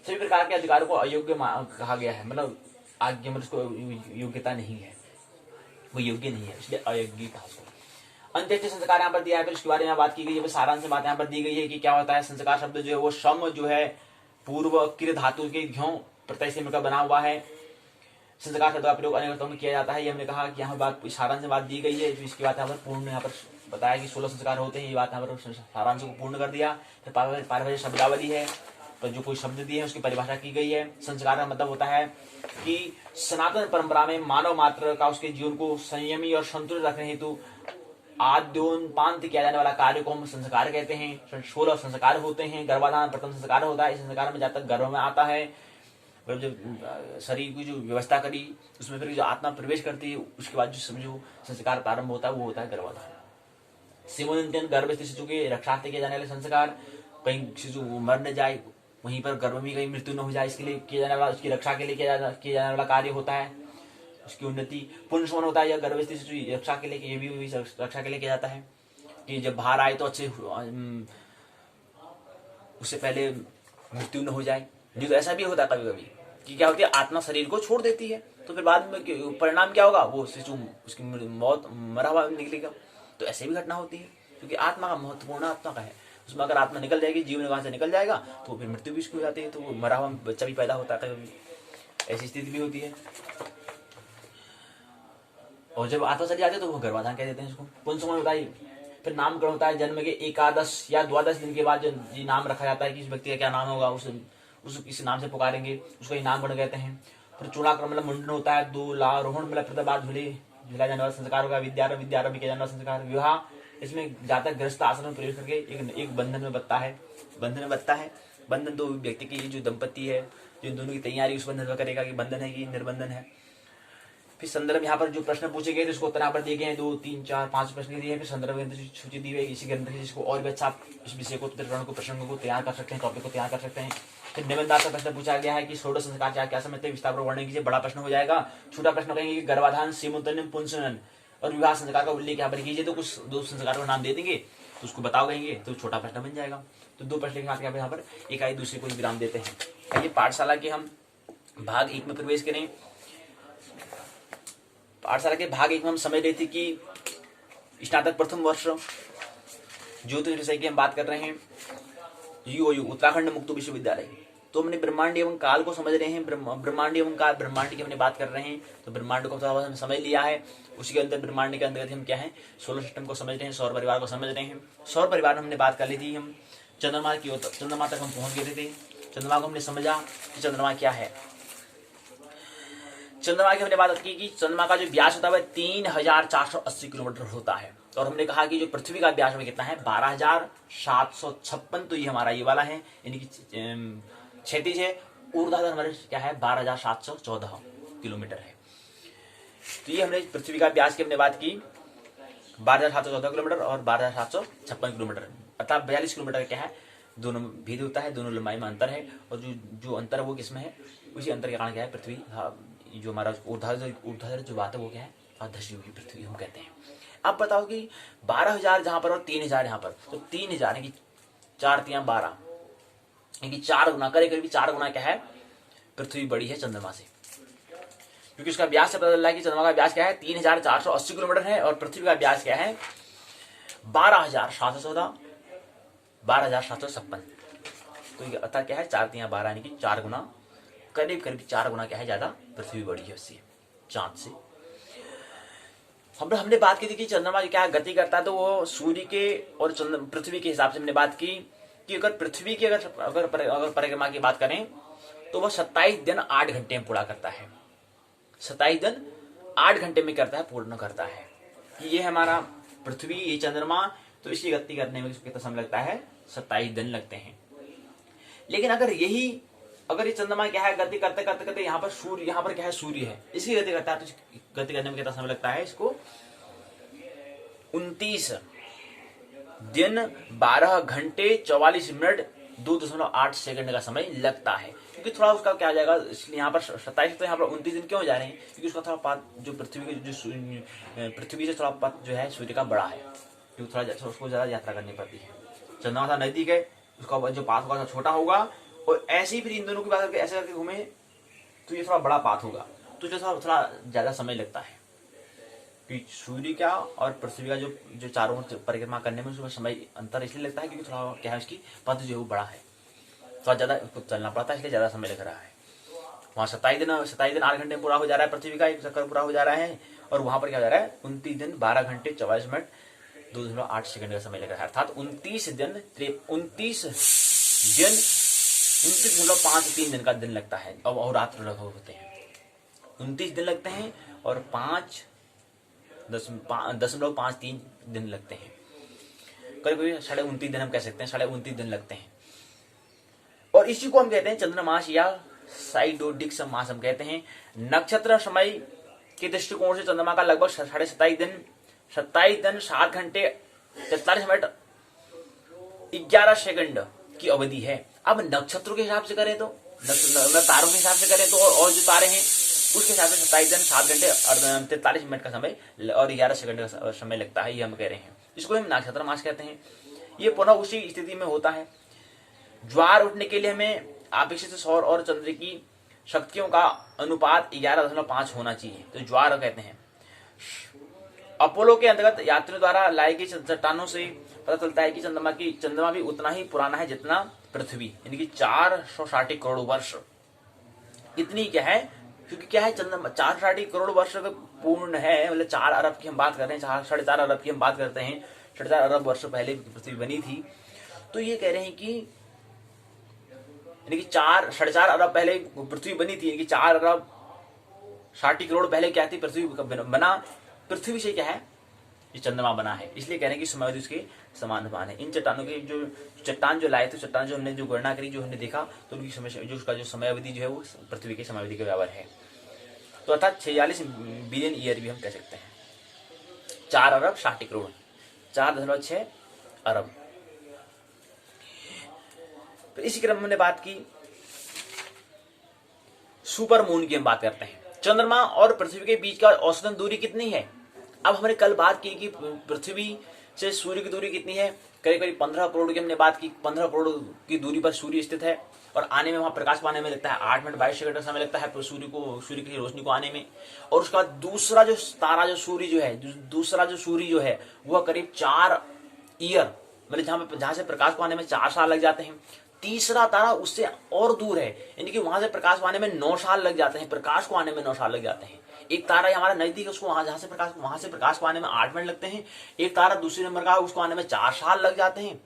Speaker 1: सभी प्रकार के अधिकारों को अयोग्य कहा गया है, मतलब आज्ञा में उसको योग्यता नहीं है, वो योग्य नहीं है, इसलिए अयोग्य कहा उसको। अंत्येष्टि संस्कार यहाँ पर दिया है, फिर इसके बारे में बात की गई है। सारांश बात यहाँ पर दी गई है कि क्या होता है संस्कार शब्द जो है वो शम जो है पूर्व किर धातु के घ्यों प्रत्यय से मिलकर बना हुआ है। संस्कार शब्द का प्रयोग अनेक अर्थों में किया जाता है, ये हमने कहा कि यहाँ बात सारांश बात दी गई है। इसकी बात यहाँ पर पूर्ण यहाँ पर बताया कि 16 संस्कार होते हैं, ये बात यहाँ पर सारांश को पूर्ण कर दिया। फिर पारिभाषिक शब्दावली है, तो जो कोई शब्द दिए हैं उसकी परिभाषा की गई है। संस्कार का मतलब होता है कि सनातन परंपरा में मानव मात्र का उसके जीवन को संयमी और संतुलित रखने हेतु आद्योपांत किया जाने वाला कार्य को हम संस्कार कहते हैं। 16 संस्कार होते हैं। गर्भाधान प्रथम संस्कार होता है। इस संस्कार में जब तक गर्भ में आता है, जब शरीर की जो व्यवस्था करी उसमें फिर जो आत्मा प्रवेश करती है, उसके बाद जो समझो संस्कार प्रारंभ होता है वो होता है गर्भाधान। सिमोनित्यन गर्भस्थ शिशु के रक्षार्थ किए जाने वाले संस्कार, कहीं शिशु मर न जाए, वहीं पर गर्भ में कहीं मृत्यु न हो जाए, इसके लिए किया जाने वाला, उसकी रक्षा के लिए किया जाने वाला कार्य होता है, उसकी उन्नति। पुनर्सवन होता है या गर्भस्थ शिशु रक्षा के लिए, ये भी रक्षा के लिए किया जाता है कि जब बाहर आए तो अच्छे उससे पहले मृत्यु न हो जाए। नहीं तो ऐसा भी होता है कभी कभी कि क्या होती है, आत्मा शरीर को छोड़ देती है, तो फिर बाद में परिणाम क्या होगा, वो शिशु उसकी मौत मरा हुआ निकलेगा। तो ऐसे भी घटना होती है, क्योंकि आत्मा का महत्वपूर्ण आत्मा का है, उसमें अगर आत्मा निकल जाएगी, जीवन वहां से निकल जाएगा, तो फिर मृत्यु भी उसकी हो जाती है, तो वो मरा हुआ बच्चा भी पैदा होता है, कभी ऐसी स्थिति भी होती है। और जब आत्मा चली जाती है तो वो गर्भाधान कह देते हैं इसको। पुनर्सवन होता है, फिर नामकरण होता है। जन्म के 11 या 12 दिन के बाद जो नाम रखा जाता है कि इस व्यक्ति का क्या नाम होगा, उस किसी नाम से पुकारेंगे, उसको नामकरण कहते हैं। फिर चूड़ाकर्म मतलब मुंडन होता है। दूलारोहण मतलब प्रतिबाद झुला जाने वाला संस्कार होगा। विद्यारंभ किया जाने वाला संस्कार। विवाह, इसमें जातक गृहस्थ आश्रम में प्रवेश करके एक बंधन में बंधता है। बंधन दो व्यक्ति की जो दंपति है, जो दोनों की तैयारी उस पर निर्भर करेगा कि बंधन है कि निर्बंधन है। फिर संदर्भ, यहाँ पर जो प्रश्न पूछे गए थे उसको उत्तर यहाँ पर दिए गए हैं, 2, 3, 4, 5 प्रश्न दिए हैं। फिर संदर्भ ग्रंथ सूची दी हुई है, इसी ग्रंथ जिसको और भी अच्छा इस विषय को, प्रसंग को तैयार कर सकते हैं, टॉपिक को तैयार कर सकते हैं। फिर निबंधार्थ का प्रश्न पूछा गया है कि षोडश संस्कार क्या समझते हैं, विस्तार वर्णन कीजिए, बड़ा प्रश्न हो जाएगा। छोटा प्रश्न कहेंगे कि गर्भाधान, सीमोत्तरन, पुंसवन और विवाह संस्कार का उल्लेख यहाँ पर कीजिए, तो कुछ 2 संस्कार का नाम दे देंगे, तो उसको बताओ कहेंगे, तो छोटा प्रश्न बन जाएगा। तो 2 प्रश्न के साथ यहाँ पर एक आए दूसरे को विराम देते हैं। आइए पाठशाला के हम भाग 1 में प्रवेश करें। पाठशाला के भाग 1 में हम समझ रहे थे कि स्नातक प्रथम वर्ष ज्योतिष विषय की हम बात कर रहे हैं, यूओयू उत्तराखंड मुक्त विश्वविद्यालय। तो हमने ब्रह्मांड एवं काल को समझ रहे हैं, ब्रह्मांड एवं काल, ब्रह्मांड की हमने बात कर रहे हैं, तो ब्रह्मांड को थोड़ा हमने समझ लिया है। उसी के अंदर ब्रह्मांड के अंतर्गत हम क्या है, सोलर सिस्टम को समझ रहे हैं, सौर परिवार को समझ रहे हैं। सौर परिवार में हमने बात कर ली थी, हम चंद्रमा तक हम पहुंच गए थे। चंद्रमा को हमने समझा कि चंद्रमा क्या है। चंद्रमा की हमने बात की कि चंद्रमा का जो व्यास होता है वह 3480 किलोमीटर होता है, और हमने कहा कि जो पृथ्वी का व्यास में कितना है, 12756। तो ये हमारा ये वाला है, यानी कि क्षैतिज है, ऊर्ध्वाधर हमारे क्या है 12,714 किलोमीटर है। तो ये हमने पृथ्वी का व्यास की हमने बात की 12,714 किलोमीटर और 12,756 किलोमीटर, अर्थात 42 किलोमीटर क्या है, दोनों भेद होता है, दोनों लंबाई में अंतर है। और जो अंतर है वो किसमें है, उसी अंतर के कारण क्या है पृथ्वी जो हमारा ऊर्ध्वाधर जो बात है वो क्या है अर्धध्रुवीय पृथ्वी हम कहते हैं। अब बताओ कि 12,000 जहां पर और 3,000 यहाँ पर, तो 3,000 यानी 4 3 12 यानी 4 गुना, करीब 4 गुना क्या है पृथ्वी बड़ी है चंद्रमा से, क्योंकि उसका व्यास से पता चल रहा है कि चंद्रमा का व्यास क्या है 3,480 किलोमीटर है और पृथ्वी का व्यास क्या है 12,714 12,756। तो ये अर्थात क्या है 4 3 12 यानी कि 4 गुना, करीब 4 गुना क्या है ज्यादा पृथ्वी बड़ी है उससे, चांद से। हमने बात की थी कि चंद्रमा क्या गति करता है, तो वो सूर्य के और पृथ्वी के हिसाब से हमने बात की कि अगर पृथ्वी की अगर परिक्रमा की बात करें तो वह 27 दिन 8 घंटे में पूरा करता है, 27 दिन 8 घंटे में करता है, पूर्ण करता है। ये हमारा पृथ्वी, ये चंद्रमा, तो इसकी गति करने में कितना समय लगता है 27 दिन लगते हैं। लेकिन अगर ये चंद्रमा क्या है गति करते करते यहाँ पर क्या है सूर्य है, इसकी गति करता है, तो गति करने में कितना समय लगता है इसको 29 दिन 12 घंटे 44 मिनट 2.8 सेकंड का समय लगता है। क्योंकि थोड़ा उसका क्या आ जाएगा, इसलिए यहाँ पर 27 तो यहाँ पर 29 दिन क्यों जा रहे हैं, क्योंकि उसका थोड़ा पाथ जो पृथ्वी से थोड़ा पाथ जो है सूर्य का बड़ा है, क्योंकि थोड़ा उसको ज्यादा यात्रा करनी पड़ती है। चंद्रमा सा नजदीक है, उसका जो पाथ होगा छोटा होगा, और ऐसे ही फिर इन दोनों की बात करके ऐसे करके घूमे तो ये थोड़ा बड़ा पाथ होगा, तो जो थोड़ा ज्यादा समय लगता है। कि सूर्य का और पृथ्वी का जो चारों ओर परिक्रमा करने में उसमें समय अंतर इसलिए लगता है क्योंकि थोड़ा क्या है उसकी पथ जो है वो बड़ा है, थोड़ा ज्यादा चलना पड़ता है, इसलिए ज्यादा समय लग रहा है। वहाँ 27 दिन 8 घंटे में पूरा हो जा रहा है, पृथ्वी का एक चक्कर पूरा हो जा रहा है, और वहां पर क्या हो जा रहा है 29 दिन 12 घंटे 44 मिनट 2.8 सेकंड का समय लग रहा है। अर्थात 29.53 दिन का दिन लगता है, और रात्र होते हैं 29 दिन लगते हैं और 5.53 दिन लगते हैं, कभी 29.5 दिन हम कह सकते हैं, 29.5 दिन लगते हैं। और इसी को हम कहते हैं चंद्रमास या साइडोडिक्स मास हम कहते हैं। नक्षत्र समय के दृष्टिकोण से चंद्रमा का लगभग 27 दिन 7 घंटे 43 मिनट 11 सेकंड की अवधि है। अब नक्षत्रों के हिसाब से करें तो तारों के हिसाब से करें तो और जो तारे हैं उसके हिसाब से 27 दिन 7 घंटे 43 मिनट का समय और 11 सेकंड का समय लगता है, ये हम कह रहे हैं। इसको हम नक्षत्र मास कहते हैं। ये पुनः उसी स्थिति में होता है। ज्वार उठने के लिए हमें अपेक्षित सौर और चंद्र की शक्तियों का अनुपात 11.5 होना चाहिए, तो ज्वार कहते हैं। अपोलो के अंतर्गत यात्रियों द्वारा लाई गई चट्टानों से पता चलता है कि चंद्रमा भी उतना ही पुराना है जितना पृथ्वी, यानी कि 460 करोड़ वर्ष इतनी क्या है, क्योंकि क्या है चंद्रमा 460 करोड़ वर्ष पूर्ण है, मतलब 4 अरब की हम बात कर रहे हैं, 4.5 अरब की हम बात करते हैं, 4.5 अरब वर्ष पहले पृथ्वी बनी थी। तो ये कह रहे हैं कि यानी कि 4.5 अरब पहले पृथ्वी बनी थी, यानी कि 4 अरब 60 करोड़ पहले क्या थी पृथ्वी बना, पृथ्वी से क्या है ये चंद्रमा बना है। इसलिए कह रहे हैं कि समयावधि उसके समानुपान है। इन चट्टानों के जो चट्टान जो लाए थे, चट्टान जो हमने जो गणना करी, जो हमने देखा, तो उनकी जो उसका जो समयावधि जो है वो पृथ्वी की समयावधि के बराबर है। तो अर्थात 46 बिलियन ईयर भी हम कह सकते हैं। 4 अरब 60 करोड़ 4.6 अरब। तो इसी क्रम में हमने बात की सुपर मून की, हम बात करते हैं। चंद्रमा और पृथ्वी के बीच का औसतन दूरी कितनी है। अब हमने कल बात की कि पृथ्वी से सूर्य की दूरी कितनी है, करीब 15 करोड़ की हमने बात की। 15 करोड़ की दूरी पर सूर्य स्थित है और आने में वहां प्रकाश पाने में लगता है 8 मिनट 22 सेकंड का समय लगता है सूर्य की रोशनी को आने में। और उसका दूसरा जो तारा जो सूर्य जो है वह करीब 4 ईयर, मतलब जहां से प्रकाश पाने में 4 साल लग जाते हैं। तीसरा तारा उससे और दूर है, यानी कि वहां से प्रकाश पाने में 9 साल लग जाते हैं, प्रकाश को आने में 9 साल लग जाते हैं। एक तारा हमारा नजदीक है, उसको वहां से प्रकाश को आने में 8 मिनट लगते हैं। एक तारा दूसरे नंबर का, उसको आने में 4 साल लग जाते हैं।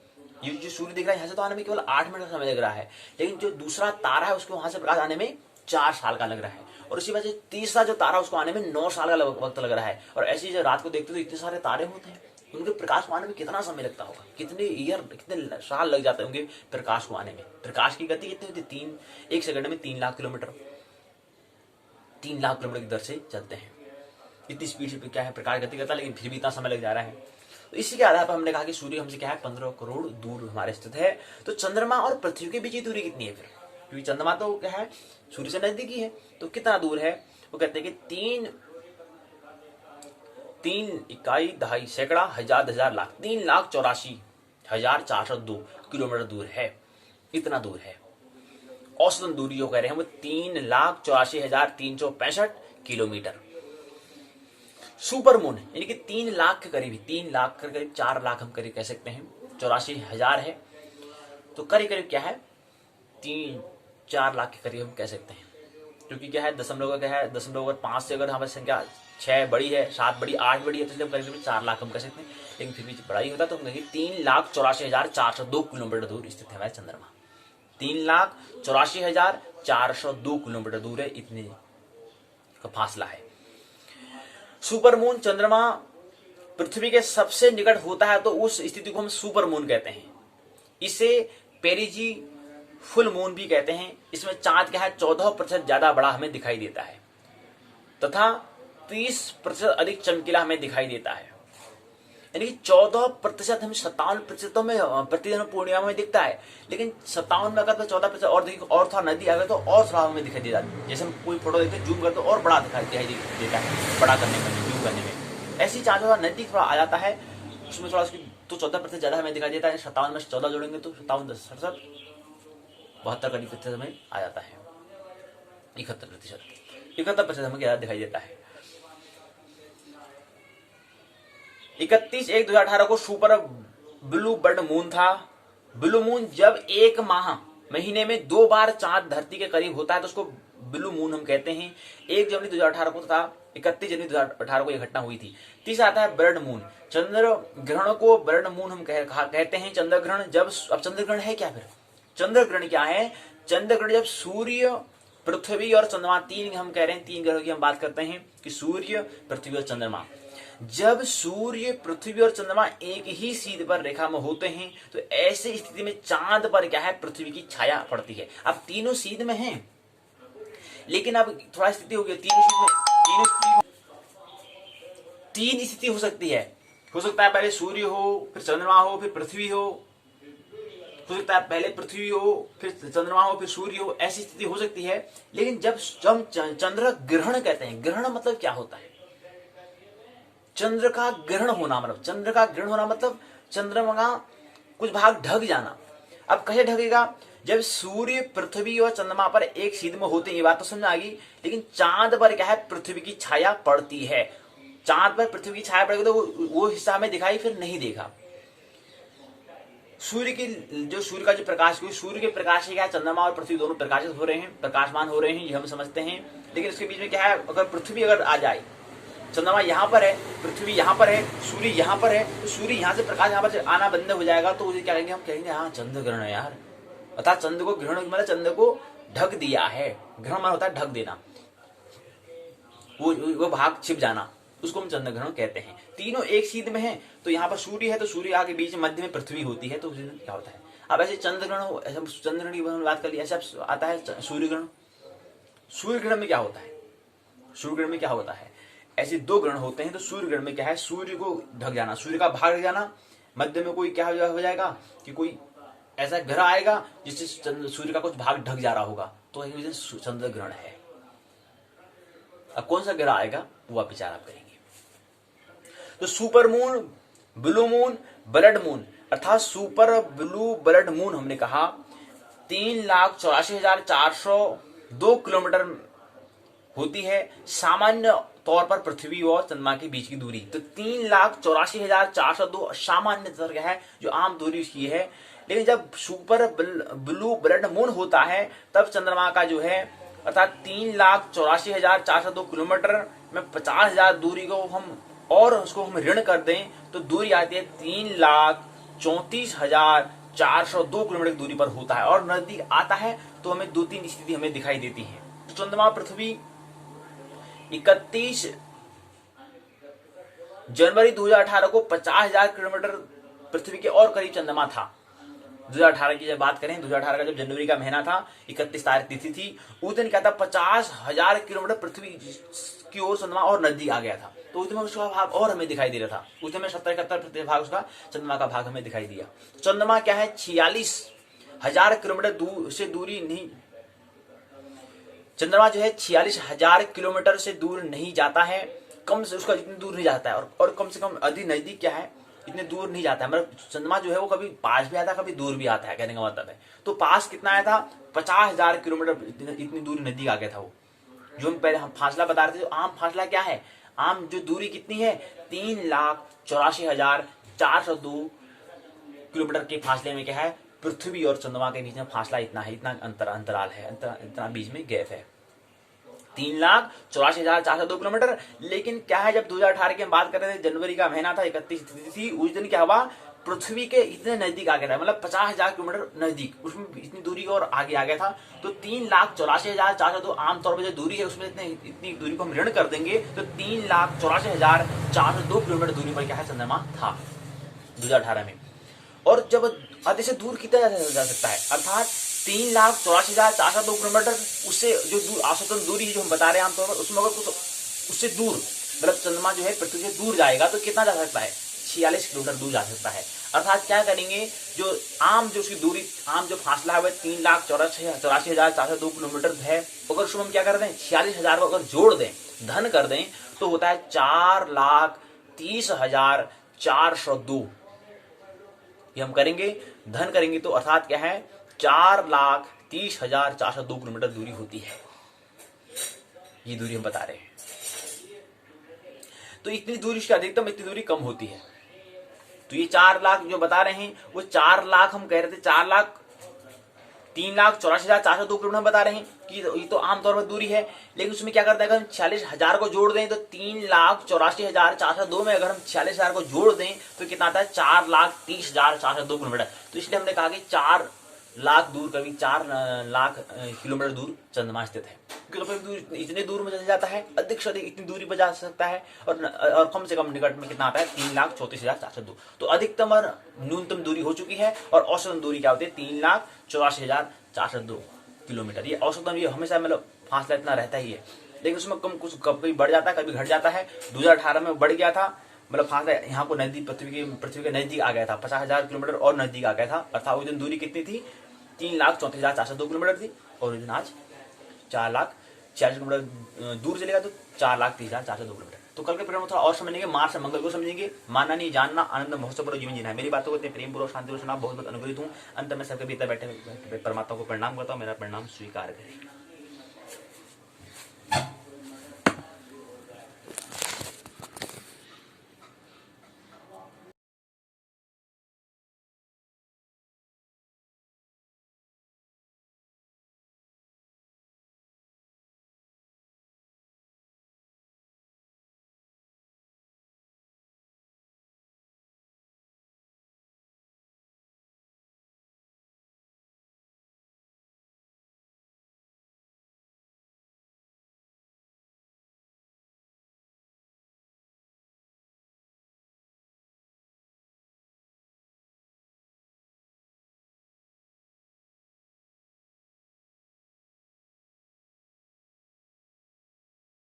Speaker 1: ये जो सूर्य दिख रहा है यहाँ से तो आने में केवल 8 मिनट का समय लग रहा है, लेकिन जो दूसरा तारा है उसको वहां से प्रकाश आने में 4 साल का लग रहा है। और उसी वजह से तीसरा जो तारा उसको आने में 9 साल का वक्त लग रहा है। और ऐसी जब रात को देखते तो इतने सारे तारे होते हैं, उनके प्रकाश को आने में कितना समय लगता होगा, कितने ईयर, कितने साल लग जाते होंगे प्रकाश को आने में। प्रकाश की गति कितनी होती है? 1 सेकंड में 3 लाख किलोमीटर, 3 लाख किलोमीटर की दर से चलते हैं। इतनी स्पीड से क्या है प्रकाश गति करता है, लेकिन फिर भी इतना समय लग जा रहा है। तो इसी के आधार पर हमने कहा कि सूर्य हमसे क्या है 15 करोड़ दूर हमारे स्थित है। तो चंद्रमा और पृथ्वी के बीच की दूरी कितनी है फिर? क्योंकि चंद्रमा तो क्या है सूर्य से नजदीकी है, तो कितना दूर है? वो कहते हैं कि 3 इकाई दहाई सैकड़ा हजार 3,84,402 किलोमीटर दूर है। इतना दूर है। औसतन दूरी जो कह रहे हैं वो 3,84,365 किलोमीटर। सुपर मून यानी कि 3 लाख के करीब, 3 लाख के करीब 4 लाख हम करीब कह सकते हैं, 84,000 है तो करीब करीब क्या है 3-4 लाख के करीब हम कह सकते हैं। क्योंकि क्या है दशमलव क्या है, दशमलव 5 से अगर हमारी संख्या 6 बड़ी है, 7 बड़ी, 8 बड़ी है तो इसलिए करीब 4 लाख हम कह सकते हैं। लेकिन फिर भी बड़ा ही होता तो हम कहेंगे 3,84,402 किलोमीटर दूर स्थित है हमारा चंद्रमा। 3,84,402 किलोमीटर दूर है, इतने का फासला है। सुपरमून चंद्रमा पृथ्वी के सबसे निकट होता है तो उस स्थिति को हम सुपरमून कहते हैं। इसे पेरिजी फुल मून भी कहते हैं। इसमें चांद क्या है 14% ज्यादा बड़ा हमें दिखाई देता है तथा 30% अधिक चमकीला हमें दिखाई देता है। यानी कि 14% हमें 57% में प्रतिदिन पूर्णिमा में दिखता है, लेकिन 57 में अगर 14% और थोड़ा नदी आ गया तो और थोड़ा हमें दिखाई देता है। जैसे हम कोई फोटो देखते हैं जूम करते और बड़ा दिखाई देता है, बड़ा करने में, जूम करने में। ऐसी चांद थोड़ा नजदीक थोड़ा आ जाता है, उसमें थोड़ा उसकी तो 14% ज्यादा हमें दिखाई देता है। 57 में 14 जोड़ेंगे तो 57, 67, 72 करीब प्रतिशत हमें आ जाता है। 71% हमें ज्यादा दिखाई देता है। 31/1/2018 को सुपर ब्लू बर्ड मून था। ब्लू मून जब एक महीने में 2 बार चांद धरती के करीब होता है तो उसको ब्लू मून हम कहते हैं। 1 जनवरी 2018 को तथा 31 जनवरी 2018 को यह घटना हुई थी। तीसरा आता है ब्लड मून। चंद्र ग्रहण को ब्लड मून हम कहते हैं। चंद्र ग्रहण जब, अब चंद्र ग्रहण है क्या फिर? चंद्र ग्रहण क्या है? चंद्र ग्रहण जब सूर्य, पृथ्वी और चंद्रमा, 3 हम कह रहे हैं, 3 ग्रहों की हम बात करते हैं कि सूर्य, पृथ्वी और चंद्रमा। जब सूर्य, पृथ्वी और चंद्रमा एक ही सीध पर रेखा में होते हैं तो ऐसे स्थिति में चांद पर क्या है पृथ्वी की छाया पड़ती है। अब तीनों सीध में हैं, लेकिन अब थोड़ा स्थिति हो गई, तीन स्थिति हो सकती है। हो सकता है पहले सूर्य हो, फिर चंद्रमा हो, फिर पृथ्वी हो सकता है पहले पृथ्वी हो, फिर चंद्रमा हो, फिर सूर्य हो, ऐसी स्थिति हो सकती है। लेकिन जब हम चंद्र ग्रहण कहते हैं, ग्रहण मतलब क्या होता है? चंद्र का ग्रहण होना मतलब, चंद्र का ग्रहण होना मतलब चंद्रमा का कुछ भाग ढक जाना। अब कैसे ढकेगा? जब सूर्य, पृथ्वी और चंद्रमा पर एक सीध में होते हैं, ये बात तो समझ आ गई। लेकिन चांद पर क्या है पृथ्वी की छाया पड़ती है। चांद पर पृथ्वी की छाया पड़ेगी तो वो हिस्सा हमें दिखाई फिर नहीं देगा। सूर्य की जो सूर्य का जो प्रकाश, सूर्य के प्रकाश से क्या चंद्रमा और पृथ्वी दोनों प्रकाशित हो रहे हैं, प्रकाशमान हो रहे हैं, ये हम समझते हैं। लेकिन इसके बीच में क्या है, अगर पृथ्वी अगर आ जाए, चंद्रमा यहाँ पर है, पृथ्वी यहाँ पर है, सूर्य यहाँ पर है, तो सूर्य यहाँ से प्रकाश यहाँ पर आना बंद हो जाएगा तो उसे क्या कहेंगे? हम कहेंगे हाँ चंद्र ग्रहण है यार। अर्थात चंद्र को ग्रहण मतलब चंद्र को ढक दिया है। ग्रहण मतलब होता है ढक देना, वो भाग छिप जाना, उसको हम चंद्र ग्रहण कहते हैं। तीनों एक सीध में है तो यहाँ पर सूर्य है तो सूर्य आगे बीच मध्य में पृथ्वी होती है, तो क्या होता है? अब ऐसे चंद्र ग्रहण, चंद्र ग्रहण की बात कर ली, ऐसे आता है सूर्य ग्रहण। सूर्य ग्रहण में क्या होता है? सूर्य ग्रहण में क्या होता है? ऐसे 2 ग्रहण होते हैं। तो सूर्य ग्रहण में क्या है, सूर्य को ढक जाना, सूर्य का भाग ढक जाना, मध्य में कोई क्या हो जाएगा कि कोई ऐसा ग्रह आएगा जिससे सूर्य का कुछ भाग ढक जा रहा होगा, तो चंद्र ग्रहण है। अब कौन सा ग्रह आएगा वो आप विचार आप करेंगे। तो super moon, blue moon, blood moon, अर्थात सुपर ब्लू ब्लड मून हमने कहा 3,84,402 किलोमीटर होती है सामान्य तौर पर पृथ्वी और चंद्रमा के बीच की दूरी। तो 3,84,402 सामान्य तौर क्या है, जो आम दूरी उसकी है। लेकिन जब सुपर ब्लू ब्लड मून होता है तब चंद्रमा का जो है अर्थात 3,84,402 किलोमीटर में 50,000 दूरी को हम और उसको हम ऋण कर दें तो दूरी आती है 3,34,402 किलोमीटर की दूरी पर होता है। और नजदीक आता है तो हमें 2-3 स्थिति हमें दिखाई देती है। चंद्रमा पृथ्वी 31 जनवरी 2018 को 50,000 किलोमीटर पृथ्वी के और करीब चंद्रमा था। 2018 की जब बात करें, 2018 का जब जनवरी का महीना था, 31 तारीख तिथि थी, उस दिन क्या था, 50,000 किलोमीटर पृथ्वी की ओर चंद्रमा और नजदीक आ गया था। तो उस दिन उसका भाग और हमें दिखाई दे रहा था। उस दिन में 70-71% भाग उसका चंद्रमा का भाग हमें दिखाई दिया। चंद्रमा क्या है, 46,000 किलोमीटर दूर से दूरी नहीं, चंद्रमा जो है 46,000 किलोमीटर से दूर नहीं जाता है, कम से उसका जितनी दूर नहीं जाता है, और कम से कम अधिक नजदीक क्या है, इतने दूर नहीं जाता है। मतलब चंद्रमा जो है वो कभी पास भी आता है, कभी दूर भी आता है, कहने का मतलब है। तो पास कितना आया था, 50,000 किलोमीटर, इतनी दूरी नजदीक आ गया था वो। जो हम पहले हम फासला बता रहे थे, जो आम फासला क्या है, आम जो दूरी कितनी है, 3,84,402 किलोमीटर के फासले में क्या है, पृथ्वी और चंद्रमा के बीच में फासला इतना है, इतना अंतराल है, इतना बीच में गैप है, 3,84,402 किलोमीटर। लेकिन क्या है, जब 2018 की हम बात कर रहे थे, जनवरी का महीना था, 31 थी, उस दिन क्या हुआ, पृथ्वी के इतने नजदीक आ गया था, मतलब 50,000 किलोमीटर नजदीक, उसमें इतनी दूरी और आगे आ गया था। तो 3,84,402 आमतौर पर जो दूरी है, उसमें इतनी दूरी को हम ऋण कर देंगे तो 3,84,402 किलोमीटर दूरी पर क्या है, चंद्रमा था 2018 में। और जब अधिक से दूर कितना जा सकता है, अर्थात 3,84,402 किलोमीटर, उससे जो औसतन दूरी है जो हम बता रहे हैं आमतौर पर, उसमें अगर कुछ उससे दूर, मतलब चंद्रमा जो है पृथ्वी से दूर जाएगा तो कितना जा सकता है, 46 किलोमीटर दूर जा सकता है। अर्थात क्या करेंगे, जो उसकी दूरी, आम जो फासला है वह 3,84,402 किलोमीटर है, अगर उसको हम क्या कर दें, 46,000 को अगर जोड़ दें, धन कर दें, तो होता है 4,30,402। ये हम करेंगे, धन करेंगे तो अर्थात क्या है, 4,30,402 किलोमीटर दूरी होती है। ये दूरी हम बता रहे हैं। तो इतनी दूरी से अधिकतम इतनी दूरी कम होती है। तो ये 4 लाख जो बता रहे हैं, वो 4 लाख हम कह रहे थे, 3,84,402 किलोमीटर हम बता रहे हैं कि ये तो आमतौर पर दूरी है। लेकिन उसमें क्या करता है, अगर हम 46,000 को जोड़ दें तो 3,84,402 में अगर हम 46,000 को जोड़ दें तो कितना आता है, 4,30,402 किलोमीटर। तो इसलिए हमने कहा कि 4 लाख दूर, कभी 4 लाख किलोमीटर दूर चंद्रमा स्थित है। क्योंकि इतने दूर में चल जाता है, अधिक से अधिक इतनी दूरी पर जा सकता है, और कम से कम निकट में कितना आता है, 3,34,402। तो अधिकतम और न्यूनतम दूरी हो चुकी है, और औसतन दूरी क्या होती है, 3,84,402 किलोमीटर। ये औसतन, ये हमेशा मतलब फासला इतना रहता ही है, लेकिन उसमें कम कुछ कभी बढ़ जाता है, कभी घट जाता है। 2018 में बढ़ गया था, मतलब फासला यहाँ को नजदीक, पृथ्वी के नजदीक आ गया था, 50,000 किलोमीटर और नजदीक आ गया था। अर्थात उस दिन दूरी कितनी थी, 3,34,402 किलोमीटर थी, और उस दिन आज 4,40,000 किलोमीटर दूर चलेगा तो 4,30,402 किलोमीटर। तो कल के प्रेम थोड़ा और समझेंगे, मार्च से मंगल को समझेंगे। मानना नहीं जानना, आनंद महोत्सव जीवन जीना है। मेरी बातों को इतने प्रेम पूर्वक शांति से सुना, बहुत बहुत अनुग्रहित हूँ। अंत में सबके भीतर बैठे परमात्मा को प्रणाम करता हूँ, मेरा प्रणाम स्वीकार करें।